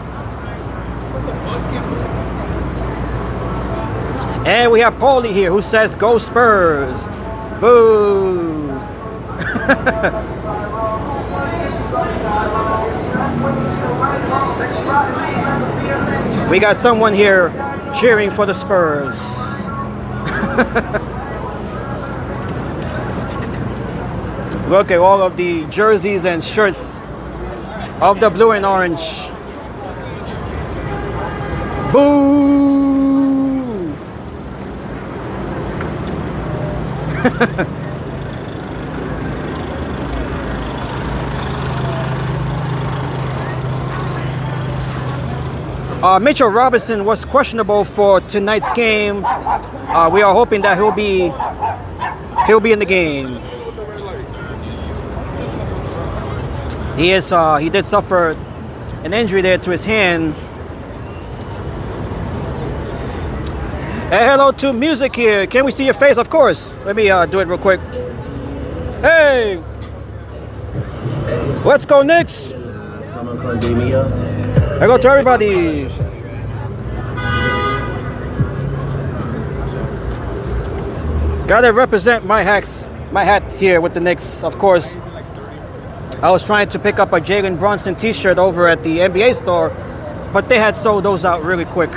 And we have Paulie here who says, "Go Spurs." Boo. We got someone here cheering for the Spurs. Look at all of the jerseys and shirts of the blue and orange. Boo! Mitchell Robinson was questionable for tonight's game. We are hoping that he'll be in the game. He did suffer an injury there to his hand. Hey, hello to Music here. Can we see your face? Of course. Let me do it real quick. Hey! Let's go, Knicks! Hello to everybody. Gotta represent my hat here with the Knicks, of course. I was trying to pick up a Jalen Brunson t-shirt over at the NBA store, but they had sold those out really quick.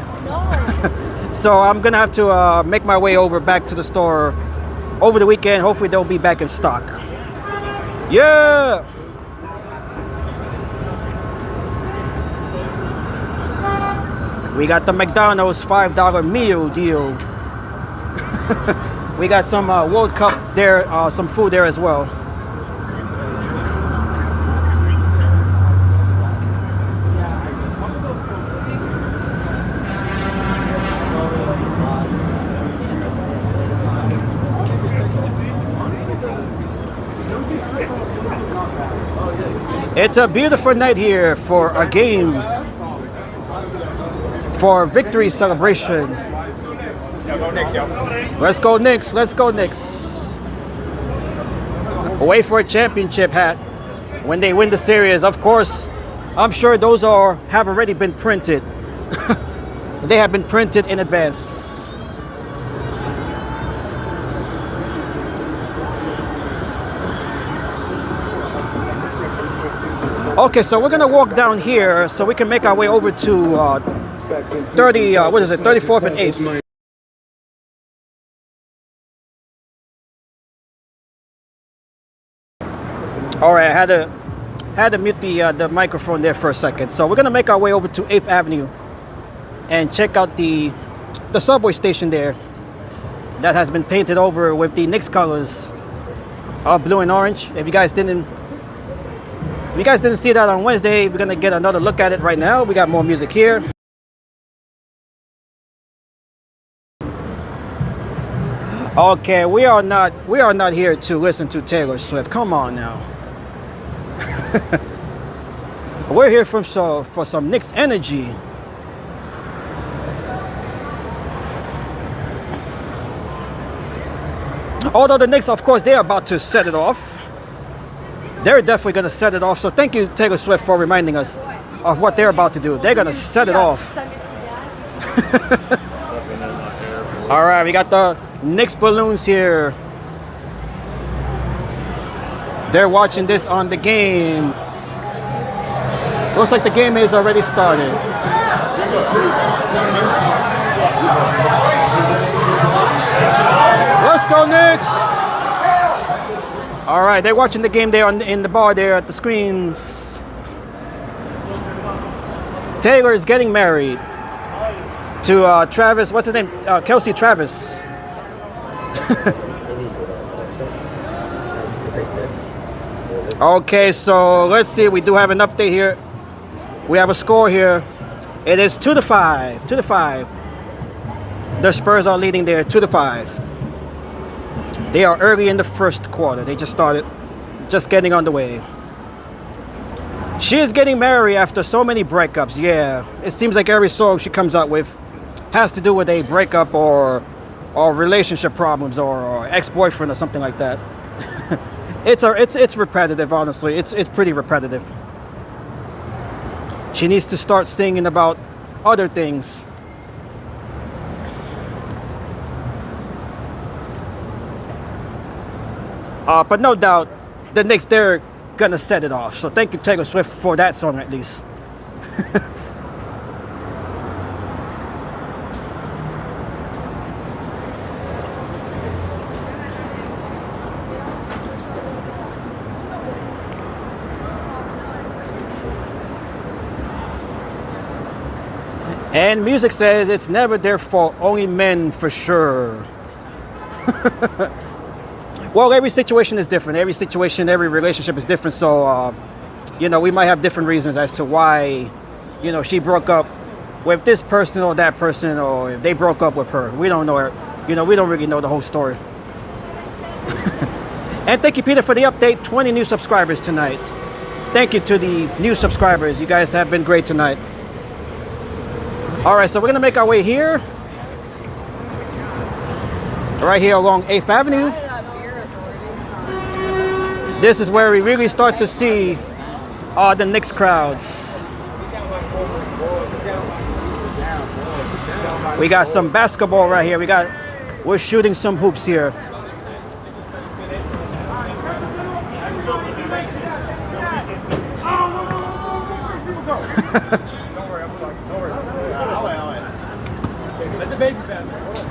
So I'm gonna have to make my way back to the store over the weekend. Hopefully they'll be back in stock. Yeah! We got the McDonald's $5 meal deal. We got some World Cup there, some food there as well. It's a beautiful night here for a game, for victory celebration. Let's go Knicks, let's go Knicks. Away for a championship hat when they win the series. Of course, I'm sure those have already been printed. They have been printed in advance. Okay, so we're gonna walk down here so we can make our way over to 34th and 8th. All right, I had to mute the microphone there for a second. So we're gonna make our way over to 8th Avenue and check out the subway station there that has been painted over with the Knicks colors of blue and orange. If you guys didn't see that on Wednesday, we're gonna get another look at it right now. We got more music here. Okay, we are not here to listen to Taylor Swift. Come on now. We're here for some Knicks energy. Although the Knicks, of course, they're about to set it off. They're definitely going to set it off. So thank you, Taylor Swift, for reminding us of what they're about to do. They're going to set it off. All right, we got the Knicks balloons here. They're watching this on the game. Looks like the game is already started. Let's go, Knicks! All right, they're watching the game there in the bar there at the screens. Taylor is getting married to Travis. What's his name? Kelsey Travis. Okay, so let's see. We do have an update here. We have a score here. It is 2-5. 2-5. The Spurs are leading there 2-5. They are early in the first quarter. They just started, just getting on the way. She is getting married after so many breakups. Yeah, it seems like every song she comes out with has to do with a breakup or relationship problems or ex-boyfriend or something like that. It's repetitive, honestly. It's pretty repetitive. She needs to start singing about other things. But no doubt, the Knicks, they're gonna set it off. So thank you, Taylor Swift, for that song at least. And music says it's never their fault, only men for sure. Well, every situation is different. Every situation, every relationship is different. So, you know, we might have different reasons as to why, you know, she broke up with this person or that person, or if they broke up with her. We don't know her. You know, we don't really know the whole story. And thank you, Peter, for the update. 20 new subscribers tonight. Thank you to the new subscribers. You guys have been great tonight. All right, so we're going to make our way here. Right here along 8th Avenue. This is where we really start to see the Knicks crowds. We got some basketball right here. We're shooting some hoops here. Let the baby pass.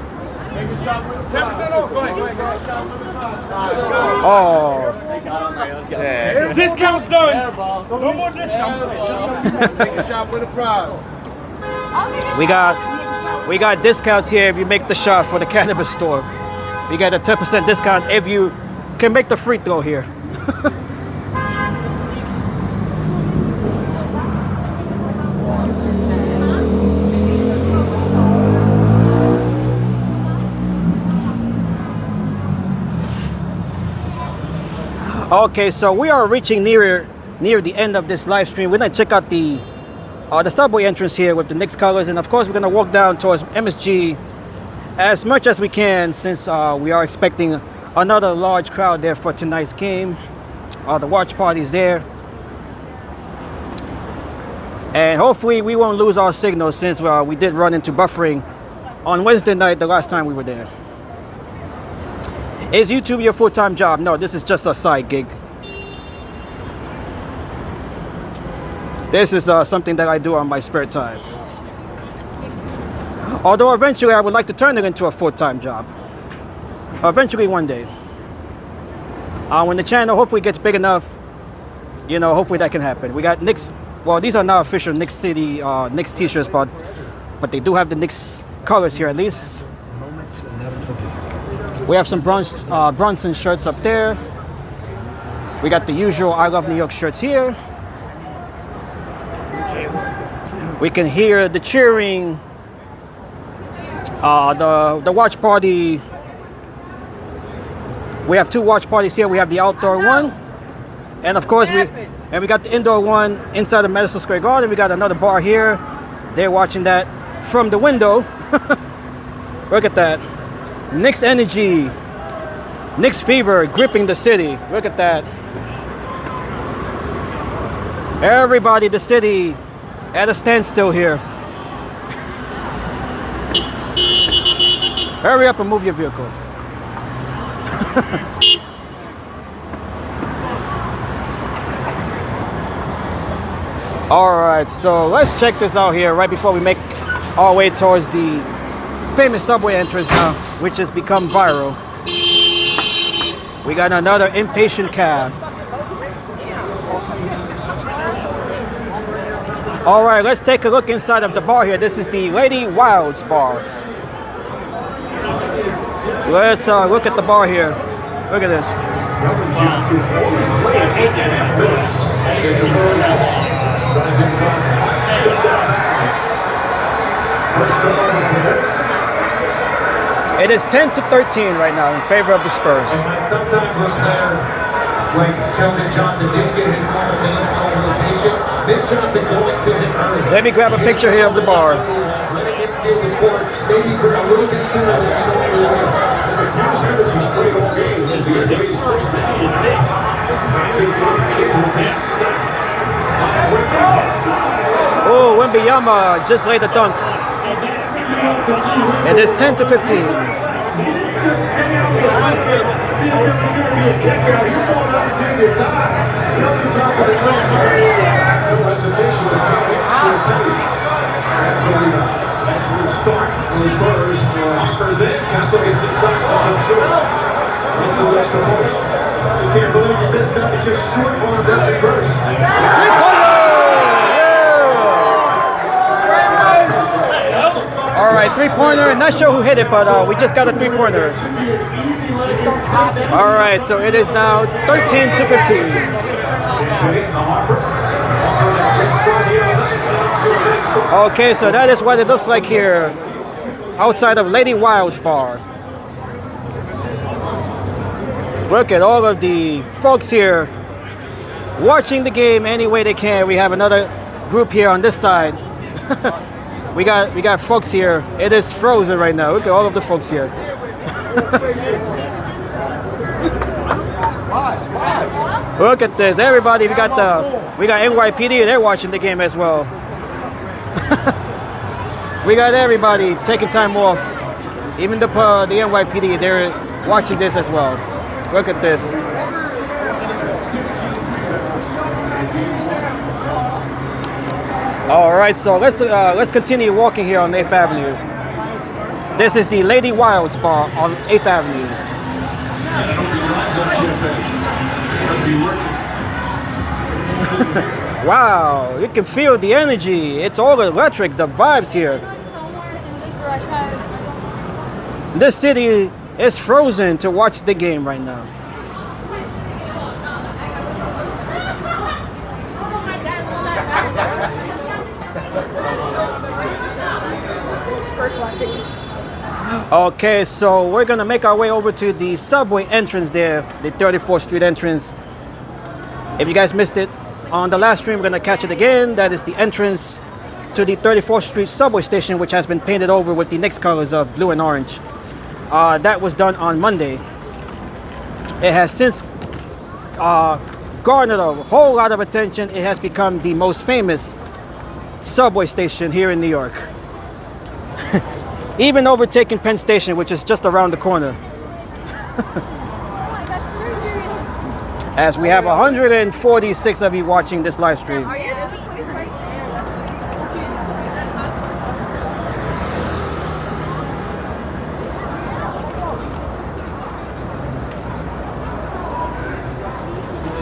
10% off. Go ahead. Oh. Yeah. Discount's done. No more discount. Take a shot with a prize. We got discounts here if you make the shot for the cannabis store. You get a 10% discount if you can make the free throw here. Okay, so we are reaching near the end of this live stream. We're gonna check out the subway entrance here with the Knicks colors, and of course we're gonna walk down towards MSG as much as we can, since we are expecting another large crowd there for tonight's game. The watch party's there, and hopefully we won't lose our signal, since we did run into buffering on Wednesday night the last time we were there. Is YouTube your full-time job? No, this is just a side gig. This is something that I do on my spare time. Although eventually I would like to turn it into a full-time job. Eventually one day. When the channel hopefully gets big enough, you know, hopefully that can happen. We got Knicks, well, these are not official Knicks City, Knicks t-shirts, but they do have the Knicks colors here at least. Moments you'll never forget. We have some Bronson shirts up there. We got the usual I Love New York shirts here. We can hear the cheering, the watch party. We have two watch parties here. We have the outdoor one, and of course we got the indoor one inside the Madison Square Garden. We got another bar here. They're watching that from the window. Look at that. Knicks energy, Knicks fever gripping the city. Look at that. Everybody, the city at a standstill here. Hurry up and move your vehicle. All right, so let's check this out here right before we make our way towards the famous subway entrance now, which has become viral. We got another impatient cab. All right, let's take a look inside of the bar here. This is the Lady Wilds bar. Let's look at the bar here. Look at this. It is 10-13 right now in favor of the Spurs. Sometimes when a player like Kelvin Johnson didn't get his normal minutes on rotation, this Johnson going to him early. Let me grab a picture here of the bar. Letting him feel the court, maybe for a little bit sooner than he normally would. As a few seconds he's played all game, he's the NBA sixth man in Knicks. Oh, Wembanyama just laid a dunk. It is 10-15. Stark on the Spurs offers in. Castle gets inside, comes up short. It's a extra push. You can't believe you missed that. It's just short on that reverse. All right, three-pointer. Not sure who hit it, but we just got a three-pointer. All right, so it is now 13-15. Okay, so that is what it looks like here outside of Lady Wilds bar. Look at all of the folks here watching the game any way they can. We have another group here on this side. we got folks here. It is frozen right now. Look at all of the folks here. Look at this, everybody. We got NYPD. They're watching the game as well. We got everybody taking time off. Even the NYPD, they're watching this as well. Look at this. All right, so let's continue walking here on 8th Avenue. This is the Lady Wilds bar on 8th Avenue. Wow, you can feel the energy. It's all electric, the vibes here. This city is frozen to watch the game right now. Okay, so we're gonna make our way over to the subway entrance there, the 34th Street entrance. If you guys missed it on the last stream, we're gonna catch it again. That is the entrance to the 34th Street subway station, which has been painted over with the Knicks colors of blue and orange. That was done on Monday. It has since garnered a whole lot of attention. It has become the most famous subway station here in New York. Even overtaking Penn Station, which is just around the corner. As we have 146 of you watching this live stream.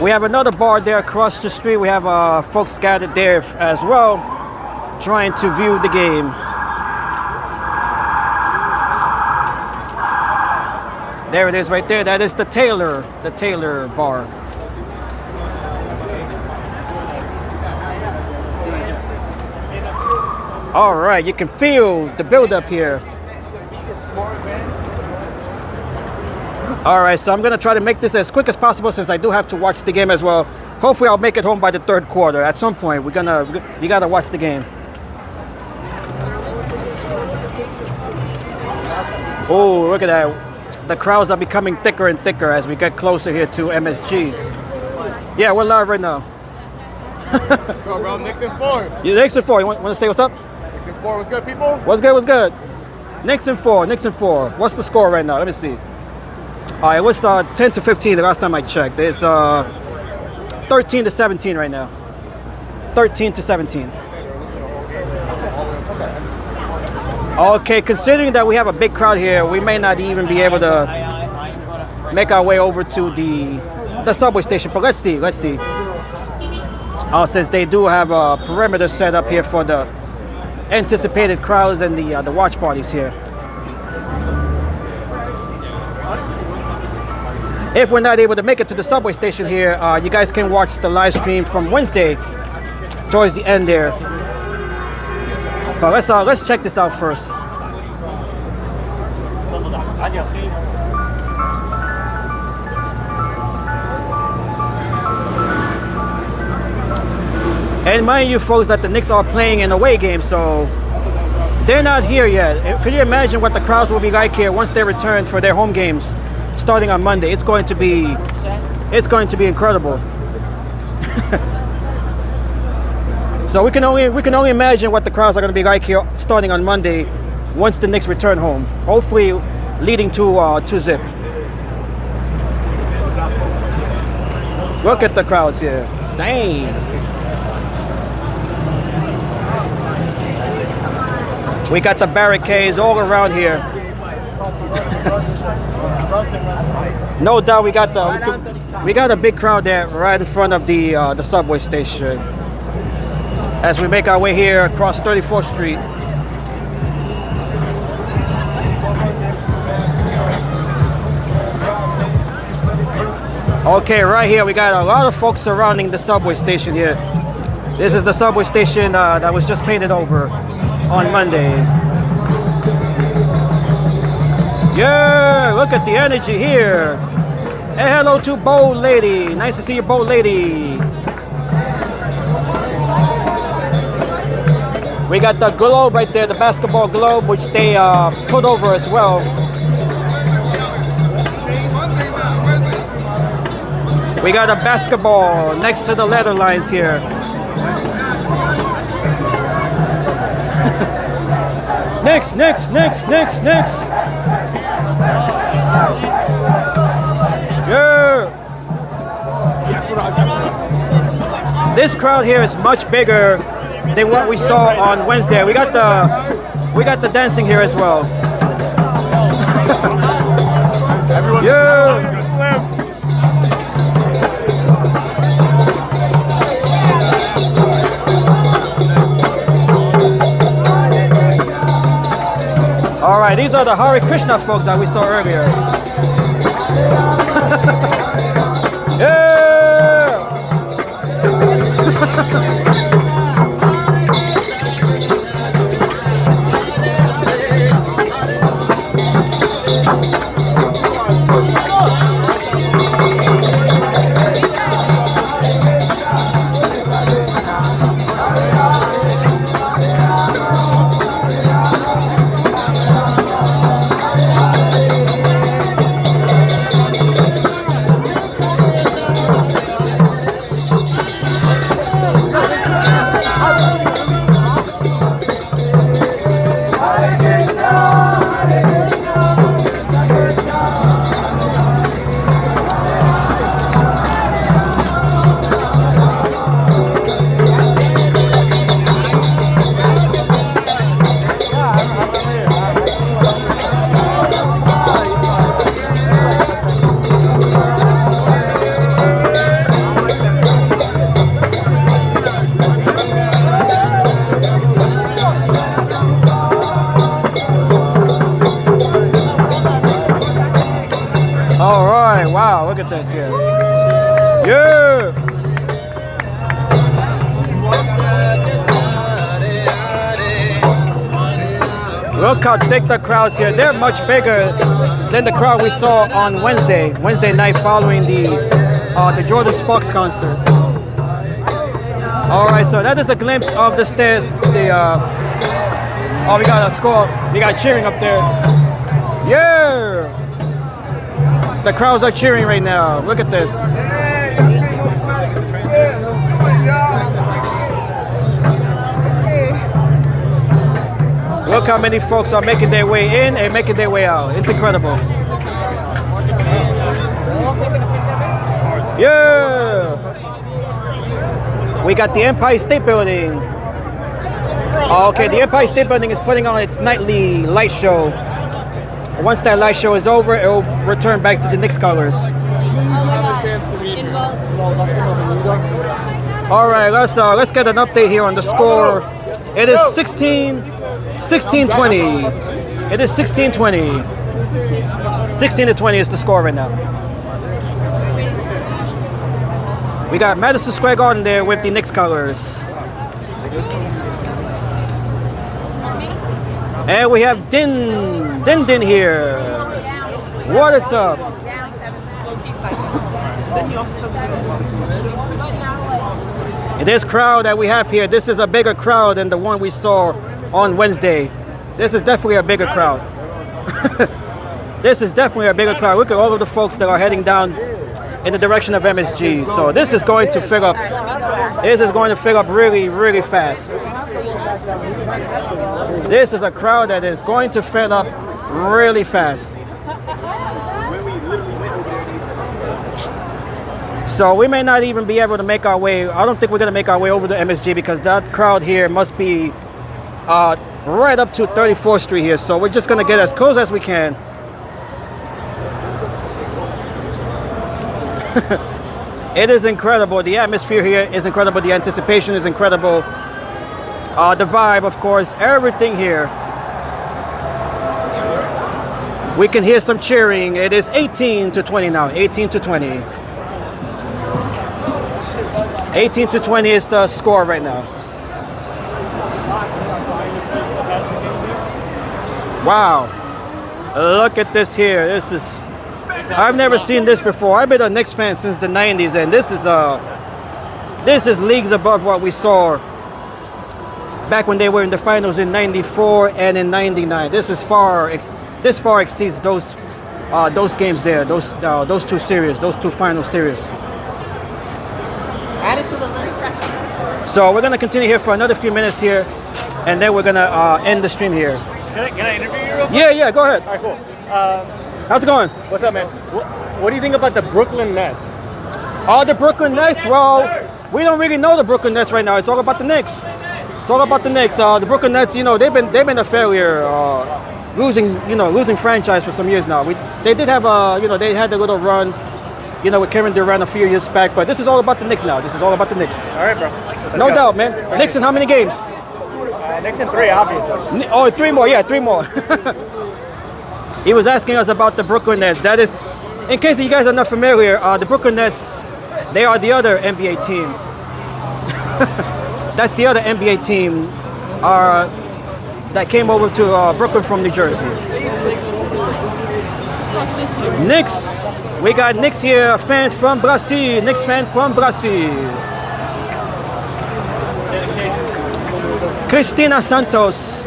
We have another bar there across the street. We have folks gathered there as well, trying to view the game. There it is right there. That is the Taylor bar. All right, you can feel the build-up here. All right, so I'm gonna try to make this as quick as possible since I do have to watch the game as well. Hopefully I'll make it home by the third quarter. At some point, you gotta watch the game. Oh, look at that. The crowds are becoming thicker and thicker as we get closer here to MSG. Yeah, we're live right now. Let's go, bro. Knicks in 4. You Knicks in 4. You want to say what's up? Knicks in 4. What's good, people? What's good? What's good? Knicks in 4. Knicks in 4. What's the score right now? Let me see. It was 10 to 15 the last time I checked. It's 13 to 17 right now. 13 to 17. Okay, considering that we have a big crowd here, we may not even be able to make our way over to the subway station. But let's see. Since they do have a perimeter set up here for the anticipated crowds and the watch parties here. If we're not able to make it to the subway station here, you guys can watch the live stream from Wednesday towards the end there. But let's check this out first. And mind you folks that the Knicks are playing an away game, so they're not here yet. Could you imagine what the crowds will be like here once they return for their home games starting on Monday? It's going to be incredible. So we can only imagine what the crowds are going to be like here starting on Monday once the Knicks return home. Hopefully leading to 2-zip. Look at the crowds here. Dang. We got the barricades all around here. No doubt we got a big crowd there right in front of the subway station. As we make our way here across 34th Street. Okay, right here we got a lot of folks surrounding the subway station here. This is the subway station that was just painted over on Monday. Yeah, look at the energy here. Hey, hello to Bold Lady. Nice to see you, Bold Lady. We got the globe right there, the basketball globe, which they put over as well. We got a basketball next to the letter lines here. Next. Yeah. This crowd here is much bigger than what we saw on Wednesday. We got the dancing here as well. Yeah. All right, these are the Hare Krishna folks that we saw earlier. Yeah! All right, wow, look at this here. Yeah! Look how thick the crowds here. They're much bigger than the crowd we saw on Wednesday night following the Jordan Sparks concert. All right, so that is a glimpse of the stairs. Oh, we got a score. We got cheering up there. Yeah! The crowds are cheering right now. Look at this. Look how many folks are making their way in and making their way out. It's incredible. Yeah! We got the Empire State Building. Okay, the Empire State Building is putting on its nightly light show. Once that light show is over, it will return back to the Knicks colors. All right, let's get an update here on the score. It is 16-20. It is 16-20. 16-20 is the score right now. We got Madison Square Garden there with the Knicks colors. And we have Din here. What is up? And this crowd that we have here, this is a bigger crowd than the one we saw on Wednesday. This is definitely a bigger crowd. This is definitely a bigger crowd. Look at all of the folks that are heading down in the direction of MSG. So this is going to fill up. This is going to fill up really, really fast. This is a crowd that is going to fill up really fast. So we may not even be able to make our way. I don't think we're going to make our way over to MSG because that crowd here must be right up to 34th Street here. So we're just going to get as close as we can. It is incredible. The atmosphere here is incredible. The anticipation is incredible. The vibe, of course, everything here. We can hear some cheering. It is 18-20 now. 18-20. 18-20 is the score right now. Wow. Look at this here. This is, I've never seen this before. I've been a Knicks fan since the 90s, and this is leagues above what we saw back when they were in the finals in 94 and in 99. This far exceeds those games there, those two series, those two final series. Add it to the list. So we're gonna continue here for another few minutes here, and then we're gonna end the stream here. Can I interview you real quick? Yeah, go ahead. All right, cool. How's it going? What's up, man? What do you think about the Brooklyn Nets? Oh, the Brooklyn Nets. Well, we don't really know the Brooklyn Nets right now. It's all about the Knicks. It's all about the Knicks. The Brooklyn Nets, you know, they've been a failure, losing franchise for some years now. They did have they had a little run, with Kevin Durant a few years back. But this is all about the Knicks now. This is all about the Knicks. All right, bro. No doubt, man. Knicks in how many games? Knicks in 3, obviously. Oh, 3 more. Yeah, 3 more. He was asking us about the Brooklyn Nets. That is, in case you guys are not familiar, the Brooklyn Nets, they are the other NBA team. That's the other NBA team that came over to Brooklyn from New Jersey. Knicks, we got Knicks here, a fan from Brazil. Knicks fan from Brazil. Cristina Santos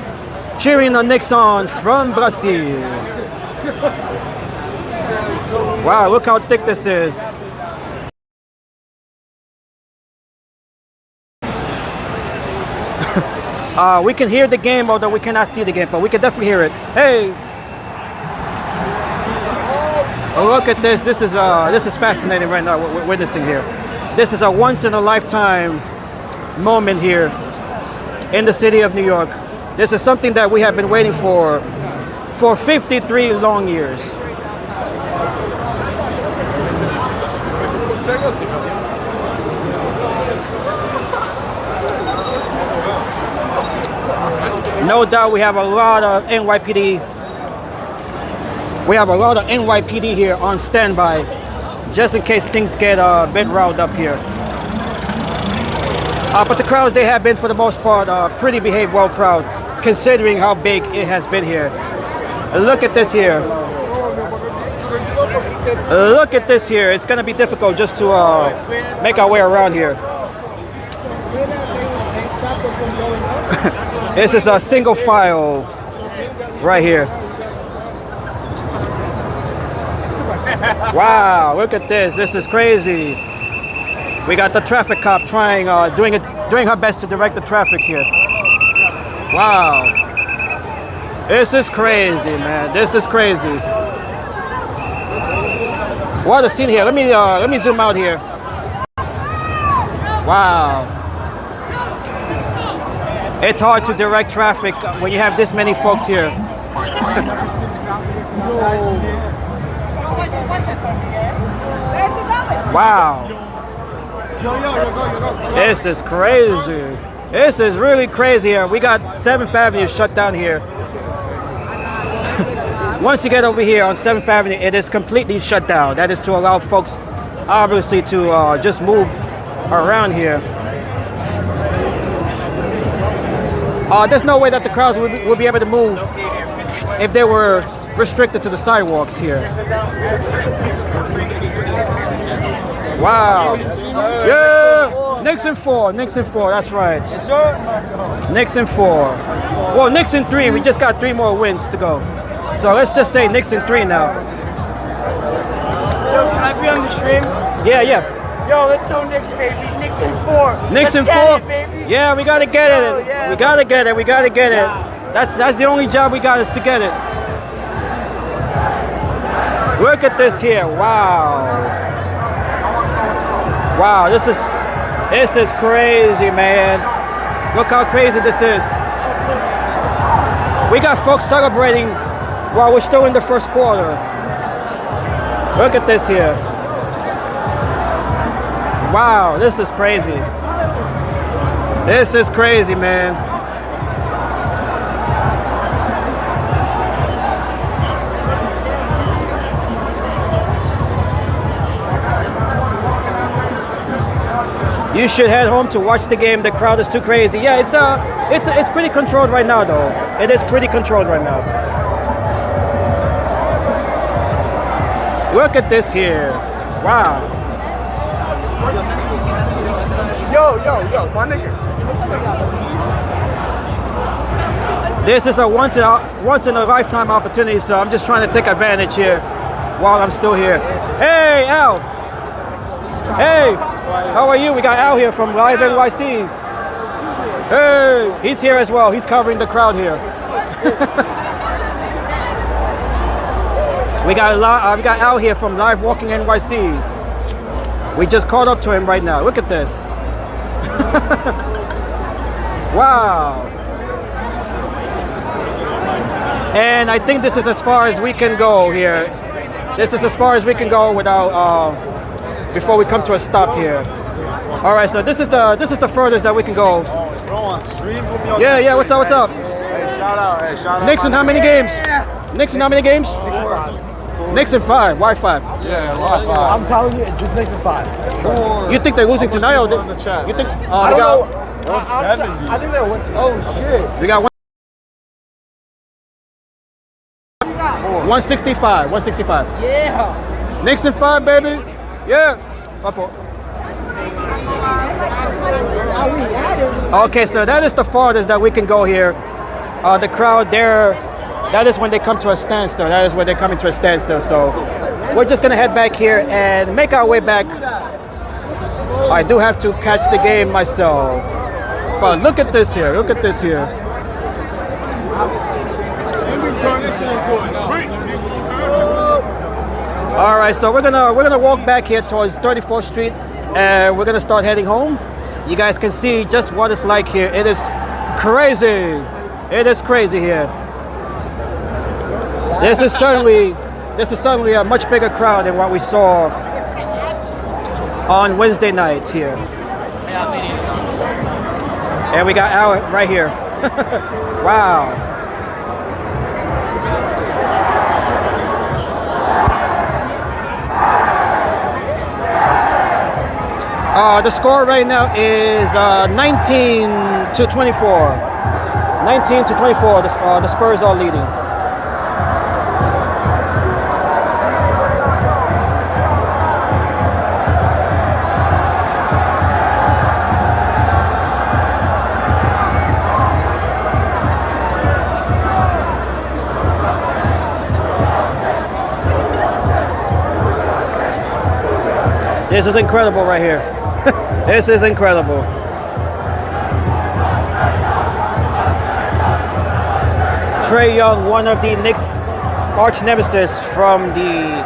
cheering on Knicks on from Brazil. Wow, look how thick this is. We can hear the game, although we cannot see the game, but we can definitely hear it. Hey! Oh, look at this. This is fascinating right now, what we're witnessing here. This is a once-in-a-lifetime moment here in the city of New York. This is something that we have been waiting for 53 long years. No doubt we have a lot of NYPD. We have a lot of NYPD here on standby, just in case things get a bit riled up here. But the crowds, they have been, for the most part, pretty behaved, well crowd, considering how big it has been here. Look at this here. Look at this here. It's gonna be difficult just to make our way around here. This is a single file right here. Wow, look at this. This is crazy. We got the traffic cop trying, doing her best to direct the traffic here. Wow. This is crazy, man. This is crazy. What a scene here. Let me zoom out here. Wow. It's hard to direct traffic when you have this many folks here. Wow. This is crazy. This is really crazy here. We got 7th Avenue shut down here. Once you get over here on 7th Avenue, it is completely shut down. That is to allow folks, obviously, to just move around here. There's no way that the crowds would be able to move if they were restricted to the sidewalks here. Wow. Yeah. Knicks in 4. Knicks in 4. That's right. Knicks in 4. Well, Knicks in 3. We just got 3 more wins to go. So let's just say Knicks in 3 now. Yo, can I be on the stream? Yeah, yeah. Yo, let's go Knicks, baby. Knicks in 4. Knicks in 4. Yeah, we gotta get it. Yeah, we gotta get it. We gotta get it. That's the only job we got, is to get it. Look at this here. Wow. Wow, this is crazy, man. Look how crazy this is. We got folks celebrating while we're still in the first quarter. Look at this here. Wow, this is crazy. This is crazy, man. You should head home to watch the game. The crowd is too crazy. Yeah, it's pretty controlled right now, though. It is pretty controlled right now. Look at this here. Wow. Yo, my nigga. This is a once in a lifetime opportunity, so I'm just trying to take advantage here while I'm still here. Hey, Al. Hey, how are you? We got Al here from Live NYC. Hey, he's here as well. He's covering the crowd here. we got Al here from Live Walking NYC. We just caught up to him right now. Look at this. Wow. And I think this is as far as we can go here. This is as far as we can go without before we come to a stop here. All right, so this is the furthest that we can go. Bro, on stream, put me on yeah, what's up? Hey, shout out. Nixon, how many games? Knicks in how many games? Knicks in 5. Knicks in 5. Why 5? Yeah, why 5? I'm telling you, just Knicks in 5. You think they're losing tonight? Or in the chat. you think? I they don't got, know. I think they'll win tonight. Oh shit. We got 165. 165. Yeah. Knicks in 5, baby. Yeah. Up for. Okay, so that is the farthest that we can go here. The crowd there, that is when they come to a standstill. That is when they're coming to a standstill. So we're just gonna head back here and make our way back. I do have to catch the game myself. But look at this here. Look at this here. All right, so we're gonna walk back here towards 34th Street, and we're gonna start heading home. You guys can see just what it's like here. It is crazy. It is crazy here. This is certainly a much bigger crowd than what we saw on Wednesday night here. And we got Al right here. Wow. The score right now is 19 to 24. 19 to 24. The Spurs are leading. This is incredible right here. This is incredible. Trae Young, one of the Knicks' arch nemesis from the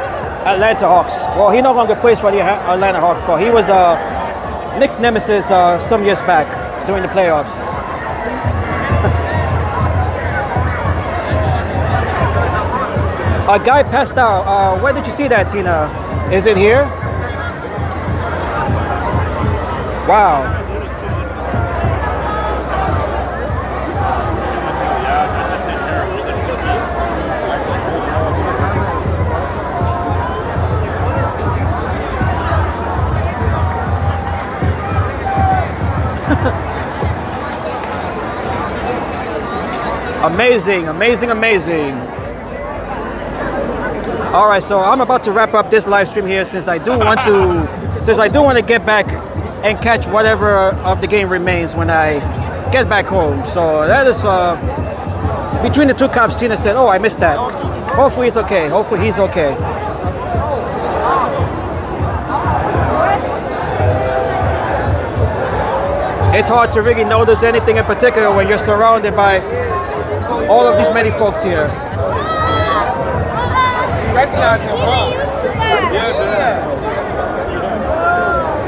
Atlanta Hawks. Well, he no longer plays for the Atlanta Hawks, but he was a Knicks nemesis some years back during the playoffs. A guy passed out. Where did you see that, Tina? Is it here? Wow. Amazing, amazing, amazing. All right, so I'm about to wrap up this live stream here since I do want to get back and catch whatever of the game remains when I get back home. So that is between the two cops. Tina said, "Oh, I missed that." Hopefully it's okay. Hopefully he's okay. It's hard to really notice anything in particular when you're surrounded by all of these many folks here. You recognize him, huh?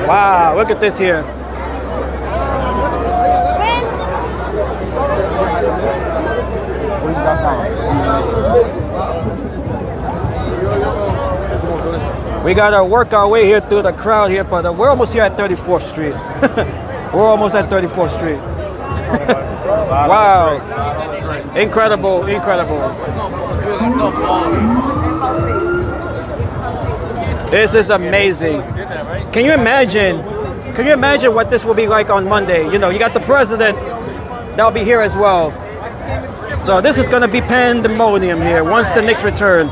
Wow, look at this here. We gotta work our way here through the crowd here, but we're almost here at 34th Street. We're almost at 34th Street. Wow. Incredible, incredible. This is amazing. Can you imagine what this will be like on Monday? You know, you got the president that'll be here as well. So this is going to be pandemonium here once the Knicks return.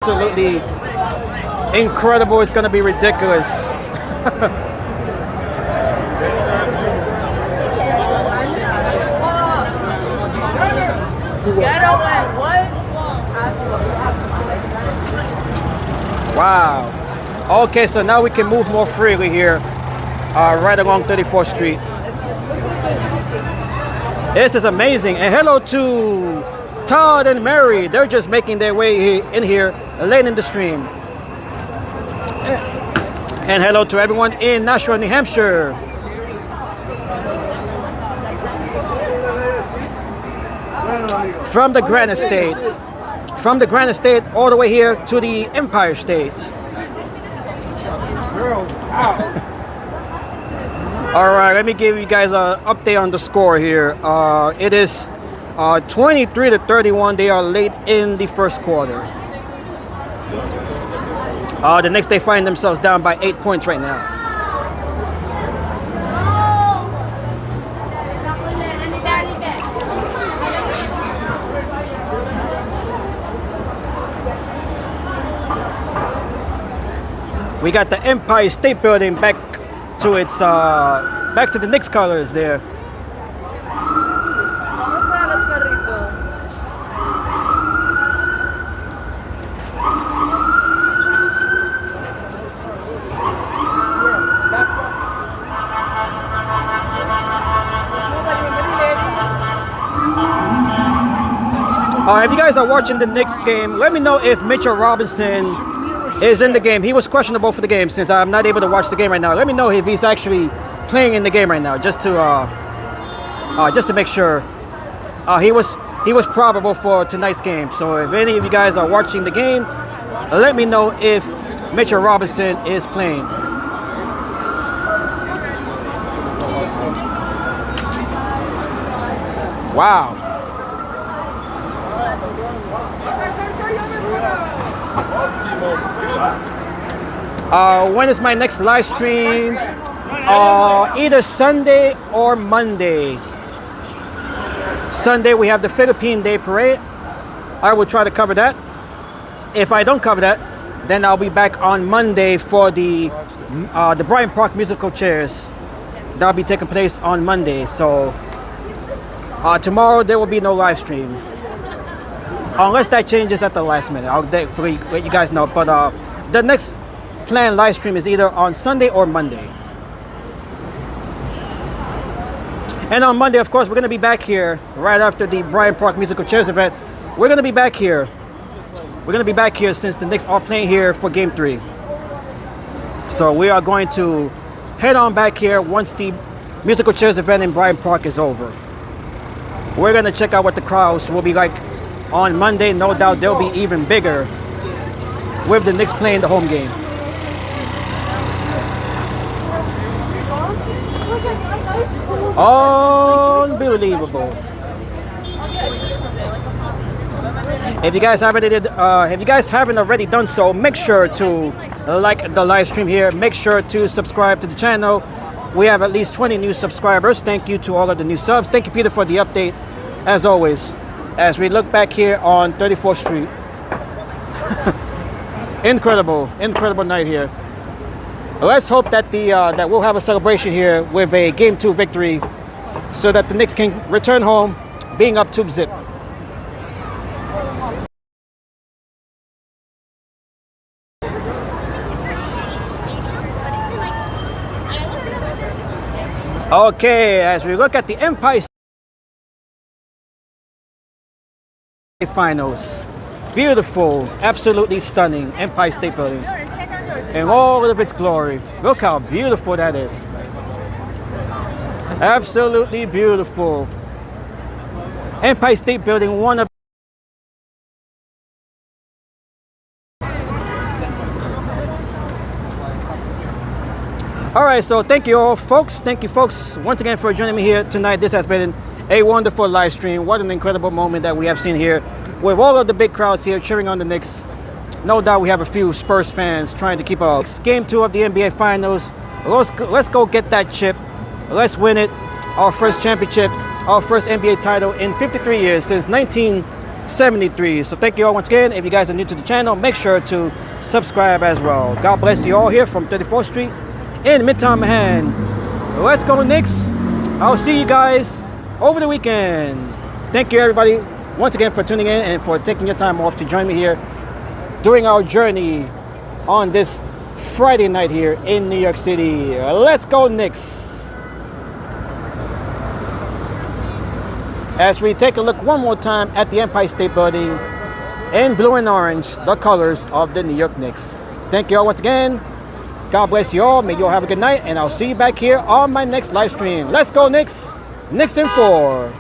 Absolutely incredible. It's going to be ridiculous. Wow. Okay, so now we can move more freely here, right along 34th Street. This is amazing. And hello to Todd and Mary. They're just making their way in here late in the stream. And hello to everyone in Nashua, New Hampshire. From the Granite State. From the Granite State all the way here to the Empire State. All right, let me give you guys an update on the score here. It is 23-31. They are late in the first quarter. The Knicks, they find themselves down by 8 points right now. We got the Empire State Building back to its back to the Knicks colors there. If you guys are watching the Knicks game, let me know if Mitchell Robinson is in the game. He was questionable for the game since I'm not able to watch the game right now. Let me know if he's actually playing in the game right now, just to make sure. He was probable for tonight's game. So if any of you guys are watching the game, let me know if Mitchell Robinson is playing. Wow. When is my next live stream? Either Sunday or Monday. Sunday we have the Philippine Day Parade. I will try to cover that. If I don't cover that, then I'll be back on Monday for the Bryant Park musical chairs. That'll be taking place on Monday. So tomorrow there will be no live stream. Unless that changes at the last minute. I'll definitely let you guys know. But the next planned live stream is either on Sunday or Monday. And on Monday, of course, we're going to be back here right after the Bryant Park musical chairs event. We're going to be back here. We're going to be back here since the Knicks are playing here for Game 3. So we are going to head on back here once the musical chairs event in Bryant Park is over. We're going to check out what the crowds will be like on Monday. No doubt they'll be even bigger with the Knicks playing the home game. Unbelievable. If you guys haven't already done so, make sure to like the live stream here. Make sure to subscribe to the channel. We have at least 20 new subscribers. Thank you to all of the new subs. Thank you, Peter, for the update, as always. As we look back here on 34th Street. Incredible night here. Let's hope that that we'll have a celebration here with a Game 2 victory so that the Knicks can return home being up 2-0. Okay, as we look at the Empire State Finals. Beautiful, absolutely stunning Empire State Building in all of its glory. Look how beautiful that is. Absolutely beautiful. Empire State Building, one of all right, so thank you all, folks. Thank you, folks, once again for joining me here tonight. This has been a wonderful live stream. What an incredible moment that we have seen here with all of the big crowds here cheering on the Knicks. No doubt we have a few Spurs fans trying to keep up. Game 2 of the NBA Finals. Let's go get that chip. Let's win it. Our first championship, our first NBA title in 53 years since 1973. So thank you all once again. If you guys are new to the channel, make sure to subscribe as well. God bless you all here from 34th Street in Midtown Manhattan. Let's go Knicks. I'll see you guys over the weekend. Thank you everybody once again for tuning in and for taking your time off to join me here during our journey on this Friday night here in New York City. Let's go Knicks. As we take a look one more time at the Empire State Building in blue and orange, the colors of the New York Knicks. Thank you all once again. God bless you all. May you all have a good night, and I'll see you back here on my next live stream. Let's go Knicks. Knicks in 4.